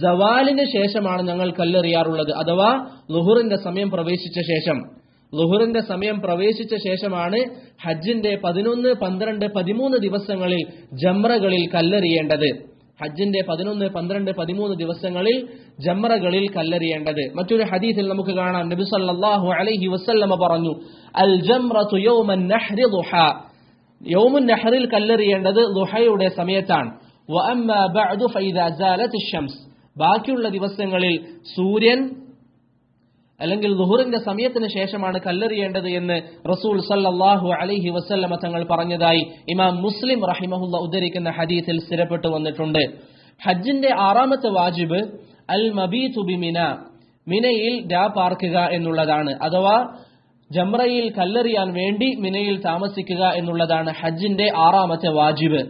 Speaker 1: സവാലിന് ശേഷമാണ് ഞങ്ങൾ കല്ലെറിയാറുള്ളത്. അഥവാ ളുഹറിന്റെ സമയം പ്രവേശിച്ച ശേഷമാണ് ഹജ്ജിന്റെ 11, 12, 13 ദിവസങ്ങളിൽ ജംറകളിൽ കല്ലെറിയേണ്ടത്. ഹജ്ജിന്റെ 11, 12, 13 ദിവസങ്ങളിൽ ജംറകളിൽ കല്ലെറിയേണ്ടത്. മറ്റൊരു ഹദീസിൽ നമുക്ക് കാണാം, നബി സല്ലല്ലാഹു അലൈഹി വസല്ലമ പറഞ്ഞു, അൽ ജംറതു യൗമൻ നഹ്രി ദുഹാ, യൗമുൻ നഹ്റിൽ കല്ലെറിയേണ്ടത് ദുഹയുടെ സമയത്താണ്. വ അമ്മാ ബഅദു ഫഇദാ സാലത്തിശ് ശംസ്, ബാക്കിയുള്ള ദിവസങ്ങളിൽ സൂര്യൻ അല്ലെങ്കിൽ ളുഹറിന്റെ സമയത്തിന് ശേഷമാണ് കല്ലെറിയേണ്ടത് എന്ന് റസൂൽ സല്ലല്ലാഹു അലൈഹി വസല്ലമ തങ്ങൾ പറഞ്ഞതായി ഇമാം മുസ്ലിം റഹിമഹുല്ല ഉദ്ധരിക്കുന്ന ഹദീസിൽ സ്ഥിരപ്പെട്ടു വന്നിട്ടുണ്ട്. ഹജ്ജിന്റെ 6ാമത്തെ വാജിബ് അൽ മബീതു ബിമിന, മിനയിൽ പാർക്കുക എന്നുള്ളതാണ്. അഥവാ ജംറയിൽ കല്ലെറിയാൻ വേണ്ടി മിനയിൽ താമസിക്കുക എന്നുള്ളതാണ് ഹജ്ജിന്റെ 6ാമത്തെ വാജിബ്.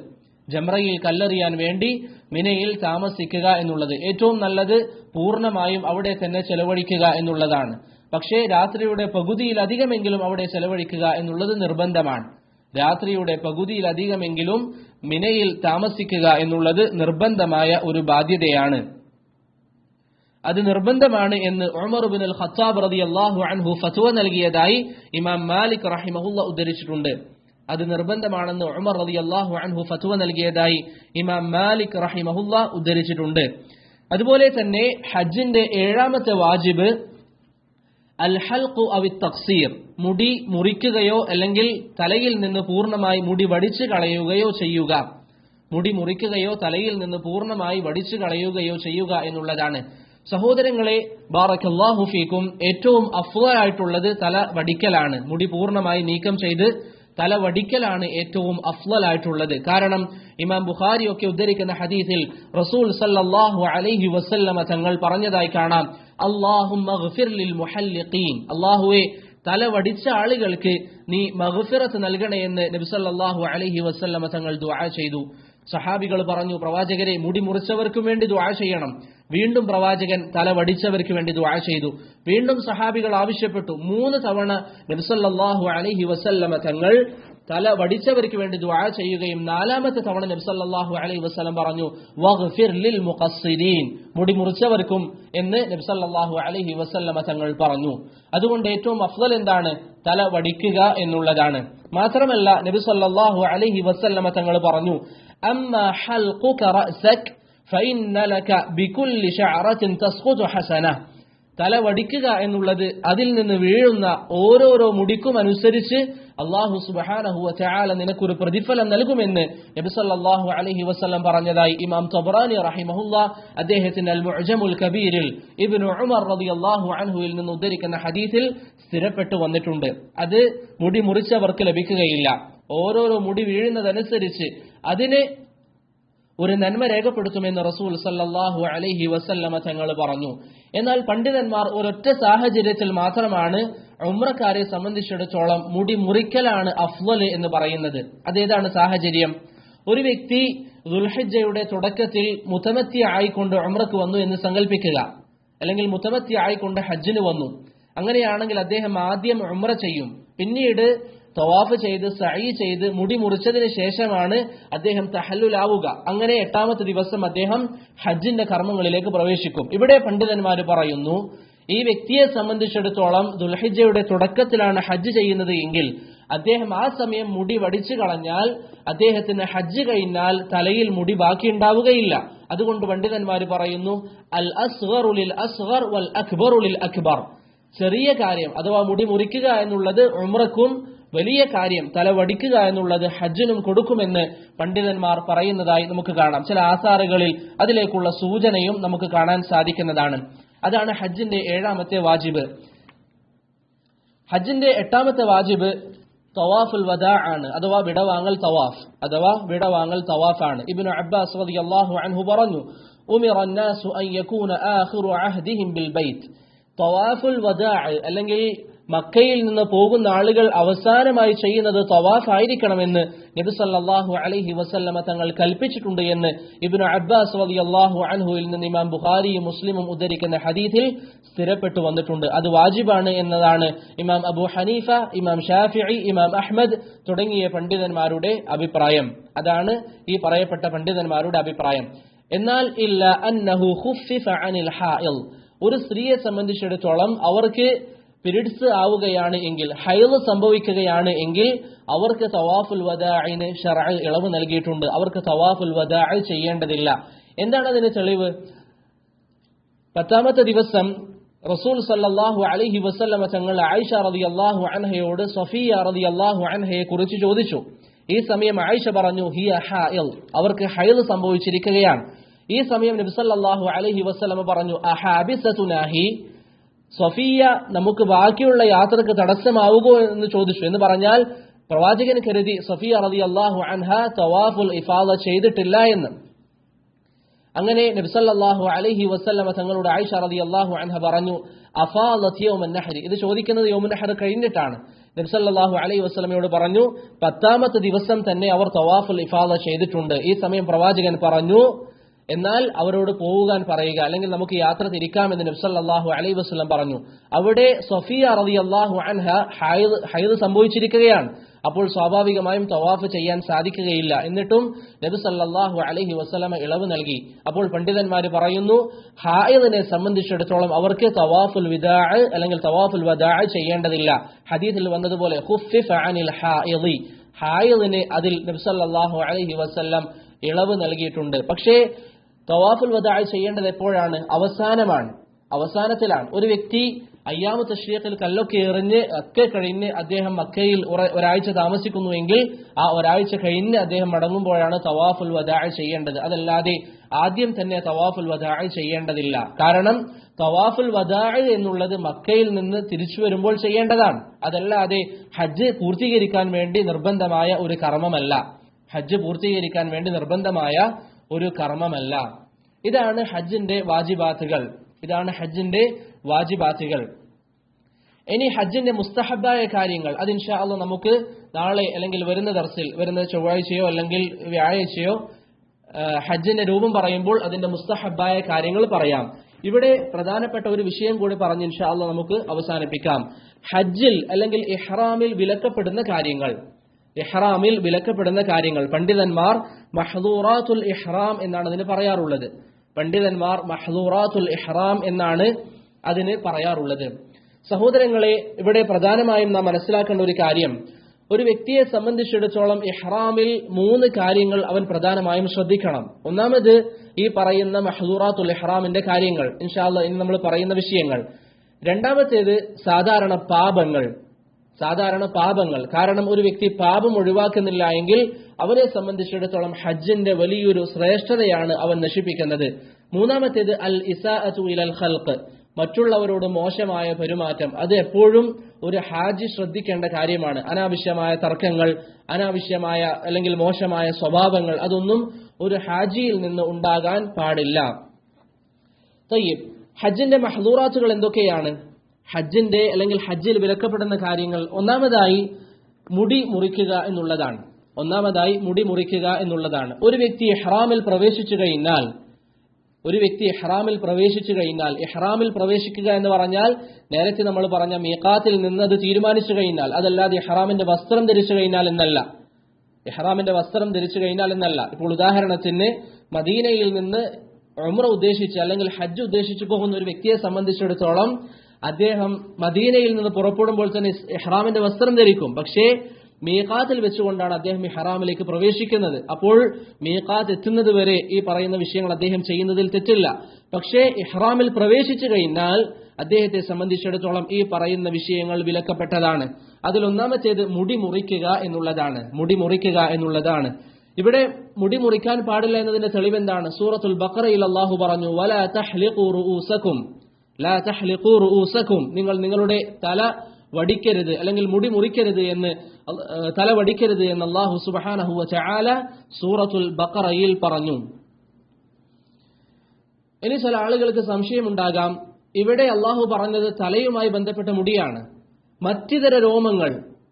Speaker 1: ജംറയിൽ കല്ലെറിയാൻ വേണ്ടി മിനയിൽ താമസിക്കുക എന്നുള്ളത് ഏറ്റവും നല്ലത് പൂർണ്ണമായും അവിടെ തന്നെ ചെലവഴിക്കുക എന്നുള്ളതാണ്. പക്ഷേ രാത്രിയുടെ പകുതിയിലധികമെങ്കിലും അവിടെ ചെലവഴിക്കുക എന്നുള്ളത് നിർബന്ധമാണ്. രാത്രിയുടെ പകുതിയിലധികമെങ്കിലും മിനയിൽ താമസിക്കുക എന്നുള്ളത് നിർബന്ധമായ ഒരു ബാധ്യതയാണ്. അത് നിർബന്ധമാണ് എന്ന് ഉമർ ഇബ്നുൽ ഖത്താബ് റളിയല്ലാഹു അൻഹു ഫത്വ നൽകിയതായി ഇമാം മാലിക് റഹിമഹുല്ല ഉദ്ധരിച്ചിട്ടുണ്ട്. അത് നിർബന്ധമാണെന്ന് ഉമർ റളിയല്ലാഹു അൻഹു ഫത്വ നൽകിയതായി ഇമാം മാലിക് റഹിമഹുല്ല ഉദ്ധരിച്ചിട്ടുണ്ട്. അതുപോലെ തന്നെ ഹജ്ജിന്റെ 7ാമത്തെ വാജിബ് അൽ ഹൽഖു അവി തഖ്സീർ, മുടി മുറിക്കുകയോ അല്ലെങ്കിൽ തലയിൽ നിന്ന് പൂർണ്ണമായി മുടി വടിച്ചു കളയുകയോ ചെയ്യുക. മുടി മുറിക്കുകയോ തലയിൽ നിന്ന് പൂർണ്ണമായി വടിച്ചു കളയുകയോ ചെയ്യുക എന്നുള്ളതാണ്. സഹോദരങ്ങളെ, ബാറക്കല്ലാഹു ഫീക്കും, ഏറ്റവും അഫ്ളലായിട്ടുള്ളത് തല വടിക്കലാണ്. മുടി പൂർണ്ണമായി നീക്കം ചെയ്ത് തല വടിക്കലാണ് ഏറ്റവും അഫ്ളലായിട്ടുള്ളത്. കാരണം ഇമാം ബുഖാരി ഒക്കെ ഉദ്ധരിക്കുന്ന ഹദീസിൽ റസൂൽ സല്ലല്ലാഹു അലൈഹി വസല്ലമ തങ്ങൾ പറഞ്ഞതായി കാണാം, അല്ലാഹുമ്മഗ്ഫിർ ലിൽ മുഹല്ലിഖീൻ, അല്ലാഹുവേ തല വടിച്ച ആളുകൾക്ക് നീ മഗ്ഫിറത്ത് നൽകണേ എന്ന് നബി സല്ലല്ലാഹു അലൈഹി വസല്ലമ തങ്ങൾ ദുആ ചെയ്തു. സഹാബികൾ പറഞ്ഞു, പ്രവാചകരെ മുടി മുറിച്ചവർക്കും വേണ്ടി ദുആ ചെയ്യണം. വീണ്ടും പ്രവാചകൻ തല വടിച്ചവർക്ക് വേണ്ടി ദുആ ചെയ്തു. വീണ്ടും സഹാബികൾ ആവശ്യപ്പെട്ടു. 3 തവണ നബി സല്ലല്ലാഹു അലൈഹി വസല്ലമ തങ്ങൾ തല വടിച്ചവർക്ക് വേണ്ടി ദുആ ചെയ്യുകയും 4ാമത്തെ തവണ നബി സല്ലല്ലാഹു അലൈഹി വസല്ലം പറഞ്ഞു, വഗ്ഫിർ ലിൽ മുഖസ്സിരീൻ, മുടി മുറിച്ചവർക്കും എന്ന് നബി സല്ലല്ലാഹു അലൈഹി വസല്ലമ തങ്ങൾ പറഞ്ഞു. അതുകൊണ്ട് ഏറ്റവും അഫ്ളൽ എന്താണ്? തല വടിക്കുക എന്നുള്ളതാണ്. മാത്രമല്ല നബി സല്ലല്ലാഹു അലൈഹി വസല്ലമ തങ്ങൾ പറഞ്ഞു, അമ്മാ ഹൽഖുക റഅസക ഫഇന്ന ലക ബികുല്ലി ശഅറത്തിൻ തസ്ഖുതു ഹസന, തല വടിക്കുക എന്നുള്ളത് അതിൽ നിന്ന് വീഴുന്ന ഓരോരോ മുടിക്കും അനുസരിച്ച് അല്ലാഹു സുബ്ഹാനഹു വ തആല നിനക്കൊരു പ്രതിഫലം നൽകുമെന്ന് നബി സല്ലല്ലാഹു അലൈഹി വസല്ലം പറഞ്ഞതായി ഇമാം തബറാനി റഹിമഹുല്ലാഹ് അദ്ദേഹത്തിന്റെ അൽ മുഅ്ജമുൽ കബീറിൽ ഇബ്നു ഉമർ റളിയല്ലാഹു അൻഹുവിൽ നിന്ന് ഉദ്ധരിക്കുന്ന ഹദീസിൽ സ്ഥിരപ്പെട്ടു വന്നിട്ടുണ്ട്. അത് മുടി മുറിച്ചവർക്ക് ലഭിക്കുകയില്ല. ഓരോരോ മുടി വീഴുന്നതനുസരിച്ച് അതിന് ഒരു നന്മ രേഖപ്പെടുത്തുമെന്ന് റസൂൽ സല്ലല്ലാഹു അലൈഹി വസല്ലമ തങ്ങൾ പറഞ്ഞു. എന്നാൽ പണ്ഡിതന്മാർ ഒരൊറ്റ സാഹചര്യത്തിൽ മാത്രമാണ് ഉംറക്കാരെ സംബന്ധിച്ചിടത്തോളം മുടി മുറിക്കലാണ് അഫ്ളൽ എന്ന് പറയുന്നത്. അതേതാണ് സാഹചര്യം? ഒരു വ്യക്തി ദുൽഹിജ്ജയുടെ തുടക്കത്തിൽ മുതമത്തി ആയിക്കൊണ്ട് ഉംറക്ക് വന്നു എന്ന് സങ്കല്പിക്കുക, അല്ലെങ്കിൽ മുതമത്തി ആയിക്കൊണ്ട് ഹജ്ജിന് വന്നു. അങ്ങനെയാണെങ്കിൽ അദ്ദേഹം ആദ്യം ഉംറ ചെയ്യും, പിന്നീട് തവാഫ് ചെയ്ത് സഈ ചെയ്ത് മുടി മുറിച്ചതിന് ശേഷമാണ് അദ്ദേഹം തഹല്ലുലാവുക. അങ്ങനെ 8ാമത്തെ ദിവസം അദ്ദേഹം ഹജ്ജിന്റെ കർമ്മങ്ങളിലേക്ക് പ്രവേശിക്കും. ഇവിടെ പണ്ഡിതന്മാർ പറയുന്നു, ഈ വ്യക്തിയെ സംബന്ധിച്ചിടത്തോളം ദുൽഹിജ്ജയുടെ തുടക്കത്തിലാണ് ഹജ്ജ് ചെയ്യുന്നത് എങ്കിൽ അദ്ദേഹം ആ സമയം മുടി വടിച്ചു കളഞ്ഞാൽ അദ്ദേഹത്തിന് ഹജ്ജ് കഴിഞ്ഞാൽ തലയിൽ മുടി ബാക്കിയുണ്ടാവുകയില്ല. അതുകൊണ്ട് പണ്ഡിതന്മാർ പറയുന്നു, അൽ അസ്ഗറു ലിൽ അസ്ഗർ വൽ അക്ബറു ലിൽ അക്ബർ. ചെറിയ കാര്യം അഥവാ മുടി മുറിക്കുക എന്നുള്ളത് ഉംറക്കും, വലിയ കാര്യം തല വടിക്കുക എന്നുള്ളത് ഹജ്ജിനും കൊടുക്കുമെന്ന് പണ്ഡിതന്മാർ പറയുന്നതായി നമുക്ക് കാണാം. ചില ആസാറുകളിൽ അതിലേക്കുള്ള സൂചനയും നമുക്ക് കാണാൻ സാധിക്കുന്നതാണ്. അതാണ് ഹജ്ജിന്റെ 7ാമത്തെ വാജിബ്. ഹജ്ജിന്റെ 8ാമത്തെ വാജിബ് തവാഫുൽ വദാ ആണ്, അഥവാ വിടവാങ്ങൽ തവാഫ് ആണ്. ഇബ്നു അബ്ബാസ് റളിയല്ലാഹു അൻഹു പറഞ്ഞു, ഉമിറ അന്നാസു അൻ യകൂന ആഖിറു അഹ്ദിഹിം ബിൽ ബൈത്ത്. തവാഫുൽ വദാ അല്ലെങ്കിൽ മക്കയിൽ നിന്ന് പോകുന്ന ആളുകൾ അവസാനമായി ചെയ്യുന്നത് തവാഫ് ആയിരിക്കണമെന്ന് നബി സല്ലല്ലാഹു അലൈഹി വസല്ലമ തങ്ങൾ കൽപ്പിച്ചിട്ടുണ്ട് എന്ന് ഇബ്നു അബ്ബാസ് റളിയല്ലാഹു അൻഹുവിൽ നിന്ന് ഇമാം ബുഖാരിയും മുസ്ലിമും ഉദ്ധരിക്കുന്ന ഹദീസിൽ സ്ഥിരപ്പെട്ടു വന്നിട്ടുണ്ട്. അത് വാജിബാണ് എന്നതാണ് ഇമാം അബൂ ഹനീഫ, ഇമാം ഷാഫിഈ, ഇമാം അഹ്മദ് തുടങ്ങിയ പണ്ഡിതന്മാരുടെ അഭിപ്രായം. അതാണ് ഈ പറയപ്പെട്ട പണ്ഡിതന്മാരുടെ അഭിപ്രായം. എന്നാൽ ഇല്ല അന്നഹു ഖുഫിഫ അനിൽ ഹായിൽ. ഒരു സ്ത്രീയെ സംബന്ധിച്ചിടത്തോളം അവർക്ക് പിരിഡ്സ് ആവുകയാണ് എങ്കിൽ, ഹൈള് സംഭവിക്കുകയാണ് എങ്കിൽ അവർക്ക് തവാഫുൽ വദാഇന് ശർഅ് ഇളവ് നൽകിയിട്ടുണ്ട്. അവർക്ക് തവാഫുൽ വദാ ചെയ്യേണ്ടതില്ല. എന്താണ് അതിന് തെളിവ്? 10ാമത്തെ ദിവസം റസൂൽ സല്ലല്ലാഹു അലൈഹി വസല്ലമ തങ്ങൾ ആയിഷ റളിയല്ലാഹു അൻഹയോട് സഫിയ റളിയല്ലാഹു അൻഹയെ കുറിച്ച് ചോദിച്ചു. ഈ സമയം ആയിഷ പറഞ്ഞു, ഹിയ ഹായിൽ, അവർക്ക് ഹൈള് സംഭവിച്ചിരിക്കുകയാണ്. ഈ സമയം നബി സല്ലല്ലാഹു അലൈഹി വസല്ലമ പറഞ്ഞു, അഹാബിസതുനാഹി, സഫിയ നമുക്ക് ബാക്കിയുള്ള യാത്രക്ക് തടസ്സമാവുകയോ എന്ന് ചോദിച്ചു. എന്ന് പറഞ്ഞാൽ പ്രവാചകൻ കരുതി സഫിയ റളിയല്ലാഹു അൻഹ തവാഫുൽ ഇഫാദ ചെയ്തിട്ടില്ല എന്ന്. അങ്ങനെ നബി സല്ലല്ലാഹു അലൈഹി വസല്ലമ തങ്ങളോട് ആയിഷ റളിയല്ലാഹു അൻഹ പറഞ്ഞു, അഫാദത് യൗമൻ നഹ്രി. ഇത് ചോദിക്കുന്നത് യൗമുൻ നഹർ കഴിഞ്ഞിട്ടാണ്. നബി സല്ലല്ലാഹു അലൈഹി വസല്ലമയോട് പറഞ്ഞു, 10ാമത്തെ ദിവസം തന്നെ അവർ തവാഫുൽ ഇഫാദ ചെയ്തിട്ടുണ്ട്. ഈ സമയം പ്രവാചകൻ പറഞ്ഞു, എന്നാൽ അവരോട് പോകാൻ പറയുക, അല്ലെങ്കിൽ നമുക്ക് യാത്ര തിരിക്കാമെന്ന് നബി സല്ലല്ലാഹു അലൈഹി വസല്ലം പറഞ്ഞു. അവിടെ സഫിയ റളിയല്ലാഹു അൻഹ ഹൈദ് സംഭവിച്ചിരിക്കുകയാണ്. അപ്പോൾ സ്വാഭാവികമായും തവാഫ് ചെയ്യാൻ സാധിക്കുകയില്ല. എന്നിട്ടും നബി സല്ലല്ലാഹു അലൈഹി വസല്ലം ഇളവ് നൽകി. അപ്പോൾ പണ്ഡിതന്മാർ പറയുന്നു, ഹായിദിനെ സംബന്ധിച്ചിടത്തോളം അവർക്ക് തവാഫുൽ വിദാ അല്ലെങ്കിൽ തവാഫുൽ വദാ ചെയ്യേണ്ടതില്ല. ഹദീസിൽ വന്നതുപോലെ ഖുഫിഫ അനിൽ ഹായിദി, ഹായിദിനെ അതിൽ നബി സല്ലല്ലാഹു അലൈഹി വസല്ലം ഇളവ് നൽകിയിട്ടുണ്ട്. പക്ഷേ തവാഫുൽ വദാ ചെയ്യേണ്ടത് എപ്പോഴാണ്? അവസാനത്തിലാണ്. ഒരു വ്യക്തി അയ്യാമു തശ്രീഖിൽ കല്ലൊക്കെ എറിഞ്ഞ് ഒക്കെ കഴിഞ്ഞ് അദ്ദേഹം മക്കയിൽ ഒരാഴ്ച താമസിക്കുന്നുവെങ്കിൽ ആ ഒരാഴ്ച കഴിഞ്ഞ് അദ്ദേഹം മടങ്ങുമ്പോഴാണ് തവാഫുൽ വദാ ചെയ്യേണ്ടത്. അതല്ലാതെ ആദ്യം തന്നെ തവാഫുൽ വദാ ചെയ്യേണ്ടതില്ല. കാരണം തവാഫുൽ വദാ എന്നുള്ളത് മക്കയിൽ നിന്ന് തിരിച്ചു വരുമ്പോൾ ചെയ്യേണ്ടതാണ്. അതല്ലാതെ ഹജ്ജ് പൂർത്തീകരിക്കാൻ വേണ്ടി നിർബന്ധമായ ഒരു കർമ്മമല്ല. ഇതാണ് ഹജ്ജിന്റെ വാജിബാത്തുകൾ. ഇനി ഹജ്ജിന്റെ മുസ്തഹബായ കാര്യങ്ങൾ, അത് ഇൻഷാ അല്ലാഹ് നമുക്ക് നാളെ അല്ലെങ്കിൽ വരുന്ന ദർസിൽ, വരുന്ന ചൊവ്വാഴ്ചയോ അല്ലെങ്കിൽ വ്യാഴാഴ്ചയോ ഹജ്ജിന്റെ രൂപം പറയുമ്പോൾ അതിന്റെ മുസ്തഹബായ കാര്യങ്ങൾ പറയാം. ഇവിടെ പ്രധാനപ്പെട്ട ഒരു വിഷയം കൂടി പറഞ്ഞ് ഇൻഷാ അല്ലാഹ് നമുക്ക് അവസാനിപ്പിക്കാം. ഹജ്ജിൽ അല്ലെങ്കിൽ ഇഹ്റാമിൽ വിലക്കപ്പെടുന്ന കാര്യങ്ങൾ പണ്ഡിതന്മാർ മഹ്ദൂറാത്തുൽ ഇഹ്റാം എന്നാണ് അതിന് പറയാറുള്ളത്. സഹോദരങ്ങളെ, ഇവിടെ പ്രധാനമായും നാം മനസ്സിലാക്കേണ്ട ഒരു കാര്യം, ഒരു വ്യക്തിയെ സംബന്ധിച്ചിടത്തോളം ഇഹ്റാമിൽ 3 കാര്യങ്ങൾ അവൻ പ്രധാനമായും ശ്രദ്ധിക്കണം. ഒന്നാമത് ഈ പറയുന്ന മഹ്ദൂറാത്തുൽ ഇഹ്റാമിന്റെ കാര്യങ്ങൾ, ഇൻഷാ അല്ലാഹ് ഇന്ന് നമ്മൾ പറയുന്ന വിഷയങ്ങൾ. രണ്ടാമത്തേത് സാധാരണ പാപങ്ങൾ. കാരണം ഒരു വ്യക്തി പാപം ഒഴിവാക്കുന്നില്ല എങ്കിൽ അവനെ സംബന്ധിച്ചിടത്തോളം ഹജ്ജിന്റെ വലിയൊരു ശ്രേഷ്ഠതയാണ് അവൻ നശിപ്പിക്കുന്നത്. മൂന്നാമത്തേത് അൽ ഇസാഅതു ഇലൽ ഖൽഖ്, മറ്റുള്ളവരോട് മോശമായ പെരുമാറ്റം. അത് എപ്പോഴും ഒരു ഹാജി ശ്രദ്ധിക്കേണ്ട കാര്യമാണ്. അനാവശ്യമായ തർക്കങ്ങൾ, അനാവശ്യമായ അല്ലെങ്കിൽ മോശമായ സ്വഭാവങ്ങൾ, അതൊന്നും ഒരു ഹാജിയിൽ നിന്ന് ഉണ്ടാകാൻ പാടില്ല. തയ്യിബ്, ഹജ്ജിന്റെ മഹ്ദൂറാത്തുകൾ എന്തൊക്കെയാണ്? ഹജ്ജിന്റെ അല്ലെങ്കിൽ ഹജ്ജിൽ വിലക്കപ്പെടുന്ന കാര്യങ്ങൾ, ഒന്നാമതായി മുടി മുറിക്കുക എന്നുള്ളതാണ്. ഒരു വ്യക്തി ഇഹ്റാമിൽ പ്രവേശിച്ചു കഴിഞ്ഞാൽ ഇഹ്റാമിൽ പ്രവേശിക്കുക എന്ന് പറഞ്ഞാൽ നേരത്തെ നമ്മൾ പറഞ്ഞ മീഖാത്തിൽ നിന്ന് അത് തീരുമാനിച്ചു കഴിഞ്ഞാൽ, അതല്ലാതെ ഇഹ്റാമിന്റെ വസ്ത്രം ധരിച്ചു കഴിഞ്ഞാൽ എന്നല്ല. ഇപ്പോൾ ഉദാഹരണത്തിന് മദീനയിൽ നിന്ന് ഉംറ ഉദ്ദേശിച്ച് അല്ലെങ്കിൽ ഹജ്ജ് ഉദ്ദേശിച്ചു പോകുന്ന ഒരു വ്യക്തിയെ സംബന്ധിച്ചിടത്തോളം അദ്ദേഹം മദീനയിൽ നിന്ന് പുറപ്പെടുമ്പോൾ തന്നെ ഇഹ്റാമിന്റെ വസ്ത്രം ധരിക്കും. പക്ഷേ മീഖാത്തിൽ വെച്ചുകൊണ്ടാണ് അദ്ദേഹം ഇഹ്റാമിലേക്ക് പ്രവേശിക്കുന്നത്. അപ്പോൾ മീഖാത്ത് എത്തുന്നത് വരെ ഈ പറയുന്ന വിഷയങ്ങൾ അദ്ദേഹം ചെയ്യുന്നതിൽ തെറ്റില്ല. പക്ഷേ ഇഹ്റാമിൽ പ്രവേശിച്ചു കഴിഞ്ഞാൽ അദ്ദേഹത്തെ സംബന്ധിച്ചിടത്തോളം ഈ പറയുന്ന വിഷയങ്ങൾ വിലക്കപ്പെട്ടതാണ്. അതിലൊന്നാമത്തേത് മുടി മുറിക്കുക എന്നുള്ളതാണ്. ഇവിടെ മുടി മുറിക്കാൻ പാടില്ല എന്നതിന്റെ തെളിവെന്താണ്? സൂറത്തുൽ ബഖറയിൽ അല്ലാഹു പറഞ്ഞു, വലാ തഹ്ലിഖൂ റൂസക്കും, നിങ്ങൾ നിങ്ങളുടെ തല വടിക്കരുത് അല്ലെങ്കിൽ മുടി മുറിക്കരുത് എന്ന് അല്ലാഹു സുബ്ഹാനഹു വ തആല സൂറത്തുൽ ബഖറയിൽ പറഞ്ഞു. ഇനി ചില ആളുകൾക്ക് സംശയമുണ്ടാകാം, ഇവിടെ അല്ലാഹു പറഞ്ഞത് തലയുമായി ബന്ധപ്പെട്ട മുടിയാണ്. മറ്റിതര രോമങ്ങൾ,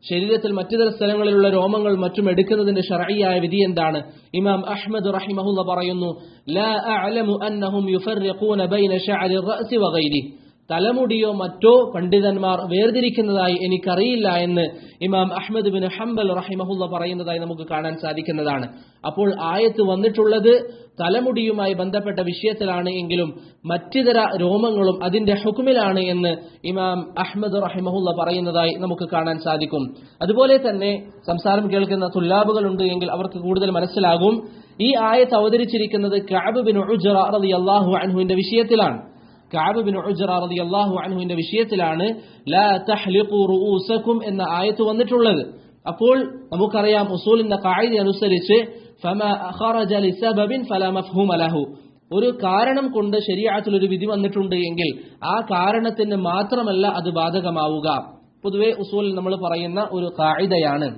Speaker 1: ശരീരത്തിൽ മറ്റിതര സ്ഥലങ്ങളിലുള്ള രോമങ്ങൾ മറ്റും എടുക്കുന്നതിന്റെ ശർഈയായ വിധി എന്താണ്? ഇമാം അഹ്മദ് റഹിമഹുല്ലാഹ് പറയുന്നു, ലാ അഅലമു അന്നഹും യുഫർരിഖൂന ബൈന ശഅരി റഅസി വഗൈരിഹി, തലമുടിയോ മറ്റോ പണ്ഡിതന്മാർ വേർതിരിക്കുന്നതായി എനിക്കറിയില്ല എന്ന് ഇമാം അഹ്മദ് ബിൻ ഹംബൽ റഹിമഹുല്ലാഹ് പറയുന്നതായി നമുക്ക് കാണാൻ സാധിക്കുന്നതാണ്. അപ്പോൾ ആയത്ത് വന്നിട്ടുള്ളത് തലമുടിയുമായി ബന്ധപ്പെട്ട വിഷയത്തിലാണ് എങ്കിലും മറ്റിതര രോമങ്ങളും അതിന്റെ ഹുക്മിലാണ് എന്ന് ഇമാം അഹ്മദ് റഹിമഹുല്ലാഹ് പറയുന്നതായി നമുക്ക് കാണാൻ സാധിക്കും. അതുപോലെ തന്നെ സംസാരം കേൾക്കുന്ന തുല്ലാബുകൾ ഉണ്ട് എങ്കിൽ അവർക്ക് കൂടുതൽ മനസ്സിലാകും. ഈ ആയത്ത് അവതരിച്ചിരിക്കുന്നത് കഅബ് ബിൻ ഉജ്റ റളിയല്ലാഹു അൻഹുവിന്റെ വിഷയത്തിലാണ്. ലാ തഹ്ലിഖൂ റൂസക്കും എന്ന ആയത്ത് വന്നിട്ടുള്ളത്. അപ്പോൾ നമുക്കറിയാം ഉസൂലിന്റെ ഖാഇദ അനുസരിച്ച് ഫമാ ഖറജ ലിസബബിൻ ഫലാ മഫ്ഹൂമ ലഹു, ഒരു കാരണം കൊണ്ട് ശരീഅത്തിൽ ഒരു വിധി വന്നിട്ടുണ്ട് എങ്കിൽ ആ കാരണത്തിന് മാത്രമല്ല അത് ബാധകമാവുക. പൊതുവെ ഉസൂലിൽ നമ്മൾ പറയുന്ന ഒരു ഖാഇദയാണ്.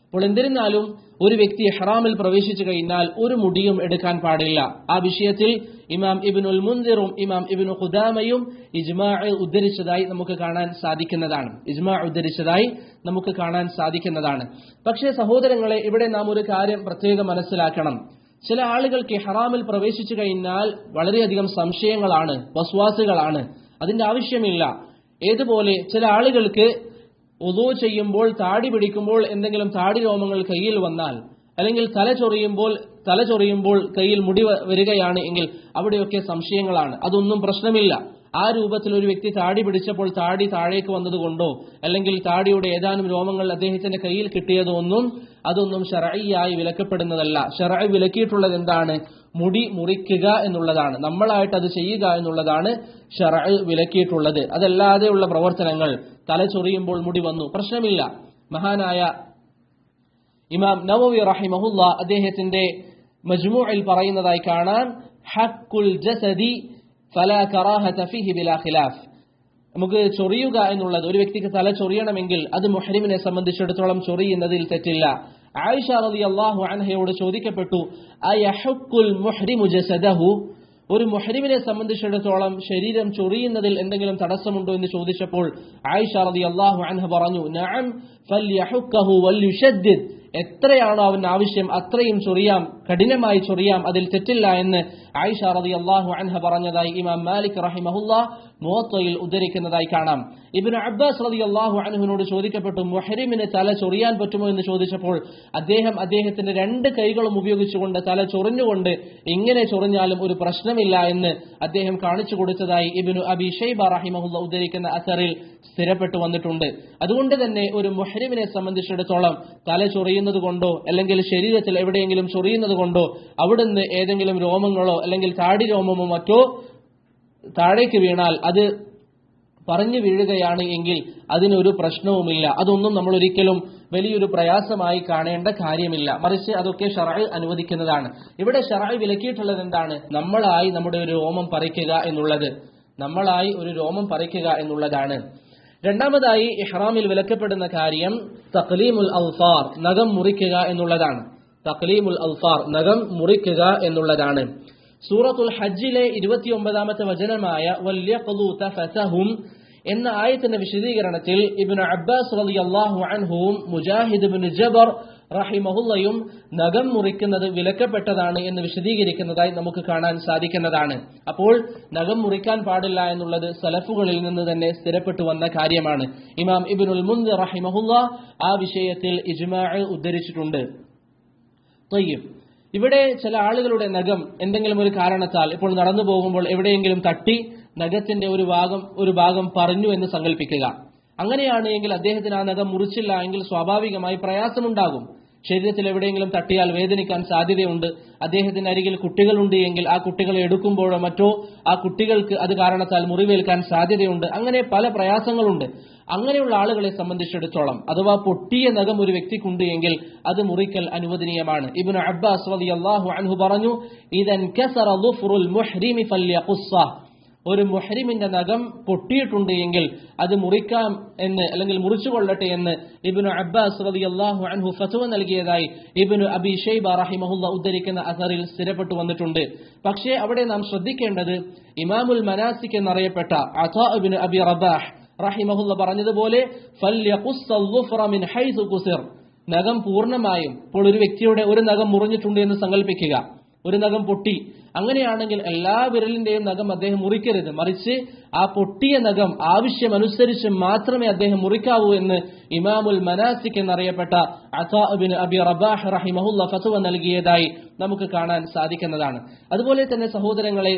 Speaker 1: അപ്പോൾ എന്നിരുന്നാലും ഒരു വ്യക്തി ഇഹ്റാമിൽ പ്രവേശിച്ചു കഴിഞ്ഞാൽ ഒരു മുടിയും എടുക്കാൻ പാടില്ല. ആ വിഷയത്തിൽ ഇമാം ഇബ്നുൽ മുൻദിറും ഇമാം ഇബ്നു ഖുദാമയും ഇജ്മാഅ് ഉദ്ധരിച്ചതായി നമുക്ക് കാണാൻ സാധിക്കുന്നതാണ്. പക്ഷേ സഹോദരങ്ങളെ, ഇവിടെ നാം ഒരു കാര്യം പ്രത്യേകം മനസ്സിലാക്കണം. ചില ആളുകൾക്ക് ഇഹ്റാമിൽ പ്രവേശിച്ചു കഴിഞ്ഞാൽ വളരെയധികം സംശയങ്ങളാണ്, വസ്വാസുകളാണ്. അതിന്റെ ആവശ്യമില്ല. ഏതുപോലെ ചില ആളുകൾക്ക് വുളൂ ചെയ്യുമ്പോൾ താടി പിടിക്കുമ്പോൾ എന്തെങ്കിലും താടി രോമങ്ങൾ കയ്യിൽ വന്നാൽ, അല്ലെങ്കിൽ തല ചൊറിയുമ്പോൾ കയ്യിൽ മുടി വരികയാണ് എങ്കിൽ അവിടെയൊക്കെ സംശയങ്ങളാണ്. അതൊന്നും പ്രശ്നമില്ല. ആ രൂപത്തിൽ ഒരു വ്യക്തി താടി പിടിച്ചപ്പോൾ താടി താഴേക്ക് വന്നതുകൊണ്ടോ അല്ലെങ്കിൽ താടിയുടെ ഏതാനും രോമങ്ങൾ അദ്ദേഹത്തിന്റെ കയ്യിൽ കിട്ടിയതോ അതൊന്നും ശർഈയായി വിലക്കപ്പെടുന്നതല്ല. ശർഈ വിലക്കിയിട്ടുള്ളത് എന്താണ്? മുടി മുറിക്കുക എന്നുള്ളതാണ്. നമ്മളായിട്ട് അത് ചെയ്യുക എന്നുള്ളതാണ് ശർഈ വിലക്കിയിട്ടുള്ളത്. അതല്ലാതെയുള്ള പ്രവർത്തനങ്ങൾ, തല ചൊറിയുമ്പോൾ മുടി വന്നു, പ്രശ്നമില്ല. മഹാനായ ഇമാം നവവി റഹിമഹുല്ലാഹ് അദ്ദേഹത്തിന്റെ മജ്മൂഇൽ പറയുന്നതായി കാണാൻ, ഹഖ്ഖുൽ ജസദി ഫലാ കറാഹത ഫീഹി ബിലാ ഖിലാഫ്. നമുക്ക് ചൊറിയുക എന്നുള്ളത്, ഒരു വ്യക്തിക്ക് തല ചൊറിയണമെങ്കിൽ അത് മുഹ്രിമിനെ സംബന്ധിച്ചിടത്തോളം ചൊറിയുന്നതിൽ തെറ്റില്ല. ആയിഷ റളിയല്ലാഹു അൻഹയോട് ചോദിക്കപ്പെട്ടു, അയഹഖുൽ മുഹ്രിമു ജസദഹു, ഒരു മുഹ്രിമിനെ സംബന്ധിച്ചിടത്തോളം ശരീരം ചൊറിയുന്നതിൽ എന്തെങ്കിലും തടസ്സമുണ്ടോ എന്ന് ചോദിച്ചപ്പോൾ ആയിഷ റളിയല്ലാഹു അൻഹ പറഞ്ഞു, നഅം ഫൽയഹഖഹു വൽയുശദ്ദിദ്, എത്രയാണോ അവൻ ആവശ്യം അത്രയും ചൊറിയാം, കഠിനമായി ചൊറിയാം, അതിൽ തെറ്റില്ല എന്ന് ആയിഷ റളിയല്ലാഹു അൻഹ പറഞ്ഞതായി ഇമാം മാലിക് റഹിമഹുല്ലാഹ് മുവത്തയിൽ ഉദ്ധരിക്കുന്നതായി കാണാം. ഇബ്നു അബ്ബാസ് റളിയല്ലാഹു അൻഹുവിനോട് ചോദിക്കപ്പെട്ടു, മുഹ്രിമിന് തല ചൊറിയാൻ പറ്റുമോ എന്ന് ചോദിച്ചപ്പോൾ അദ്ദേഹത്തിന്റെ രണ്ട് കൈകളും ഉപയോഗിച്ചുകൊണ്ട് തല ചൊറിഞ്ഞുകൊണ്ട് ഇങ്ങനെ ചൊറിഞ്ഞാലും ഒരു പ്രശ്നമില്ല എന്ന് അദ്ദേഹം കാണിച്ചു കൊടുത്തതായി ഇബ്നു അബി ഷൈബ റഹിമഹുല്ലാഹ് ഉദ്ധരിക്കുന്ന അസറിൽ സ്ഥിരപ്പെട്ടു വന്നിട്ടുണ്ട്. അതുകൊണ്ട് തന്നെ ഒരു മുഹ്രിമിനെ സംബന്ധിച്ചിടത്തോളം തല ചൊറിയുന്നത് കൊണ്ടോ അല്ലെങ്കിൽ ശരീരത്തിൽ എവിടെയെങ്കിലും ചൊറിയുന്നത് കൊണ്ടോ അവിടുന്ന് ഏതെങ്കിലും രോമങ്ങളോ അല്ലെങ്കിൽ താടി രോമമോ മറ്റോ താഴേക്ക് വീണാൽ അത് പറഞ്ഞു വീഴുകയാണ് എങ്കിൽ അതിനൊരു പ്രശ്നവുമില്ല. അതൊന്നും നമ്മൾ ഒരിക്കലും വലിയൊരു പ്രയാസമായി കാണേണ്ട കാര്യമില്ല. മറിച്ച് അതൊക്കെ ശർഅ് അനുവദിക്കുന്നതാണ്. ഇവിടെ ശർഅ് വിലക്കിയിട്ടുള്ളത് എന്താണ്? നമ്മളായി നമ്മുടെ ഒരു രോമം പറിക്കുക എന്നുള്ളത്. നമ്മളായി ഒരു രോമം പറിക്കുക എന്നുള്ളതാണ്. രണ്ടാമതായി ഇഹ്റാമിൽ വിലക്കപ്പെടുന്ന കാര്യം തഖ്ലീമുൽ അൽഫാർ, നഖം മുറിക്കുക എന്നുള്ളതാണ്. തഖ്ലീമുൽ അൽഫാർ, നഖം മുറിക്കുക എന്നുള്ളതാണ്. സൂറത്തുൽ ഹജ്ജിലെ 29ാമത്തെ വചനമായ വല്യഖ്ളൂ തഫസഹും എന്ന ആയത്തിന്റെ വിശദീകരണത്തിൽ ഇബ്നു അബ്ബാസ് റളിയല്ലാഹു അൻഹുവും മുജാഹിദ് ഇബ്നു ജബർ റഹിമഹുല്ലയും നഖം മുറിക്കുന്നത് വിലക്കപ്പെട്ടതാണ് എന്ന് വിശദീകരിക്കുന്നതായി നമുക്ക് കാണാൻ സാധിക്കുന്നതാണ്. അപ്പോൾ നഖം മുറിക്കാൻ പാടില്ല എന്നുള്ളത് സലഫുകളിൽ നിന്ന് തന്നെ സ്ഥിരപ്പെട്ടു വന്ന കാര്യമാണ്. ഇമാം ഇബ്നുൽ മുൻദിർ റഹിമഹുല്ല ആ വിഷയത്തിൽ ഇജ്മാഅ് ഉദ്ധരിച്ചിട്ടുണ്ട്. തയ്യിബ്, ഇവിടെ ചില ആളുകളുടെ നഖം എന്തെങ്കിലും ഒരു കാരണത്താൽ ഇപ്പോൾ നടന്നു പോകുമ്പോൾ എവിടെയെങ്കിലും തട്ടി നഖത്തിന്റെ ഒരു ഭാഗം പറഞ്ഞു എന്ന് സങ്കല്പിക്കുക. അങ്ങനെയാണ് എങ്കിൽ അദ്ദേഹത്തിന് ആ നഖം മുറിച്ചില്ല എങ്കിൽ സ്വാഭാവികമായി പ്രയാസമുണ്ടാകും. ശരീരത്തിൽ എവിടെയെങ്കിലും തട്ടിയാൽ വേദനിക്കാൻ സാധ്യതയുണ്ട്. അദ്ദേഹത്തിന് അരികിൽ കുട്ടികളുണ്ട് എങ്കിൽ ആ കുട്ടികളെ എടുക്കുമ്പോഴോ മറ്റോ ആ കുട്ടികൾക്ക് അത് കാരണത്താൽ മുറിവേൽക്കാൻ സാധ്യതയുണ്ട്. അങ്ങനെ പല പ്രയാസങ്ങളുണ്ട്. അങ്ങനെയുള്ള ആളുകളെ സംബന്ധിച്ചിടത്തോളം അഥവാ പൊട്ടിയ നഖം ഒരു വ്യക്തിക്കുണ്ട് എങ്കിൽ അത് മുറിക്കൽ അനുവദനീയമാണ്. ഇബ്നു അബ്ബാസ് റളിയല്ലാഹു അൻഹു പറഞ്ഞു, ഇദൻ കസറ ളുഫ്റുൽ മുഹ്രിമി ഫല്യഖുസ്സ, ഒരു മുഹ്രിമിന്റെ നഖം പൊട്ടിയിട്ടുണ്ട് എങ്കിൽ അത് മുറിക്കാം എന്ന് അല്ലെങ്കിൽ മുറിച്ചുകൊള്ളട്ടെ എന്ന് ഇബ്നു അബ്ബാസ് റളിയല്ലാഹു അൻഹു ഫത്വ നൽകിയതായി ഇബ്നു അബി ഷൈബ റഹിമഹുല്ല ഉദ്ധരിക്കുന്ന അസറിൽ സ്ഥിരപ്പെട്ടു വന്നിട്ടുണ്ട്. പക്ഷേ അവിടെ നാം ശ്രദ്ധിക്കേണ്ടത് ഇമാമുൽ മനാസിക് എന്നറിയപ്പെട്ട അതാ ഇബ്നു അബി റബാഹ് റഹിമഹുല്ല പറഞ്ഞതുപോലെ ഫല്യഖുസ്സൽ ളുഫ്റ മിൻ ഹൈസു ഖുസിർ, നഖം പൂർണ്ണമായും, ഇപ്പോൾ ഒരു വ്യക്തിയുടെ ഒരു നഖം മുറിഞ്ഞിട്ടുണ്ട് എന്ന് സങ്കല്പിക്കുക, ഒരു നഖം പൊട്ടി. അങ്ങനെയാണെങ്കിൽ എല്ലാ വിരലിന്റെയും നഖം അദ്ദേഹം മുറിക്കരുത്. മറിച്ച് ആ പൊട്ടിയ നഖം ആവശ്യമനുസരിച്ച് മാത്രമേ അദ്ദേഹം മുറിക്കാവൂ എന്ന് ഇമാമുൽ മനാസിക് എന്നറിയപ്പെട്ട അതാ ഇബ്നു അബി റബാഹ് റഹിമഹുല്ല ഫത്വ നൽകിയതായി നമുക്ക് കാണാൻ സാധിക്കുന്നതാണ്. അതുപോലെ തന്നെ സഹോദരങ്ങളെ,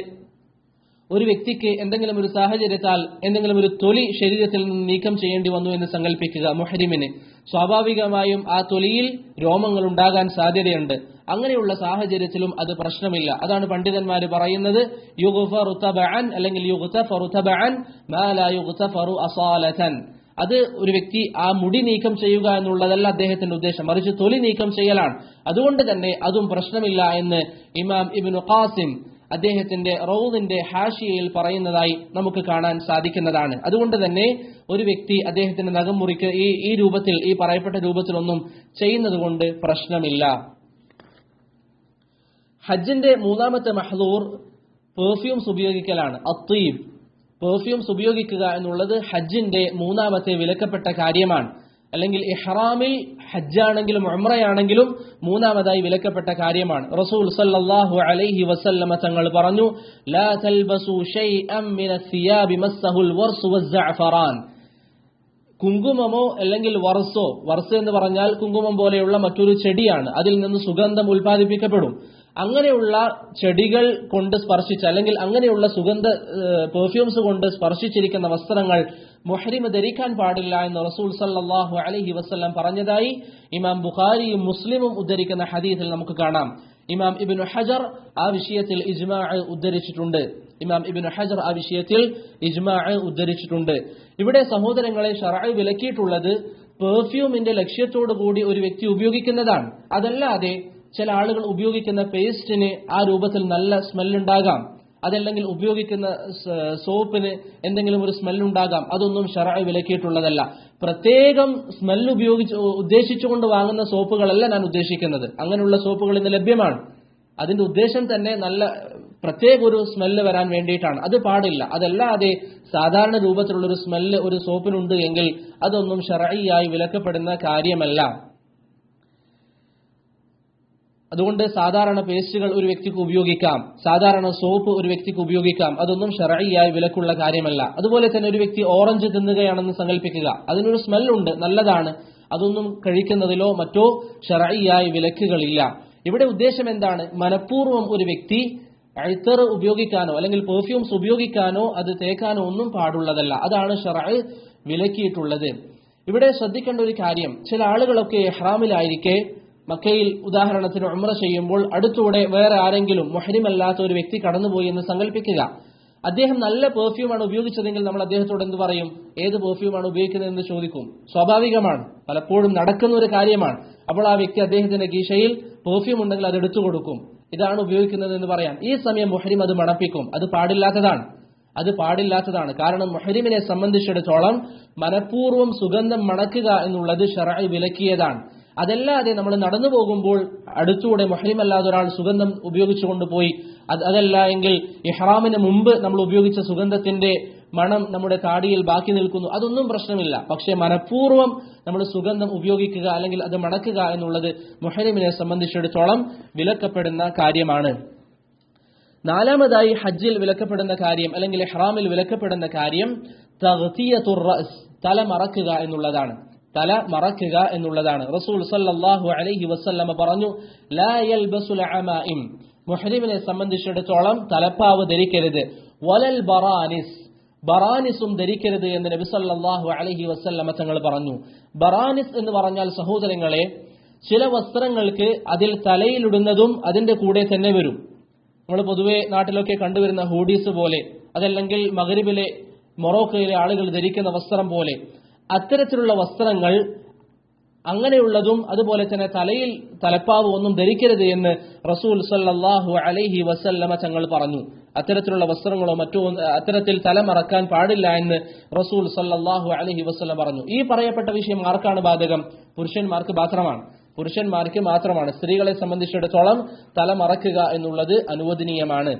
Speaker 1: ഒരു വ്യക്തിക്ക് എന്തെങ്കിലും ഒരു സാഹചര്യത്താൽ എന്തെങ്കിലും ഒരു തൊലി ശരീരത്തിൽ നിന്ന് നീക്കം ചെയ്യേണ്ടി വന്നു എന്ന് സങ്കല്പിക്കുക. മുഹ്രിമിന് സ്വാഭാവികമായും ആ തൊലിയിൽ രോമങ്ങൾ ഉണ്ടാകാൻ സാധ്യതയുണ്ട്. അങ്ങനെയുള്ള സാഹചര്യത്തിലും അത് പ്രശ്നമില്ല. അതാണ് പണ്ഡിതന്മാർ പറയുന്നത് യുഗ്ഫറു തബഅൻ അല്ലെങ്കിൽ യുഗ്തഫറു തബഅൻ മാ ലാ യുഗ്തഫറു അസാലതൻ. അത് ഒരു വ്യക്തി ആ മുടി നീക്കം ചെയ്യുക എന്നുള്ളതല്ല അദ്ദേഹത്തിന്റെ ഉദ്ദേശം, മറിച്ച് തൊലി നീക്കം ചെയ്യലാണ്. അതുകൊണ്ട് തന്നെ അതും പ്രശ്നമില്ല എന്ന് ഇമാം ഇബ്നു ഖാസിം അദ്ദേഹത്തിന്റെ റൗദിന്റെ ഹാഷിയയിൽ പറയുന്നതായി നമുക്ക് കാണാൻ സാധിക്കുന്നതാണ്. അതുകൊണ്ട് തന്നെ ഒരു വ്യക്തി അദ്ദേഹത്തിന്റെ നഖം മുറിക്ക് ഈ രൂപത്തിൽ, ഈ പറയപ്പെട്ട രൂപത്തിലൊന്നും ചെയ്യുന്നത് കൊണ്ട് പ്രശ്നമില്ല. ഹജ്ജിന്റെ മൂന്നാമത്തെ മഹ്ദൂർ പെർഫ്യൂംസ് ഉപയോഗിക്കലാണ്. അത്തീബ്, പെർഫ്യൂംസ് ഉപയോഗിക്കുക എന്നുള്ളത് ഹജ്ജിന്റെ മൂന്നാമത്തെ വിലക്കപ്പെട്ട കാര്യമാണ്. അല്ലെങ്കിൽ ഇഹ്റാമിൽ ഹജ്ജാണെങ്കിലും ഉംറയാണെങ്കിലും മൂന്നാമതായി വിലക്കപ്പെട്ട കാര്യമാണ്. റസൂൽ സല്ലല്ലാഹു അലൈഹി വസല്ലമ തങ്ങൾ പറഞ്ഞു, ലാ തൽബസു ശൈഅൻ മിനസ് സിയാബി മസ്സഹുൽ വർസ് വസ്സഅഫറാൻ. കുങ്കുമമോ അല്ലെങ്കിൽ വർസ് എന്ന് പറഞ്ഞാൽ കുങ്കുമം പോലെയുള്ള മറ്റൊരു ചെടിയാണ്, അതിൽ നിന്ന് സുഗന്ധം ഉൽപ്പാദിപ്പിക്കപ്പെടും. അങ്ങനെയുള്ള ചെടികൾ കൊണ്ട് സ്പർശിച്ച അല്ലെങ്കിൽ അങ്ങനെയുള്ള സുഗന്ധ പെർഫ്യൂംസ് കൊണ്ട് സ്പർശിച്ചിരിക്കുന്ന വസ്ത്രങ്ങൾ മുഹ്രിം ധരിക്കാൻ പാടില്ല എന്ന് റസൂൽ സല്ലല്ലാഹു അലൈഹി വസല്ലം പറഞ്ഞതായി ഇമാം ബുഖാരിയും മുസ്ലിമും ഉദ്ധരിക്കുന്ന ഹദീസിൽ നമുക്ക് കാണാം. ഇമാം ഇബ്നു ഹജർ ആ വിഷയത്തിൽ ഇജ്മാഅ് ഉദ്ധരിച്ചിട്ടുണ്ട്. ഇവിടെ സഹോദരങ്ങളെ ശർഅ് വിലക്കിയിട്ടുള്ളത് പെർഫ്യൂമിന്റെ ലക്ഷ്യത്തോടു കൂടി ഒരു വ്യക്തി ഉപയോഗിക്കുന്നതാണ്. അതല്ലാതെ ചില ആളുകൾ ഉപയോഗിക്കുന്ന പേസ്റ്റിന് ആ രൂപത്തിൽ നല്ല സ്മെല്ലുണ്ടാകാം, അതല്ലെങ്കിൽ ഉപയോഗിക്കുന്ന സോപ്പിന് എന്തെങ്കിലും ഒരു സ്മെല്ലുണ്ടാകാം. അതൊന്നും ശർഅ് വിലക്കിയിട്ടുള്ളതല്ല. പ്രത്യേകം സ്മെല്ല് ഉദ്ദേശിച്ചുകൊണ്ട് വാങ്ങുന്ന സോപ്പുകളല്ല ഞാൻ ഉദ്ദേശിക്കുന്നത്. അങ്ങനെയുള്ള സോപ്പുകൾ ഇന്ന് ലഭ്യമാണ്. അതിന്റെ ഉദ്ദേശം തന്നെ നല്ല പ്രത്യേക ഒരു സ്മെല്ല് വരാൻ വേണ്ടിയിട്ടാണ്. അത് പാടില്ല. അതല്ലാതെ സാധാരണ രൂപത്തിലുള്ള ഒരു സ്മെല്ല് ഒരു സോപ്പിനുണ്ട് എങ്കിൽ അതൊന്നും ശർഈയായി വിലക്കപ്പെടുന്ന കാര്യമല്ല. അതുകൊണ്ട് സാധാരണ പേസ്റ്റുകൾ ഒരു വ്യക്തിക്ക് ഉപയോഗിക്കാം, സാധാരണ സോപ്പ് ഒരു വ്യക്തിക്ക് ഉപയോഗിക്കാം. അതൊന്നും ശർഈയായി വിലക്കുള്ള കാര്യമല്ല. അതുപോലെ തന്നെ ഒരു വ്യക്തി ഓറഞ്ച് തിന്നുകയാണെന്ന് സങ്കല്പിക്കുക, അതിനൊരു സ്മെല്ലുണ്ട്, നല്ലതാണ്. അതൊന്നും കഴിക്കുന്നതിലോ മറ്റോ ശർഈയായി വിലക്കുകളില്ല. ഇവിടെ ഉദ്ദേശം എന്താണ്? മനഃപൂർവ്വം ഒരു വ്യക്തി ഇത്തർ ഉപയോഗിക്കാനോ അല്ലെങ്കിൽ പെർഫ്യൂംസ് ഉപയോഗിക്കാനോ അത് തേക്കാനോ ഒന്നും പാടുള്ളതല്ല. അതാണ് ശർഅ് വിലക്കിയിട്ടുള്ളത്. ഇവിടെ ശ്രദ്ധിക്കേണ്ട ഒരു കാര്യം, ചില ആളുകളൊക്കെ ഇഹ്റാമിലായിരിക്കെ മക്കയിൽ ഉദാഹരണത്തിന് ഉംറ ചെയ്യുമ്പോൾ അടുത്തൂടെ വേറെ ആരെങ്കിലും മുഹ്രിമല്ലാത്ത ഒരു വ്യക്തി കടന്നുപോയി എന്ന് സങ്കല്പിക്കുക. അദ്ദേഹം നല്ല പെർഫ്യൂമാണ് ഉപയോഗിച്ചതെങ്കിൽ നമ്മൾ അദ്ദേഹത്തോട് എന്ത് പറയും? ഏത് പെർഫ്യൂമാണ് ഉപയോഗിക്കുന്നതെന്ന് ചോദിക്കും. സ്വാഭാവികമാണ്, പലപ്പോഴും നടക്കുന്ന ഒരു കാര്യമാണ്. അപ്പോൾ ആ വ്യക്തി അദ്ദേഹത്തിന്റെ കീശയിൽ പെർഫ്യൂം ഉണ്ടെങ്കിൽ അത് എടുത്തു കൊടുക്കും, ഇതാണ് ഉപയോഗിക്കുന്നത് എന്ന് പറയാം. ഈ സമയം മുഹ്രിം അത് മണപ്പിക്കും. അത് പാടില്ലാത്തതാണ്. കാരണം മുഹ്രിമിനെ സംബന്ധിച്ചിടത്തോളം മനഃപൂർവ്വം സുഗന്ധം മണക്കുക എന്നുള്ളത് ശർഅ് വിലക്കിയതാണ്. അതല്ലാതെ നമ്മൾ നടന്നു പോകുമ്പോൾ അടുത്തൂടെ മുഹ്രിമല്ലാതെ ഒരാൾ സുഗന്ധം ഉപയോഗിച്ചുകൊണ്ട് പോയി, അതല്ല എങ്കിൽ ഇഹ്റാമിന് മുമ്പ് നമ്മൾ ഉപയോഗിച്ച സുഗന്ധത്തിന്റെ മണം നമ്മുടെ താടിയിൽ ബാക്കി നിൽക്കുന്നു, അതൊന്നും പ്രശ്നമില്ല. പക്ഷെ മനഃപൂർവ്വം നമ്മൾ സുഗന്ധം ഉപയോഗിക്കുക അല്ലെങ്കിൽ അത് മണക്കുക എന്നുള്ളത് മുഹ്രിമിനെ സംബന്ധിച്ചിടത്തോളം വിലക്കപ്പെടുന്ന കാര്യമാണ്. നാലാമതായി ഹജ്ജിൽ വിലക്കപ്പെടുന്ന കാര്യം അല്ലെങ്കിൽ ഇഹ്റാമിൽ വിലക്കപ്പെടുന്ന കാര്യം തഗ്തിയത്തുർ റഅസ്, തല മറക്കുക എന്നുള്ളതാണ്. റസൂൽ സല്ലല്ലാഹു അലൈഹി വസല്ലമ പറഞ്ഞു, ലാ യൽബസുൽ അമാഇം, മുഹ്രിമിനെ സംബന്ധിച്ചിടത്തോളം തലപ്പാവ് ധരിക്കരുത്. വലൽ ബറാനിസും ധരിക്കരുത് എന്ന് നബി സല്ലല്ലാഹു അലൈഹി വസല്ലമ തങ്ങൾ പറഞ്ഞു. ബറാനിസ് എന്ന് പറഞ്ഞാൽ സഹോദരങ്ങളെ, ചില വസ്ത്രങ്ങൾക്ക് അതിൽ തലയിലിടുന്നതും അതിന്റെ കൂടെ തന്നെ വരും. നമ്മൾ പൊതുവെ നാട്ടിലൊക്കെ കണ്ടുവരുന്ന ഹൂഡീസ് പോലെ, അതല്ലെങ്കിൽ മഗ്രിബിലെ മൊറോക്കയിലെ ആളുകൾ ധരിക്കുന്ന വസ്ത്രം പോലെ, അത്തരത്തിലുള്ള വസ്ത്രങ്ങൾ അങ്ങനെയുള്ളതും അതുപോലെ തന്നെ തലയിൽ തലപ്പാവ് ഒന്നും ധരിക്കരുത് എന്ന് റസൂൽ സല്ലല്ലാഹു അലൈഹി വസല്ലമ തങ്ങൾ പറഞ്ഞു. അത്തരത്തിലുള്ള വസ്ത്രങ്ങളോ മറ്റോ അത്തരത്തിൽ തല മറക്കാൻ പാടില്ല എന്ന് റസൂൽ സല്ലല്ലാഹു അലൈഹി വസല്ലം പറഞ്ഞു. ഈ പറയപ്പെട്ട വിഷയം ആർക്കാണ് ബാധകം? പുരുഷന്മാർക്ക് മാത്രമാണ്. സ്ത്രീകളെ സംബന്ധിച്ചിടത്തോളം തല മറക്കുക എന്നുള്ളത് അനുവദനീയമാണ്.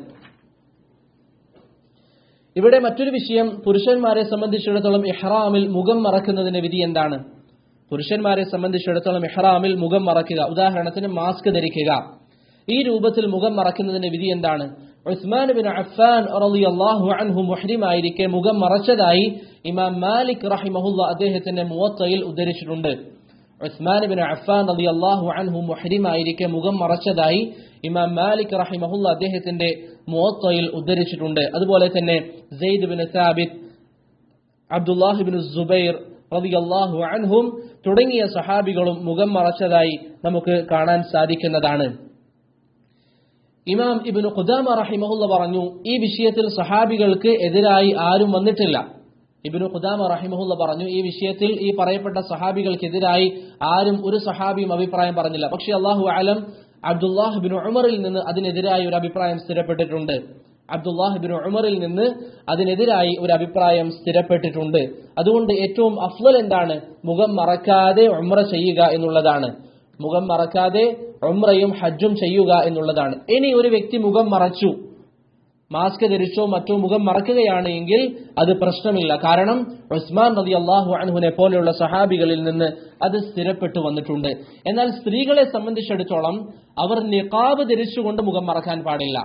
Speaker 1: ഇവിടെ മറ്റൊരു വിഷയം, പുരുഷന്മാരെ സംബന്ധിച്ചിടത്തോളം ഇഹ്റാമിൽ മുഖം മറക്കുന്നതിന്റെ വിധി എന്താണ്? പുരുഷന്മാരെ സംബന്ധിച്ചിടത്തോളം ഇഹ്റാമിൽ മുഖം മറക്കുക, ഉദാഹരണത്തിന് മാസ്ക് ധരിക്കുക, ഈ രൂപത്തിൽ മുഖം മറക്കുന്നതിന്റെ വിധി എന്താണ്? ഉസ്മാൻ ബിൻ അഫ്ഫാൻ റളിയല്ലാഹു അൻഹു മുഹ്രിമായിരിക്കെ മുഖം മറച്ചതായി ഇമാം മാലിക് റഹിമഹുല്ലാഹ് അദ്ദേഹത്തിന്റെ മുവത്തയിൽ ഉദ്ധരിച്ചിട്ടുണ്ട്. ഉസ്മാൻ ബിൻ അഫ്ഫാൻ റളിയല്ലാഹു അൻഹു മുഹ്രിമായിരിക്കെ മുഖം മറച്ചതായി ഇമാം മാലിക് റഹിമഹുല്ലാഹ് അദ്ദേഹത്തിന്റെ മുവത്തയിൽ ഉദ്ധരിച്ചിട്ടുണ്ട്. അതുപോലെ തന്നെ Zaid bin Thabit, Abdullah bin Zubair റളിയല്ലാഹു അൻഹും തുടങ്ങിയ സഹാബികളും മുഖം മറച്ചതായി നമുക്ക് കാണാൻ സാധിക്കുന്നതാണ്. ഇമാം ഇബ്നു ഖുദാമ റഹിമഹുല്ലാഹ് പറഞ്ഞു, ഈ വിഷയത്തിൽ സഹാബികൾക്ക് എതിരായി ആരും വന്നിട്ടില്ല. ഇബ്നു ഖുദാമ റഹിമഹുല്ലാഹ് പറഞ്ഞു, ഈ വിഷയത്തിൽ ഈ പറയപ്പെട്ട സഹാബികൾക്കെതിരായി ആരും ഒരു സഹാബിയും അഭിപ്രായം പറഞ്ഞില്ല. പക്ഷേ അല്ലാഹു അലം, അബ്ദുല്ലാഹ് ബിൻ ഉമറിൽ നിന്ന് അതിനെതിരായി ഒരു അഭിപ്രായം സ്ഥിരപ്പെട്ടിട്ടുണ്ട്. അതുകൊണ്ട് ഏറ്റവും അഫ്ളൽ എന്താണ്? മുഖം മറക്കാതെ ഉംറ ചെയ്യുക എന്നുള്ളതാണ്. മുഖം മറക്കാതെ ഉംറയും ഹജ്ജും ചെയ്യുക എന്നുള്ളതാണ്. ഇനി ഒരു വ്യക്തി മുഖം മറച്ചു, മാസ്ക് ധരിച്ചോ മറ്റോ മുഖം മറക്കുകയാണ് എങ്കിൽ അത് പ്രശ്നമില്ല. കാരണം ഉസ്മാൻ റളിയല്ലാഹു അൻഹുവിനെ പോലെയുള്ള സഹാബികളിൽ നിന്ന് അത് സ്ഥിരപ്പെട്ടു വന്നിട്ടുണ്ട്. എന്നാൽ സ്ത്രീകളെ സംബന്ധിച്ചിടത്തോളം അവർ നിഖാബ് ധരിച്ചുകൊണ്ട് മുഖം മറക്കാൻ പാടില്ല.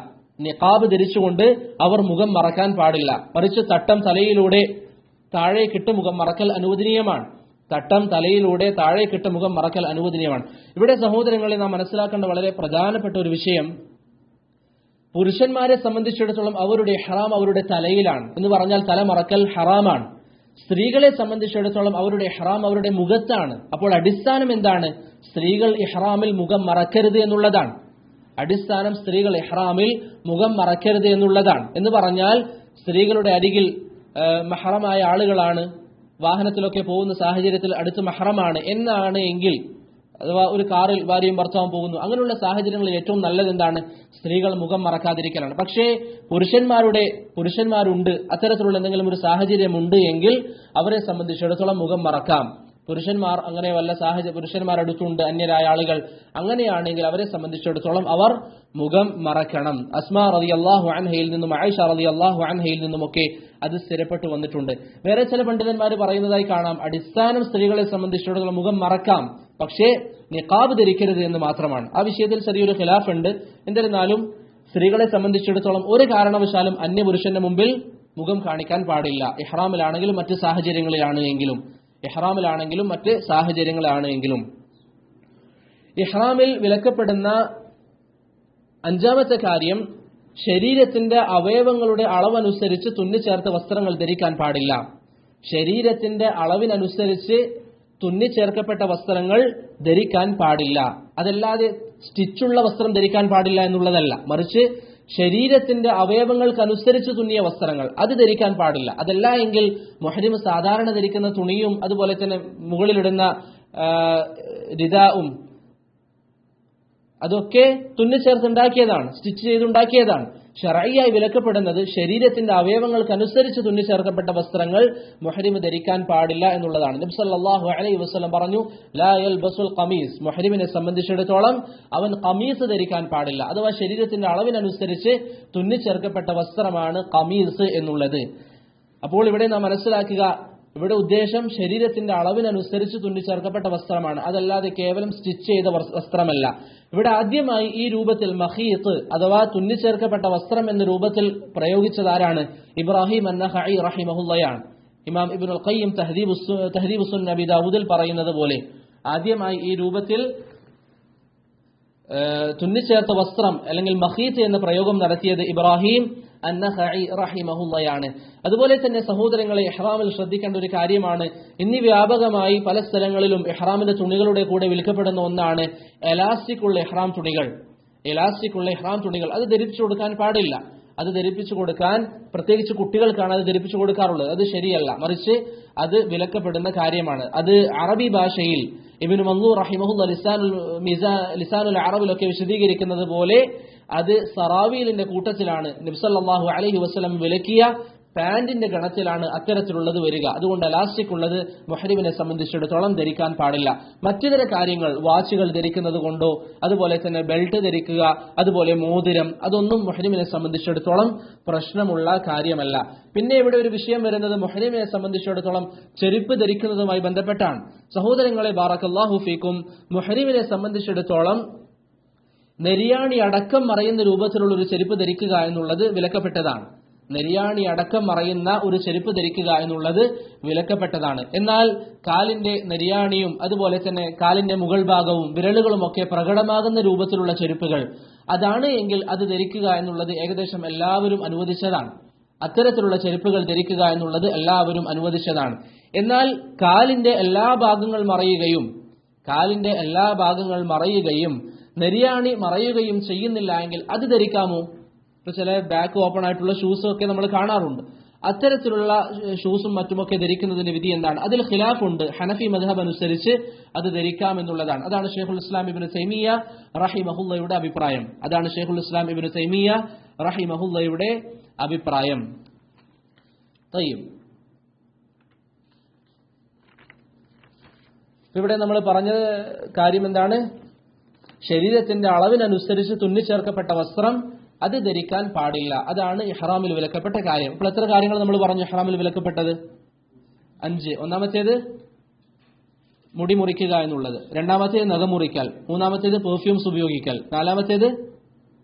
Speaker 1: മുഖം മറക്കാൻ പാടില്ല. മറിച്ച് തട്ടം തലയിലൂടെ താഴേക്കിട്ട് മുഖം മറക്കൽ അനുവദനീയമാണ്. ഇവിടെ സഹോദരങ്ങളെ നാം മനസ്സിലാക്കേണ്ട വളരെ പ്രധാനപ്പെട്ട ഒരു വിഷയം, പുരുഷന്മാരെ സംബന്ധിച്ചിടത്തോളം അവരുടെ ഇഹ്റാം അവരുടെ തലയിലാണ് എന്ന് പറഞ്ഞാൽ തല മറക്കൽ ഹറാമാണ്. സ്ത്രീകളെ സംബന്ധിച്ചിടത്തോളം അവരുടെ ഇഹ്റാം അവരുടെ മുഖത്താണ്. അപ്പോൾ അടിസ്ഥാനം എന്താണ്? സ്ത്രീകൾ ഇഹ്റാമിൽ മുഖം മറക്കരുത് എന്നുള്ളതാണ്. എന്ന് പറഞ്ഞാൽ സ്ത്രീകളുടെ അരികിൽ മഹ്റമായ ആളുകളാണ്, വാഹനത്തിലൊക്കെ പോകുന്ന സാഹചര്യത്തിൽ അടുത്ത് മഹ്റമാണ് എന്നാണ് എങ്കിൽ, അഥവാ ഒരു കാറിൽ ഭാര്യയും ഭർത്താവും പോകുന്നു, അങ്ങനെയുള്ള സാഹചര്യങ്ങളിൽ ഏറ്റവും നല്ലത് എന്താണ്? സ്ത്രീകൾ മുഖം മറക്കാതിരിക്കലാണ്. പക്ഷേ പുരുഷന്മാരുണ്ട്, അത്തരത്തിലുള്ള എന്തെങ്കിലും ഒരു സാഹചര്യം ഉണ്ട് എങ്കിൽ അവരെ സംബന്ധിച്ചിടത്തോളം മുഖം മറക്കാം. പുരുഷന്മാർ അങ്ങനെ വല്ല പുരുഷന്മാരടുത്തുണ്ട്, അന്യരായ ആളുകൾ, അങ്ങനെയാണെങ്കിൽ അവരെ സംബന്ധിച്ചിടത്തോളം അവർ മുഖം മറക്കണം. അസ്മാ റളിയല്ലാഹു അൻഹയിൽ നിന്നും ആയിഷ റളിയല്ലാഹു അൻഹയിൽ നിന്നുമൊക്കെ അത് സ്ഥിരപ്പെട്ടു വന്നിട്ടുണ്ട്. വേറെ ചില പണ്ഡിതന്മാർ പറയുന്നതായി കാണാം, അടിസ്ഥാനം സ്ത്രീകളെ സംബന്ധിച്ചിടത്തോളം മുഖം മറക്കാം, പക്ഷേ നിഖാബ് ധരിക്കരുത് എന്ന് മാത്രമാണ്. ആ വിഷയത്തിൽ ചെറിയൊരു ഖിലാഫ് ഉണ്ട്. എന്നിരുന്നാലും സ്ത്രീകളെ സംബന്ധിച്ചിടത്തോളം ഒരു കാരണവശാലും അന്യപുരുഷന്റെ മുമ്പിൽ മുഖം കാണിക്കാൻ പാടില്ല. ഇഹ്റാമിലാണെങ്കിലും മറ്റ് സാഹചര്യങ്ങളാണ് എങ്കിലും. ഇഹ്റാമിൽ വിലക്കപ്പെടുന്ന അഞ്ചാമത്തെ കാര്യം, ശരീരത്തിന്റെ അവയവങ്ങളുടെ അളവനുസരിച്ച് തുന്നിച്ചേർത്ത വസ്ത്രങ്ങൾ ധരിക്കാൻ പാടില്ല. ശരീരത്തിന്റെ അളവിനനുസരിച്ച് തുന്നിച്ചേർക്കപ്പെട്ട വസ്ത്രങ്ങൾ ധരിക്കാൻ പാടില്ല. അതല്ലാതെ സ്റ്റിച്ചുള്ള വസ്ത്രം ധരിക്കാൻ പാടില്ല എന്നുള്ളതല്ല, മറിച്ച് ശരീരത്തിന്റെ അവയവങ്ങൾക്കനുസരിച്ച് തുന്നിയ വസ്ത്രങ്ങൾ അത് ധരിക്കാൻ പാടില്ല. അതല്ല എങ്കിൽ മുഹരിം സാധാരണ ധരിക്കുന്ന തുണിയും അതുപോലെ തന്നെ മുകളിലിടുന്ന രിദാവും അതൊക്കെ തുന്നിച്ചേർത്തുണ്ടാക്കിയതാണ്, സ്റ്റിച്ച് ചെയ്തുണ്ടാക്കിയതാണ്. ശർഈയായി വിലക്കപ്പെടുന്നത് ശരീരത്തിന്റെ അവയവങ്ങൾക്കനുസരിച്ച് തുന്നിച്ചേർക്കപ്പെട്ട വസ്ത്രങ്ങൾ മുഹരിം ധരിക്കാൻ പാടില്ല എന്നുള്ളതാണ്. നബി സല്ലല്ലാഹു അലൈഹി വസല്ലം പറഞ്ഞു, ലാ യൽബസുൽ ഖമീസ്, മുഹരിമിനെ സംബന്ധിച്ചിടത്തോളം അവൻ ഖമീസ് ധരിക്കാൻ പാടില്ല. അഥവാ ശരീരത്തിന്റെ അളവിനനുസരിച്ച് തുന്നിച്ചേർക്കപ്പെട്ട വസ്ത്രമാണ് ഖമീസ് എന്നുള്ളത്. അപ്പോൾ ഇവിടെ നാം മനസ്സിലാക്കുക, ഇവിടെ ഉദ്ദേശം ശരീരത്തിന്റെ അളവിനനുസരിച്ച് തുന്നിച്ചേർക്കപ്പെട്ട വസ്ത്രമാണ്, അതല്ലാതെ കേവലം സ്റ്റിച്ച് ചെയ്ത വസ്ത്രമല്ല. ഇവിടെ ആദ്യമായി ഈ രൂപത്തിൽ മഖീത്ത് അഥവാ തുന്നിച്ചേർക്കപ്പെട്ട വസ്ത്രം എന്ന രൂപത്തിൽ പ്രയോഗിച്ചതാരാണ്? ഇബ്രാഹിം അന്നഖഈ റഹിമഹുള്ളയാണ്. ഇമാം ഇബ്നുൽ ഖയ്യിം തഹ്ദീബു സുന്നൻ അബീ ദാവൂദിൽ പറയുന്നത് പോലെ ആദ്യമായി ഈ രൂപത്തിൽ തുന്നിച്ചേർത്ത വസ്ത്രം അല്ലെങ്കിൽ മഖീത്ത് എന്ന പ്രയോഗം നടത്തിയത് ഇബ്രാഹിം അന്നഖഈ റഹിമഹുള്ളയാണ്. അതുപോലെ തന്നെ സഹോദരങ്ങളെ, ഇഹ്റാമിൽ ശ്രദ്ധിക്കേണ്ട ഒരു കാര്യമാണ്, ഇന്ന് വ്യാപകമായി പല സ്ഥലങ്ങളിലും ഇഹ്റാമിന്റെ തുണികളുടെ കൂടെ വിൽക്കപ്പെടുന്ന ഒന്നാണ് എലാസ്റ്റിക് ഉള്ള ഇഹ്റാം തുണികൾ. എലാസ്റ്റിക് ഉള്ള ഇഹ്റാം തുണികൾ അത് ധരിപ്പിച്ചു കൊടുക്കാൻ പാടില്ല. അത് ധരിപ്പിച്ചു കൊടുക്കാൻ, പ്രത്യേകിച്ച് കുട്ടികൾക്കാണ് അത് ധരിപ്പിച്ചു കൊടുക്കാറുള്ളത്. അത് ശരിയല്ല, മറിച്ച് അത് വിലക്കപ്പെടുന്ന കാര്യമാണ്. അത് അറബി ഭാഷയിൽ ഇബ്നു മൻസൂർ റഹിമഹുല്ലാ ലിസാനുൽ അറബിലൊക്കെ വിശദീകരിക്കുന്നത് പോലെ അത് സറാവീലിന്റെ കൂട്ടത്തിലാണ്. നബി സല്ലല്ലാഹു അലൈഹി വസല്ലം വിലക്കിയ പാന്റിന്റെ ഗണത്തിലാണ് അത്തരത്തിലുള്ളത് വരിക. അതുകൊണ്ട് എലാസ്റ്റിക് ഉള്ളത് മുഹരിമിനെ സംബന്ധിച്ചിടത്തോളം ധരിക്കാൻ പാടില്ല. മറ്റിതര കാര്യങ്ങൾ, വാച്ചുകൾ ധരിക്കുന്നത് കൊണ്ടോ അതുപോലെ തന്നെ ബെൽറ്റ് ധരിക്കുക, അതുപോലെ മോതിരം, അതൊന്നും മുഹരിമിനെ സംബന്ധിച്ചിടത്തോളം പ്രശ്നമുള്ള കാര്യമല്ല. പിന്നെ ഇവിടെ ഒരു വിഷയം വരുന്നത് മുഹരിമിനെ സംബന്ധിച്ചിടത്തോളം ചെരുപ്പ് ധരിക്കുന്നതുമായി ബന്ധപ്പെട്ടാണ്. സഹോദരങ്ങളെ, ബാറക്കല്ലാഹു ഫീക്കും, മുഹരിമിനെ സംബന്ധിച്ചിടത്തോളം നെരിയാണി അടക്കം മറയുന്ന രൂപത്തിലുള്ള ഒരു ചെരുപ്പ് ധരിക്കുക എന്നുള്ളത് വിലക്കപ്പെട്ടതാണ്. നെരിയാണി അടക്കം മറയുന്ന ഒരു ചെരുപ്പ് ധരിക്കുക എന്നുള്ളത് വിലക്കപ്പെട്ടതാണ്. എന്നാൽ കാലിന്റെ നെരിയാണിയും അതുപോലെ തന്നെ കാലിന്റെ മുകൾ ഭാഗവും വിരലുകളും ഒക്കെ പ്രകടമാകുന്ന രൂപത്തിലുള്ള ചെരുപ്പുകൾ അതാണ് എങ്കിൽ അത് ധരിക്കുക എന്നുള്ളത് ഏകദേശം എല്ലാവരും അനുവദിച്ചതാണ്. അത്തരത്തിലുള്ള ചെരുപ്പുകൾ ധരിക്കുക എന്നുള്ളത് എല്ലാവരും അനുവദിച്ചതാണ്. എന്നാൽ കാലിന്റെ എല്ലാ ഭാഗങ്ങൾ മറയുകയും നെരിയാണി മറയുകയും ചെയ്യുന്നില്ല എങ്കിൽ അത് ധരിക്കാമോ? ചില ബാക്ക് ഓപ്പൺ ആയിട്ടുള്ള ഷൂസും ഒക്കെ നമ്മൾ കാണാറുണ്ട്. അത്തരത്തിലുള്ള ഷൂസും മറ്റുമൊക്കെ ധരിക്കുന്നതിന്റെ വിധി എന്താണ്? അതിൽ ഖിലാഫുണ്ട്. ഹനഫി മദ്ഹബ് അനുസരിച്ച് അത് ധരിക്കാം എന്നുള്ളതാണ്. അതാണ് ശൈഖുൽ ഇസ്ലാം ഇബ്നു തൈമിയ്യ റഹിമഹുള്ളയുടെ അഭിപ്രായം. ഇവിടെ നമ്മൾ പറഞ്ഞ കാര്യം എന്താണ്? ശരീരത്തിന്റെ അളവിനനുസരിച്ച് തുന്നിച്ചേർക്കപ്പെട്ട വസ്ത്രം അത് ധരിക്കാൻ പാടില്ല. അതാണ് ഇഹ്റാമിൽ വിലക്കപ്പെട്ട കാര്യം. ഇപ്പോൾ എത്ര കാര്യങ്ങൾ നമ്മൾ പറഞ്ഞു ഇഹ്റാമിൽ വിലക്കപ്പെട്ടത്? 5. ഒന്നാമത്തേത് മുടി മുറിക്കുക എന്നുള്ളത്, രണ്ടാമത്തേത് നഖം മുറിക്കൽ, മൂന്നാമത്തേത് പെർഫ്യൂംസ് ഉപയോഗിക്കൽ, നാലാമത്തേത്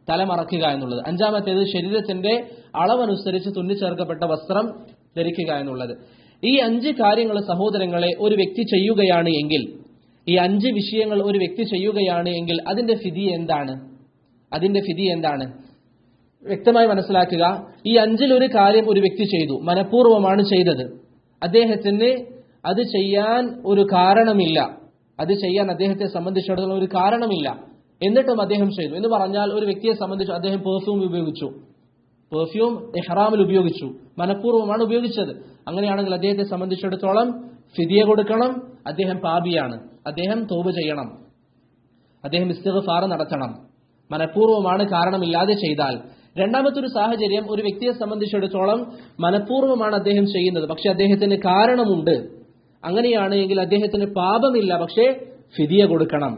Speaker 1: തല മറക്കുക എന്നുള്ളത്, അഞ്ചാമത്തേത് ശരീരത്തിന്റെ അളവനുസരിച്ച് തുന്നിച്ചേർക്കപ്പെട്ട വസ്ത്രം ധരിക്കുക എന്നുള്ളത്. ഈ 5 കാര്യങ്ങൾ സഹോദരങ്ങളെ ഒരു വ്യക്തി ചെയ്യുകയാണ് എങ്കിൽ, ഈ 5 വിഷയങ്ങൾ ഒരു വ്യക്തി ചെയ്യുകയാണ് എങ്കിൽ അതിന്റെ ഫിദി എന്താണ്? വ്യക്തമായി മനസ്സിലാക്കുക. ഈ 5-ൽ ഒരു കാര്യം ഒരു വ്യക്തി ചെയ്തു, മനഃപൂർവ്വമാണ് ചെയ്തത്. അദ്ദേഹത്തിന് അത് ചെയ്യാൻ ഒരു കാരണമില്ല, അദ്ദേഹത്തെ സംബന്ധിച്ചിടത്തോളം ഒരു കാരണമില്ല, എന്നിട്ടും അദ്ദേഹം ചെയ്തു എന്ന് പറഞ്ഞാൽ, ഒരു വ്യക്തിയെ സംബന്ധിച്ച് അദ്ദേഹം പെർഫ്യൂം ഇഹ്റാമിൽ ഉപയോഗിച്ചു, മനഃപൂർവ്വമാണ് ഉപയോഗിച്ചത്. അങ്ങനെയാണെങ്കിൽ അദ്ദേഹത്തെ സംബന്ധിച്ചിടത്തോളം ഫിദിയ കൊടുക്കണം. അദ്ദേഹം പാപിയാണ്, അദ്ദേഹം തൗബ ചെയ്യണം, അദ്ദേഹം ഇസ്തിഗ്ഫാർ നടത്തണം, മനഃപൂർവ്വമാണ് കാരണമില്ലാതെ ചെയ്താൽ. രണ്ടാമത്തെ സാഹചര്യം, ഒരു വ്യക്തിയെ സംബന്ധിച്ചിടത്തോളം മനഃപൂർവ്വമാണ് അദ്ദേഹം ചെയ്യുന്നത്, പക്ഷെ അദ്ദേഹത്തിന് കാരണമുണ്ട്. അങ്ങനെയാണ് എങ്കിൽ അദ്ദേഹത്തിന് പാപമില്ല, പക്ഷേ ഫിദിയ കൊടുക്കണം.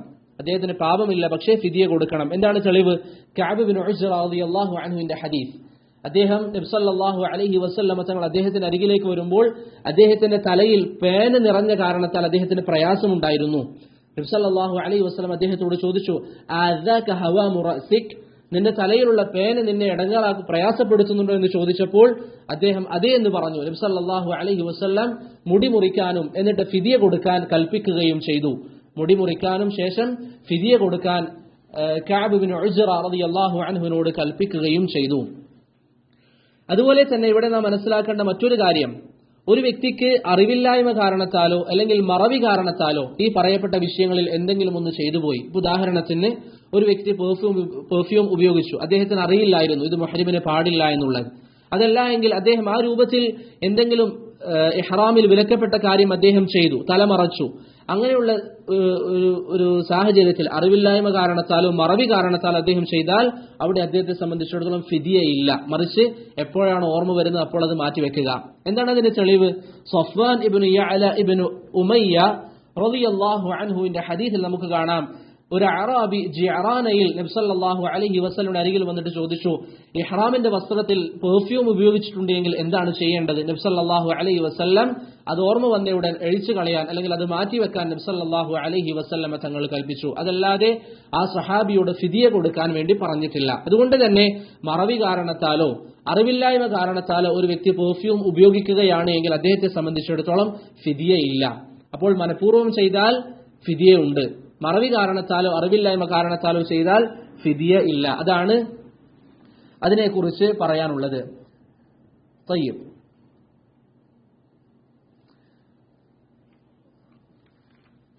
Speaker 1: എന്താണ് തെളിവ്? കഅബ് ഇബ്നു ഉജ്റ റളിയല്ലാഹു അൻഹുവിന്റെ ഹദീസ്. അദ്ദേഹം നബി സല്ലല്ലാഹു അലൈഹി വസല്ലം തങ്ങൾ അദ്ദേഹത്തിന്റെ അരികിലേക്ക് വരുമ്പോൾ അദ്ദേഹത്തിന്റെ തലയിൽ പേന് നിറഞ്ഞ കാരണത്താൽ അദ്ദേഹത്തിന് പ്രയാസമുണ്ടായിരുന്നു. നബി സല്ലല്ലാഹു അലൈഹി വസല്ലം അദ്ദേഹത്തോട് ചോദിച്ചു, അദാക ഹവാമു റഅസിക്, നിന്റെ തലയിലുള്ള പേന് നിന്നെ പ്രയാസപ്പെടുത്തുന്നുണ്ടോ എന്ന് ചോദിച്ചപ്പോൾ അദ്ദേഹം അതേ എന്ന് പറഞ്ഞു. നബി സല്ലല്ലാഹു അലൈഹി വസല്ലം മുടി മുറിക്കാനും എന്നിട്ട് ഫിദിയ കൊടുക്കാൻ കൽപ്പിക്കുകയും ചെയ്തു. മുടി മുറിക്കാനും ശേഷം ഫിദിയ കൊടുക്കാൻ കഅബ് ഇബ്നു ഉജ്റ റളിയല്ലാഹു അൻഹുവിനോട് കൽപ്പിക്കുകയും ചെയ്തു. അതുപോലെ തന്നെ ഇവിടെ നാം മനസ്സിലാക്കേണ്ട മറ്റൊരു കാര്യം, ഒരു വ്യക്തിക്ക് അറിവില്ലായ്മ കാരണത്താലോ അല്ലെങ്കിൽ മറവി കാരണത്താലോ ഈ പറയപ്പെട്ട വിഷയങ്ങളിൽ എന്തെങ്കിലും ഒന്ന് ചെയ്തുപോയി. ഉദാഹരണത്തിന് ഒരു വ്യക്തി പെർഫ്യൂം ഉപയോഗിച്ചു, അദ്ദേഹത്തിന് അറിയില്ലായിരുന്നു ഇത് മുഹരിമിന് പാടില്ല എന്നുള്ളത്. അതല്ല എങ്കിൽ അദ്ദേഹം ആ രൂപത്തിൽ എന്തെങ്കിലും ഇഹ്റാമിൽ വിലക്കപ്പെട്ട കാര്യം അദ്ദേഹം ചെയ്തു, തലമറച്ചു. അങ്ങനെയുള്ള ഒരു സാഹചര്യത്തിൽ അറിവില്ലായ്മ കാരണത്താലോ മറവി കാരണത്താലോ അദ്ദേഹം ചെയ്താൽ അവിടെ അദ്ദേഹത്തെ സംബന്ധിച്ചിടത്തോളം ഫിദിയ ഇല്ല. മറിച്ച് എപ്പോഴാണ് ഓർമ്മ വരുന്നത് അപ്പോൾ അത് മാറ്റിവെക്കുക. എന്താണ് അതിന്റെ തെളിവ്? സഫ്വാൻ ഇബ്നു യഅല ഇബ്നു ഉമയ്യ റളിയല്ലാഹു അൻഹുവിന്റെ ഹദീസിൽ നമുക്ക് കാണാം, ഒരു അറാബി ജിഅറാനയിൽ നബി സല്ലല്ലാഹു അലൈഹി വസല്ലമയുടെ അരികിൽ വന്നിട്ട് ചോദിച്ചു, ഇഹ്റാമിന്റെ വസ്ത്രത്തിൽ പെർഫ്യൂം ഉപയോഗിച്ചിട്ടുണ്ടെങ്കിൽ എന്താണ് ചെയ്യേണ്ടത്? നബി സല്ലല്ലാഹു അലൈഹി വസല്ലം അത് ഓർമ്മ വന്നയുടൻ എഴിച്ചു കളയാൻ അല്ലെങ്കിൽ അത് മാറ്റിവെക്കാൻ നബി സല്ലല്ലാഹു അലൈഹി വസല്ലമ തങ്ങൾ കൽപ്പിച്ചു. അതല്ലാതെ ആ സഹാബിയോട് ഫിദിയ കൊടുക്കാൻ വേണ്ടി പറഞ്ഞിട്ടില്ല. അതുകൊണ്ട് തന്നെ മറവി കാരണത്താലോ അറിവില്ലായ്മ കാരണത്താലോ ഒരു വ്യക്തി പെർഫ്യൂം ഉപയോഗിക്കുകയാണ് എങ്കിൽ അദ്ദേഹത്തെ സംബന്ധിച്ചിടത്തോളം ഫിദിയ ഇല്ല. അപ്പോൾ മനഃപൂർവ്വം ചെയ്താൽ ഫിദിയ ഉണ്ട്, മറവി കാരണത്താലോ അറിവില്ലായ്മ കാരണത്താലോ ചെയ്താൽ ഫിദിയ ഇല്ല. അതാണ് അതിനെക്കുറിച്ച് പറയാനുള്ളത്. തയ്യിബ്,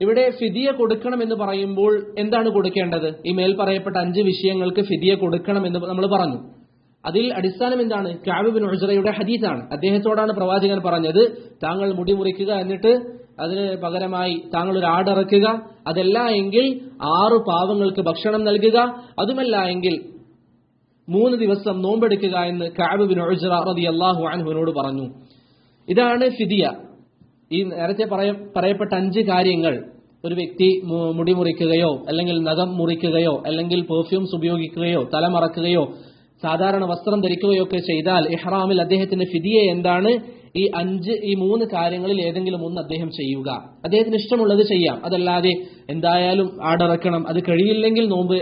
Speaker 1: ഇവിടെ ഫിദിയ കൊടുക്കണം എന്ന് പറയുമ്പോൾ എന്താണ് കൊടുക്കേണ്ടത്? ഈ മേൽ പറയപ്പെട്ട 5 വിഷയങ്ങൾക്ക് ഫിദിയ കൊടുക്കണം എന്ന് നമ്മൾ പറഞ്ഞു. അതിൽ അടിസ്ഥാനം എന്താണ്? കഅബ് ബിൻ ഉജ്റയുടെ ഹദീസാണ്. അദ്ദേഹത്തോടാണ് പ്രവാചകൻ പറഞ്ഞത്, താങ്കൾ മുടി മുറിക്കുക, എന്നിട്ട് അതിന് പകരമായി താങ്കൾ ഒരു ആടിറക്കുക, അതല്ല എങ്കിൽ 6 പാവങ്ങൾക്ക് ഭക്ഷണം നൽകുക, അതുമല്ല എങ്കിൽ 3 ദിവസം നോമ്പെടുക്കുക എന്ന് കഅബ് ബിൻ ഉജ്റ റളിയല്ലാഹു അൻഹുവിനോട് പറഞ്ഞു. ഇതാണ് ഫിദിയ. ഈ നേരത്തെ പറയപ്പെട്ട 5 കാര്യങ്ങൾ, ഒരു വ്യക്തി മുടി മുറിക്കുകയോ അല്ലെങ്കിൽ നഖം മുറിക്കുകയോ അല്ലെങ്കിൽ പെർഫ്യൂംസ് ഉപയോഗിക്കുകയോ തലമറക്കുകയോ സാധാരണ വസ്ത്രം ധരിക്കുകയോ ഒക്കെ ചെയ്താൽ ഇഹ്റാമിൽ അദ്ദേഹത്തിന്റെ ഫിദിയ എന്താണ്? ഈ 3 കാര്യങ്ങളിൽ ഏതെങ്കിലും ഒന്ന് അദ്ദേഹം ചെയ്യുക. അദ്ദേഹത്തിന് ഇഷ്ടമുള്ളത് ചെയ്യാം. അതല്ലാതെ എന്തായാലും ആടിറക്കണം, അത് കഴിയില്ലെങ്കിൽ നോമ്പ്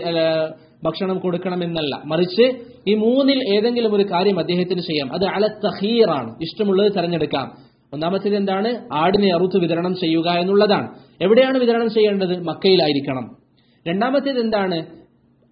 Speaker 1: ഭക്ഷണം കൊടുക്കണം എന്നല്ല. മറിച്ച് ഈ 3-ൽ ഏതെങ്കിലും ഒരു കാര്യം അദ്ദേഹത്തിന് ചെയ്യാം. അത് അല തഖീറാണ്, ഇഷ്ടമുള്ളത് തിരഞ്ഞെടുക്കാം. ഒന്നാമത്തേത് എന്താണ്? ആടിനെ അറുത്ത് വിതരണം ചെയ്യുക എന്നുള്ളതാണ്. എവിടെയാണ് വിതരണം ചെയ്യേണ്ടത്? മക്കയിലായിരിക്കണം. രണ്ടാമത്തേത് എന്താണ്?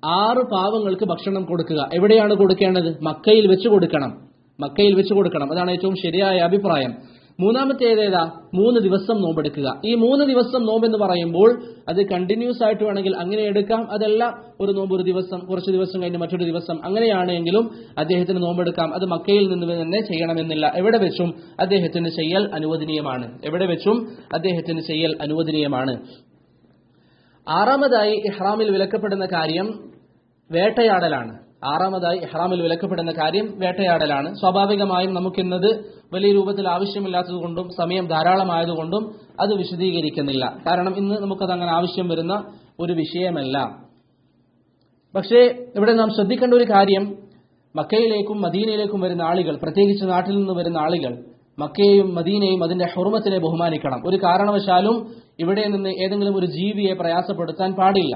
Speaker 1: 6 പാവങ്ങൾക്ക് ഭക്ഷണം കൊടുക്കുക. എവിടെയാണ് കൊടുക്കേണ്ടത്? മക്കയിൽ വെച്ച് കൊടുക്കണം. മക്കയിൽ വെച്ച് കൊടുക്കണം. അതാണ് ഏറ്റവും ശരിയായ അഭിപ്രായം. മൂന്നാമത്തേതേതാ? 3 ദിവസം നോമ്പെടുക്കുക. ഈ 3 ദിവസം നോമ്പെന്ന് പറയുമ്പോൾ അത് കണ്ടിന്യൂസ് ആയിട്ട് വേണമെങ്കിൽ അങ്ങനെ എടുക്കാം. അതല്ല, ഒരു നോമ്പ് ഒരു ദിവസം, കുറച്ച് ദിവസം കഴിഞ്ഞ് മറ്റൊരു ദിവസം, അങ്ങനെയാണെങ്കിലും അദ്ദേഹത്തിന് നോമ്പെടുക്കാം. അത് മക്കയിൽ നിന്ന് തന്നെ ചെയ്യണമെന്നില്ല. എവിടെ വെച്ചും അദ്ദേഹത്തിന് ചെയ്യൽ അനുവദനീയമാണ്. എവിടെ വെച്ചും അദ്ദേഹത്തിന് ചെയ്യൽ അനുവദനീയമാണ്. 6-മതായി ഇഹ്റാമിൽ വിലക്കപ്പെടുന്ന കാര്യം വേട്ടയാടലാണ്. 6-മതായി ഇഹ്റാമിൽ വിലക്കപ്പെടുന്ന കാര്യം വേട്ടയാടലാണ്. സ്വാഭാവികമായും നമുക്കിന്നത് വലിയ രൂപത്തിൽ ആവശ്യമില്ലാത്തതുകൊണ്ടും സമയം ധാരാളമായതുകൊണ്ടും അത് വിശദീകരിക്കുന്നില്ല. കാരണം ഇന്ന് നമുക്കത് അങ്ങനെ ആവശ്യം വരുന്ന ഒരു വിഷയമല്ല. പക്ഷേ ഇവിടെ നാം ശ്രദ്ധിക്കേണ്ട ഒരു കാര്യം, മക്കയിലേക്കും മദീനയിലേക്കും വരുന്ന ആളുകൾ, പ്രത്യേകിച്ച് നാട്ടിൽ നിന്ന് വരുന്ന ആളുകൾ മക്കയെയും മദീനയും അതിന്റെ ഹുർമത്തിനെ ബഹുമാനിക്കണം. ഒരു കാരണവശാലും ഇവിടെ നിന്ന് ഏതെങ്കിലും ഒരു ജീവിയെ പ്രയാസപ്പെടുത്താൻ പാടില്ല.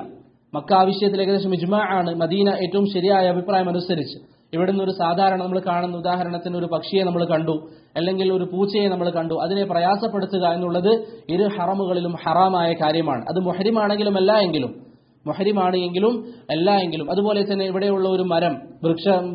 Speaker 1: മക്ക ആ വിഷയത്തിൽ ഏകദേശം ഇജ്മാ ആണ്. മദീന ഏറ്റവും ശരിയായ അഭിപ്രായം അനുസരിച്ച് ഇവിടെ നിന്നൊരു സാധാരണ നമ്മൾ കാണുന്ന, ഉദാഹരണത്തിന് ഒരു പക്ഷിയെ നമ്മൾ കണ്ടു, അല്ലെങ്കിൽ ഒരു പൂച്ചയെ നമ്മൾ കണ്ടു, അതിനെ പ്രയാസപ്പെടുത്തുക എന്നുള്ളത് 2 ഹറമുകളിലും ഹറാമായ കാര്യമാണ്. അത് മുഹരിമാണെങ്കിലും അല്ല എങ്കിലും അതുപോലെ തന്നെ ഇവിടെയുള്ള ഒരു മരം,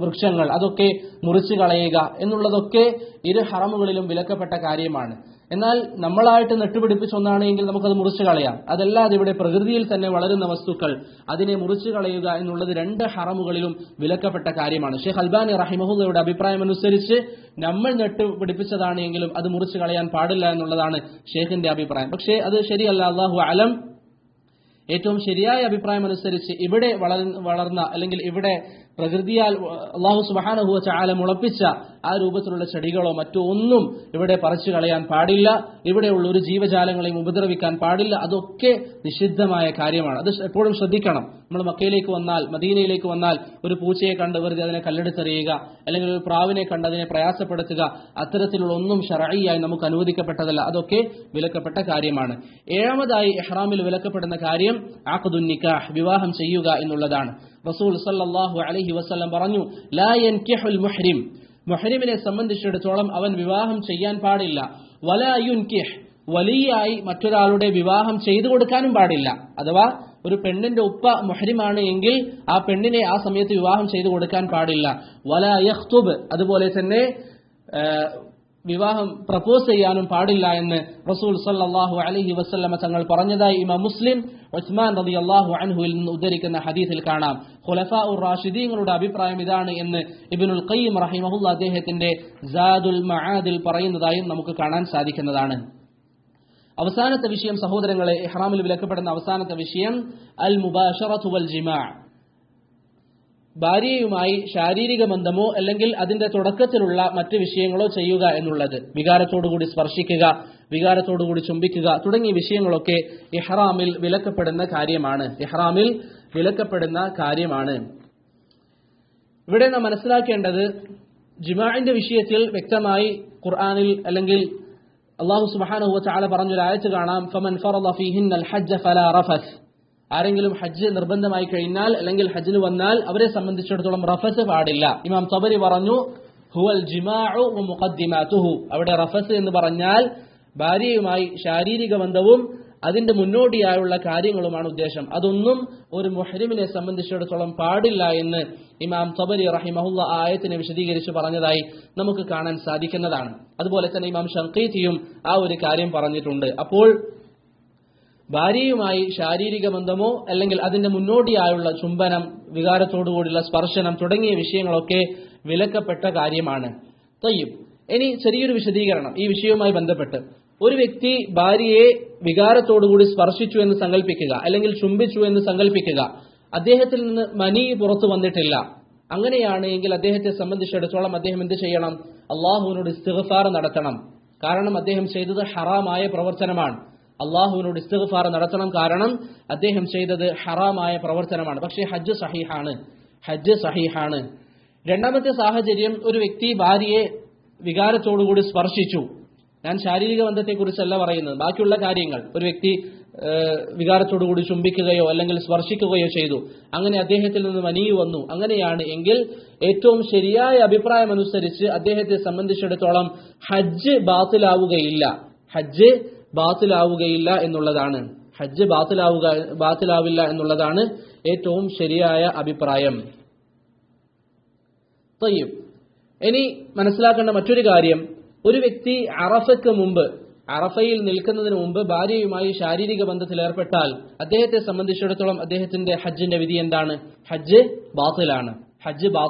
Speaker 1: വൃക്ഷങ്ങൾ അതൊക്കെ മുറിച്ചു കളയുക എന്നുള്ളതൊക്കെ 2 ഹറമുകളിലും വിലക്കപ്പെട്ട കാര്യമാണ്. എന്നാൽ നമ്മളായിട്ട് നട്ടുപിടിപ്പിച്ച ഒന്നാണെങ്കിൽ നമുക്കത് മുറിച്ചു കളയാം. അതല്ലാതെ ഇവിടെ പ്രകൃതിയിൽ തന്നെ വളരുന്ന വസ്തുക്കൾ അതിനെ മുറിച്ചു കളയുക എന്നുള്ളത് 2 ഹറമുകളിലും വിലക്കപ്പെട്ട കാര്യമാണ്. ഷെയ്ഖ് അൽബാനി റഹിമഹുള്ളയുടെ അഭിപ്രായം അനുസരിച്ച് നമ്മൾ നട്ടുപിടിപ്പിച്ചതാണെങ്കിലും അത് മുറിച്ചു കളയാൻ പാടില്ല എന്നുള്ളതാണ് ഷെയ്ഖിന്റെ അഭിപ്രായം. പക്ഷേ അത് ശരിയല്ല. അല്ലാഹു അലം. ഏറ്റവും ശരിയായ അഭിപ്രായം അനുസരിച്ച് ഇവിടെ വളർന്ന അല്ലെങ്കിൽ ഇവിടെ പ്രകൃതിയാൽ അല്ലാഹു സുബ്ഹാനഹു വ തആല മുളപ്പിച്ച ആ രൂപത്തിലുള്ള ചെടികളോ മറ്റോ ഒന്നും ഇവിടെ പറിച്ചു കളയാൻ പാടില്ല. ഇവിടെയുള്ള ഒരു ജീവജാലങ്ങളെയും ഉപദ്രവിക്കാൻ പാടില്ല. അതൊക്കെ നിഷിദ്ധമായ കാര്യമാണ്. അത് എപ്പോഴും ശ്രദ്ധിക്കണം. നമ്മൾ മക്കയിലേക്ക് വന്നാൽ, മദീനയിലേക്ക് വന്നാൽ ഒരു പൂച്ചയെ കണ്ട് വെറുതെ അതിനെ കല്ലെടുത്തെറിയുക, അല്ലെങ്കിൽ ഒരു പ്രാവിനെ കണ്ട് അതിനെ പ്രയാസപ്പെടുത്തുക, അത്തരത്തിലുള്ള ഒന്നും ശർഈയായി നമുക്ക് അനുവദിക്കപ്പെട്ടതല്ല. അതൊക്കെ വിലക്കപ്പെട്ട കാര്യമാണ്. 7-മതായി ഇഹ്റാമിൽ വിലക്കപ്പെടുന്ന കാര്യം അഖ്ദുൻ നിക്കാഹ്, വിവാഹം ചെയ്യുക എന്നുള്ളതാണ്. റസൂൽ സല്ലല്ലാഹു അലൈഹി വസല്ലം പറഞ്ഞു, ലാ യൻകിഹുൽ മുഹ്രിം, മുഹ്രിമിനെ സംബന്ധിച്ചിടത്തോളം അവൻ വിവാഹം ചെയ്യാൻ പാടില്ല. വലാ യുൻകിഹ്, വലിയായി മറ്റൊരാളുടെ വിവാഹം ചെയ്തു കൊടുക്കാനും പാടില്ല. അഥവാ ഒരു പെണ്ണിന്റെ ഉപ്പ മുഹ്രിമാണ് എങ്കിൽ ആ പെണ്ണിനെ ആ സമയത്ത് വിവാഹം ചെയ്തു കൊടുക്കാൻ പാടില്ല. വലാ യഖ്തുബ്, അതുപോലെ തന്നെ വിവാഹം പ്രപ്പോസ് ചെയ്യാനും പാടില്ല എന്ന് റസൂൽ സല്ലല്ലാഹു അലൈഹി വസല്ലമ തങ്ങൾ പറഞ്ഞതായി ഇമാം മുസ്ലിം ഉസ്മാൻ റളിയല്ലാഹു അൻഹുവിൽ നിന്ന് ഉദ്ധരിക്കുന്ന ഹദീസിൽ കാണാം. ഖുലഫാഉർ റാഷിദീങ്ങളുടെ അഭിപ്രായം ഇതാണ് എന്ന് ഇബ്നുൽ ഖയ്യിം റഹിമഹുല്ലാഹ് അദ്ദേഹത്തിന്റെ സാദുൽ മആദിൽ പറയുന്നതായും നമുക്ക് കാണാൻ സാധിക്കുന്നതാണ്. അവസാനത്തെ വിഷയം സഹോദരങ്ങളെ, ഇഹ്റാമിൽ വിലക്കപ്പെടുന്ന അവസാനത്തെ വിഷയം അൽ മുബാശറത്തു വൽ ജിമാ, ഭാര്യയുമായി ശാരീരിക ബന്ധമോ അല്ലെങ്കിൽ അതിന്റെ തുടക്കത്തിലുള്ള മറ്റ് വിഷയങ്ങളോ ചെയ്യുക എന്നുള്ളത്. വികാരത്തോടുകൂടി സ്പർശിക്കുക, വികാരത്തോടുകൂടി ചുംബിക്കുക തുടങ്ങിയ വിഷയങ്ങളൊക്കെ ഇഹ്റാമിൽ വിലക്കപ്പെടുന്ന കാര്യമാണ്. ഇവിടെ നാം മനസ്സിലാക്കേണ്ടത്, ജിമാഇന്റെ വിഷയത്തിൽ വ്യക്തമായി ഖുർആനിൽ അല്ലെങ്കിൽ അല്ലാഹു സുബ്ഹാനഹു വ തആല പറഞ്ഞൊരു ആയത്ത് കാണാം, ഫമൻ ഫറദ ഫീഹിന്നൽ ഹജ്ജ ഫലാ റഫസ്. ആരെങ്കിലും ഹജ്ജ് നിർബന്ധമായി കഴിഞ്ഞാൽ അല്ലെങ്കിൽ ഹജ്ജിന് വന്നാൽ അവരെ സംബന്ധിച്ചിടത്തോളം റഫസ് പാടില്ല. ഇമാം തബരി പറഞ്ഞു, ഹുവൽ ജിമാഉ വ മുഖദ്ദിമാതുഹു. അവിടെ റഫസ് എന്ന് പറഞ്ഞാൽ ഭാര്യയുമായി ശാരീരിക ബന്ധവും അതിന്റെ മുന്നോടിയായുള്ള കാര്യങ്ങളുമാണ് ഉദ്ദേശം. അതൊന്നും ഒരു മുഹ്രിമിനെ സംബന്ധിച്ചിടത്തോളം പാടില്ല എന്ന് ഇമാം തബരി റഹിമഹുല്ലാ ആയത്തിനെ വിശദീകരിച്ച് പറഞ്ഞതായി നമുക്ക് കാണാൻ സാധിക്കുന്നതാണ്. അതുപോലെ തന്നെ ഇമാം ഷൻഖീതിയും ആ ഒരു കാര്യം പറഞ്ഞിട്ടുണ്ട്. അപ്പോൾ ഭാര്യയുമായി ശാരീരിക ബന്ധമോ അല്ലെങ്കിൽ അതിന്റെ മുന്നോടിയായുള്ള ചുംബനം, വികാരത്തോടുകൂടിയുള്ള സ്പർശനം തുടങ്ങിയ വിഷയങ്ങളൊക്കെ വിലക്കപ്പെട്ട കാര്യമാണ്. തയ്യിബ്, ഇനി ചെറിയൊരു വിശദീകരണം ഈ വിഷയവുമായി ബന്ധപ്പെട്ട്. ഒരു വ്യക്തി ഭാര്യയെ വികാരത്തോടുകൂടി സ്പർശിച്ചു എന്ന് സങ്കല്പിക്കുക, അല്ലെങ്കിൽ ചുംബിച്ചു എന്ന് സങ്കല്പിക്കുക. അദ്ദേഹത്തിൽ നിന്ന് മനി പുറത്തു വന്നിട്ടില്ല. അങ്ങനെയാണ് എങ്കിൽ അദ്ദേഹത്തെ സംബന്ധിച്ചിടത്തോളം അദ്ദേഹം എന്ത് ചെയ്യണം? അള്ളാഹുവിനോട് ഇസ്തിഗ്ഫാർ നടത്തണം. കാരണം അദ്ദേഹം ചെയ്തത് ഹറാമായ പ്രവർത്തനമാണ്. അള്ളാഹുവിനോട് ഇസ്തിഗ്ഫാർ നടത്തണം, കാരണം അദ്ദേഹം ചെയ്തത് ഹറാമായ പ്രവർത്തനമാണ്. പക്ഷേ ഹജ്ജ് സഹീഹാണ്. രണ്ടാമത്തെ സാഹചര്യം, ഒരു വ്യക്തി ഭാര്യയെ വികാരത്തോടുകൂടി സ്പർശിച്ചു. ഞാൻ ശാരീരിക ബന്ധത്തെക്കുറിച്ചല്ല പറയുന്നത്, ബാക്കിയുള്ള കാര്യങ്ങൾ. ഒരു വ്യക്തി വികാരത്തോടുകൂടി ചുംബിക്കുകയോ അല്ലെങ്കിൽ സ്പർശിക്കുകയോ ചെയ്തു, അങ്ങനെ അദ്ദേഹത്തിൽ നിന്ന് മനി വന്നു. അങ്ങനെയാണ് എങ്കിൽ ഏറ്റവും ശരിയായ അഭിപ്രായം അനുസരിച്ച് അദ്ദേഹത്തെ സംബന്ധിച്ചിടത്തോളം ഹജ്ജ് ബാത്തിലാവുകയില്ല എന്നുള്ളതാണ് ഏറ്റവും ശരിയായ അഭിപ്രായം. ഇനി മനസ്സിലാക്കേണ്ട മറ്റൊരു കാര്യം, ഒരു വ്യക്തി അറഫയിൽ നിൽക്കുന്നതിന് മുമ്പ് ഭാര്യയുമായി ശാരീരിക ബന്ധത്തിൽ ഏർപ്പെട്ടാൽ അദ്ദേഹത്തെ സംബന്ധിച്ചിടത്തോളം അദ്ദേഹത്തിന്റെ ഹജ്ജിന്റെ വിധി എന്താണ്? ഹജ്ജ് ബാത്തിലാണ്.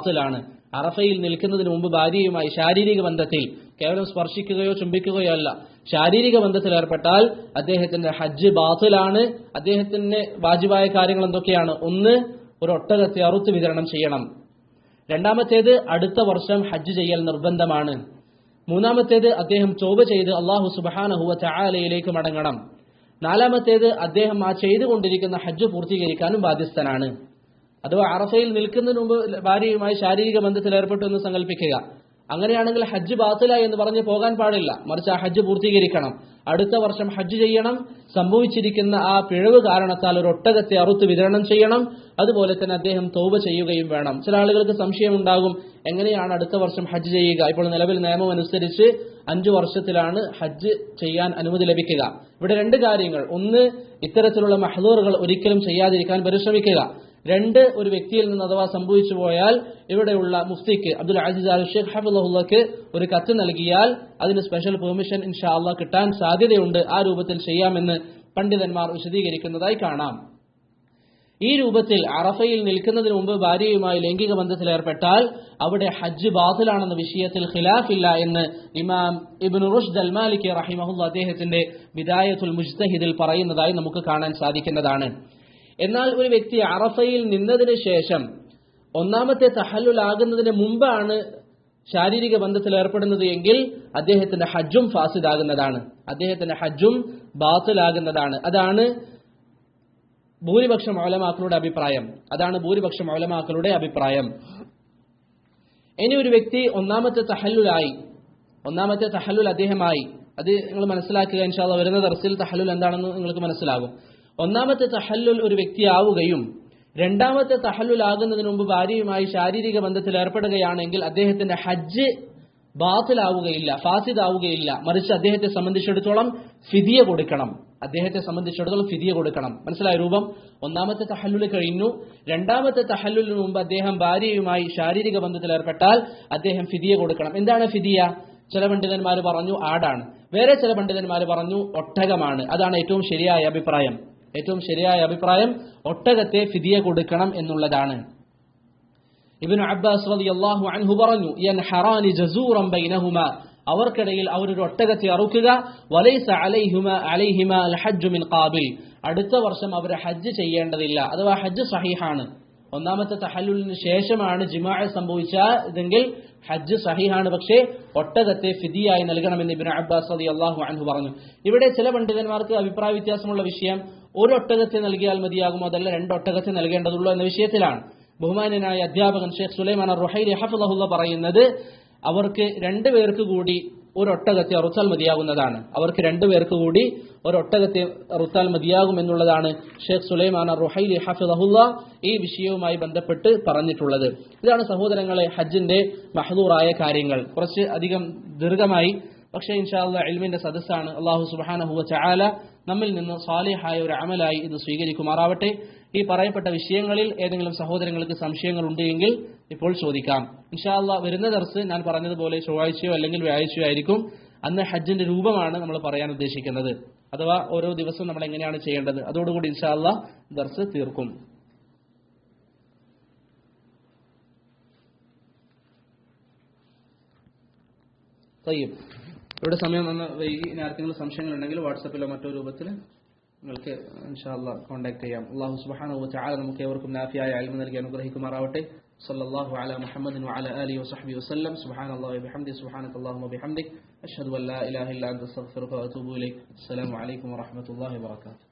Speaker 1: അറഫയിൽ നിൽക്കുന്നതിന് മുമ്പ് ഭാര്യയുമായി ശാരീരിക ബന്ധത്തിൽ, കേവലം സ്പർശിക്കുകയോ ചുംബിക്കുകയോ അല്ല, ശാരീരിക ബന്ധത്തിൽ ഏർപ്പെട്ടാൽ അദ്ദേഹത്തിന്റെ ഹജ്ജ് ബാത്തിലാണ്. അദ്ദേഹത്തിന് വാജിബായ കാര്യങ്ങൾ എന്തൊക്കെയാണ്? ഒന്ന്, ഒരു ഒട്ടകത്തെ അറുത്ത് വിതരണം ചെയ്യണം. രണ്ടാമത്തേത്, അടുത്ത വർഷം ഹജ്ജ് ചെയ്യൽ നിർബന്ധമാണ്. മൂന്നാമത്തേത്, അദ്ദേഹം തൗബ ചെയ്ത് അല്ലാഹു സുബ്ഹാനഹു വ തആലയിലേക്ക് മടങ്ങണം. നാലാമത്തേത്, അദ്ദേഹം ആ ചെയ്തുകൊണ്ടിരിക്കുന്ന ഹജ്ജ് പൂർത്തീകരിക്കാനും ബാധ്യസ്ഥനാണ്. അഥവാ അറഫയിൽ നിൽക്കുന്നതിന് മുമ്പ് ഭാര്യയുമായി ശാരീരിക ബന്ധത്തിൽ ഏർപ്പെട്ടു എന്ന് സങ്കല്പിക്കുക. അങ്ങനെയാണെങ്കിൽ ഹജ്ജ് ബാത്തിലായി എന്ന് പറഞ്ഞ് പോകാൻ പാടില്ല, മറിച്ച് ആ ഹജ്ജ് പൂർത്തീകരിക്കണം. അടുത്ത വർഷം ഹജ്ജ് ചെയ്യണം. സംഭവിച്ചിരിക്കുന്ന ആ പിഴവ് കാരണത്താൽ ഒരു ഒട്ടകത്തെ അറുത്ത് വിതരണം ചെയ്യണം. അതുപോലെ തന്നെ അദ്ദേഹം തൗബ ചെയ്യുകയും വേണം. ചില ആളുകൾക്ക് സംശയമുണ്ടാകും, എങ്ങനെയാണ് അടുത്ത വർഷം ഹജ്ജ് ചെയ്യുക? ഇപ്പോൾ നിലവിൽ നിയമം അനുസരിച്ച് 5 വർഷത്തിലാണ് ഹജ്ജ് ചെയ്യാൻ അനുമതി ലഭിക്കുക. ഇവിടെ 2 കാര്യങ്ങൾ. ഒന്ന്, ഇത്തരത്തിലുള്ള മഹ്ദൂറുകൾ ഒരിക്കലും ചെയ്യാതിരിക്കാൻ പരിശ്രമിക്കുക. 2, ഒരു വ്യക്തിയിൽ നിന്ന് അഥവാ സംഭവിച്ചു പോയാൽ ഇവിടെയുള്ള മുഫ്തിക്ക് അബ്ദുൽ അസീസ് അൽ ഷേഖ് ഹഫിളഹുള്ളക്ക് ഒരു കത്ത് നൽകിയാൽ അതിന് സ്പെഷ്യൽ പെർമിഷൻ ഇൻഷാ അല്ലാഹ് കിട്ടാൻ സാധ്യതയുണ്ട്. ആ രൂപത്തിൽ ചെയ്യാമെന്ന് പണ്ഡിതന്മാർ വിശദീകരിക്കുന്നതായി കാണാം. ഈ രൂപത്തിൽ അറഫയിൽ നിൽക്കുന്നതിന് മുമ്പ് ഭാര്യയുമായി ലൈംഗിക ബന്ധത്തിൽ ഏർപ്പെട്ടാൽ അവിടെ ഹജ്ജ് ബാത്തിലാണെന്ന വിഷയത്തിൽ ഖിലാഫില്ല എന്ന് ഇമാം ഇബ്നു റുഷ്ദ് അൽ മാലിക്കി റഹിമഹുല്ലാഹ് അദ്ദേഹത്തിന്റെ ബിദായത്തുൽ മുജ്തഹിദിൽ പറയുന്നതായി നമുക്ക് കാണാൻ സാധിക്കുന്നതാണ്. എന്നാൽ ഒരു വ്യക്തി അറഫയിൽ നിന്നതിന് ശേഷം ഒന്നാമത്തെ തഹല്ലുൽ ആകുന്നതിന് മുമ്പാണ് ശാരീരിക ബന്ധത്തിൽ ഏർപ്പെടുന്നത് എങ്കിൽ അദ്ദേഹത്തിന്റെ ഹജ്ജും ഫാസിദാകുന്നതാണ്, അദ്ദേഹത്തിന്റെ ഹജ്ജും ബാത്തിലാകുന്നതാണ്. അതാണ് ഭൂരിപക്ഷം ഉലമാക്കളുടെ അഭിപ്രായം. ഇനി ഒരു വ്യക്തി ഒന്നാമത്തെ തഹല്ലുൽ അദ്ദേഹമായി, അത് നിങ്ങൾ മനസ്സിലാക്കുക. ഇൻഷാ അല്ലാഹ് വരുന്ന ദർസിൽ തഹല്ലുൽ എന്താണെന്ന് നിങ്ങൾക്ക് മനസ്സിലാകും. ഒന്നാമത്തെ തഹല്ലുൽ ഒരു വ്യക്തിയാവുകയും രണ്ടാമത്തെ തഹല്ലുൽ ആകുന്നതിന് മുമ്പ് ഭാര്യയുമായി ശാരീരിക ബന്ധത്തിൽ ഏർപ്പെടുകയാണെങ്കിൽ അദ്ദേഹത്തിന്റെ ഹജ്ജ് ബാത്തിലാവുകയില്ല, ഫാസിദാവുകയില്ല. മറിച്ച് അദ്ദേഹത്തെ സംബന്ധിച്ചിടത്തോളം ഫിദിയ കൊടുക്കണം. മനസ്സിലായ രൂപം? ഒന്നാമത്തെ തഹല്ലുൽ കഴിഞ്ഞു, രണ്ടാമത്തെ തഹല്ലുലിന് മുമ്പ് അദ്ദേഹം ഭാര്യയുമായി ശാരീരിക ബന്ധത്തിൽ ഏർപ്പെട്ടാൽ അദ്ദേഹം ഫിദിയ കൊടുക്കണം. എന്താണ് ഫിദിയ?
Speaker 2: ചില പണ്ഡിതന്മാർ പറഞ്ഞു ആടാണ്, വേറെ ചില പണ്ഡിതന്മാർ പറഞ്ഞു ഒട്ടകമാണ്. അതാണ് ഏറ്റവും ശരിയായ അഭിപ്രായം. ഏറ്റവും ശരിയായ അഭിപ്രായം ഒട്ടകത്തെ ഫിദിയ കൊടുക്കണം എന്നുള്ളതാണ്. ഇബ്നു അബ്ബാസ് റളിയല്ലാഹു അൻഹു പറഞ്ഞു, യൻഹറാനി ജസൂറൻ ബൈനഹുമാ, അവർക്കിടയിൽ അവരൊരു ഒട്ടകത്തെ അറുക്കുക, വലൈസ അലൈഹിമാ അൽ ഹജ്ജു മിൻ ഖാബിൽ, അടുത്ത വർഷം അവർ ഹജ്ജ് ചെയ്യേണ്ടതില്ല. അഥവാ ഹജ്ജ് സഹീഹാണ്. ഒന്നാമത്തെ തഹല്ലുലിന് ശേഷമാണ് ജിമാഅ സംഭവിച്ചതെങ്കിൽ ഹജ്ജ് സഹീഹാണ്. പക്ഷേ ഒട്ടകത്തെ ഫിദിയായി നൽകണമെന്ന് ഇബ്നു അബ്ബാസ് റളിയല്ലാഹു അൻഹു പറഞ്ഞു. ഇവിടെ ചില പണ്ഡിതന്മാർക്ക് അഭിപ്രായ വ്യത്യാസമുള്ള വിഷയം ഒരു ഒട്ടകത്തെ നൽകിയാൽ മതിയാകുമോ അതല്ല 2 ഒട്ടകത്തെ നൽകേണ്ടതുള്ളൂ എന്ന വിഷയത്തിലാണ്. ബഹുമാന്യനായ അധ്യാപകൻ ഷെയ്ഖ് സുലൈമാൻ അർ-റുഹൈലി ഹഫിളഹുല്ലാഹ് പറയുന്നത് അവർക്ക് 2 പേർക്ക് കൂടി ഒരു ഒട്ടകത്തെ അറുത്താൽ മതിയാകുന്നതാണ്. അവർക്ക് 2 പേർക്ക് കൂടി ഒരു ഒട്ടകത്തെ അറുത്താൽ മതിയാകും എന്നുള്ളതാണ് ഷെയ്ഖ് സുലൈമാൻ അർ-റുഹൈലി ഹഫിളഹുല്ലാഹ് ഈ വിഷയവുമായി ബന്ധപ്പെട്ട് പറഞ്ഞിട്ടുള്ളത്. ഇതാണ് സഹോദരങ്ങളെ ഹജ്ജിന്റെ മഹ്ദൂറായ കാര്യങ്ങൾ. കുറച്ച് അധികം ദീർഘമായി, പക്ഷേ ഇൻഷാ അല്ലാഹ് ഇൽമിന്റെ സദസ്സാണ്. അല്ലാഹു സുബ്ഹാനഹു വ തആല നമ്മിൽ നിന്ന് സാലിഹായ ഒരു അമലായി ഇത് സ്വീകരിക്കുമാറാവട്ടെ. ഈ പറയപ്പെട്ട വിഷയങ്ങളിൽ ഏതെങ്കിലും സഹോദരങ്ങൾക്ക് സംശയങ്ങൾ ഉണ്ടെങ്കിൽ ഇപ്പോൾ ചോദിക്കാം. ഇൻഷാ അല്ലാഹ് വരുന്ന ദർസ് ഞാൻ പറഞ്ഞതുപോലെ ചൊവ്വാഴ്ചയോ അല്ലെങ്കിൽ വ്യാഴാഴ്ചയോ ആയിരിക്കും. അന്ന് ഹജ്ജിന്റെ രൂപമാണ് നമ്മൾ പറയാൻ ഉദ്ദേശിക്കുന്നത്. അഥവാ ഓരോ ദിവസം നമ്മൾ എങ്ങനെയാണ് ചെയ്യേണ്ടത്, അതോടുകൂടി ഇൻഷാ അല്ലാഹ് ദർസ് തീർക്കും. തയ്യിബ്, ഇവിടെ സമയം വന്ന് വൈകി ഇനി ആർക്കെങ്കിലും സംശയങ്ങളുണ്ടെങ്കിൽ വാട്സപ്പിലോ മറ്റോ രൂപത്തിൽ നിങ്ങൾക്ക് ഇൻഷാ അല്ലാഹ് കോൺടാക്ട് ചെയ്യാം. അല്ലാഹു സുബ്ഹാനഹു വ തആല നമുക്ക് ഏവർക്കും നാഫിയായ ഇൽമു നൽകി അനുഗ്രഹിക്കുമാറാവട്ടെ. സല്ലല്ലാഹു അലാ മുഹമ്മദിൻ വഅലാ ആലിഹി വസഹ്ബിഹി വസല്ലം. സുബ്ഹാനല്ലാഹി വബിഹംദിഹി സുബ്ഹാനകല്ലാഹുമ്മ വബിഹംദിക് അഷ്ഹദു അൻ ലാ ഇലാഹ ഇല്ലാ അൻത അസ്തഗ്ഫിറുക വഅതൂബു ഇലൈക്. അസ്സലാമു അലൈക്കും വറഹ്മത്തുള്ളാഹി വബറകാതുഹു.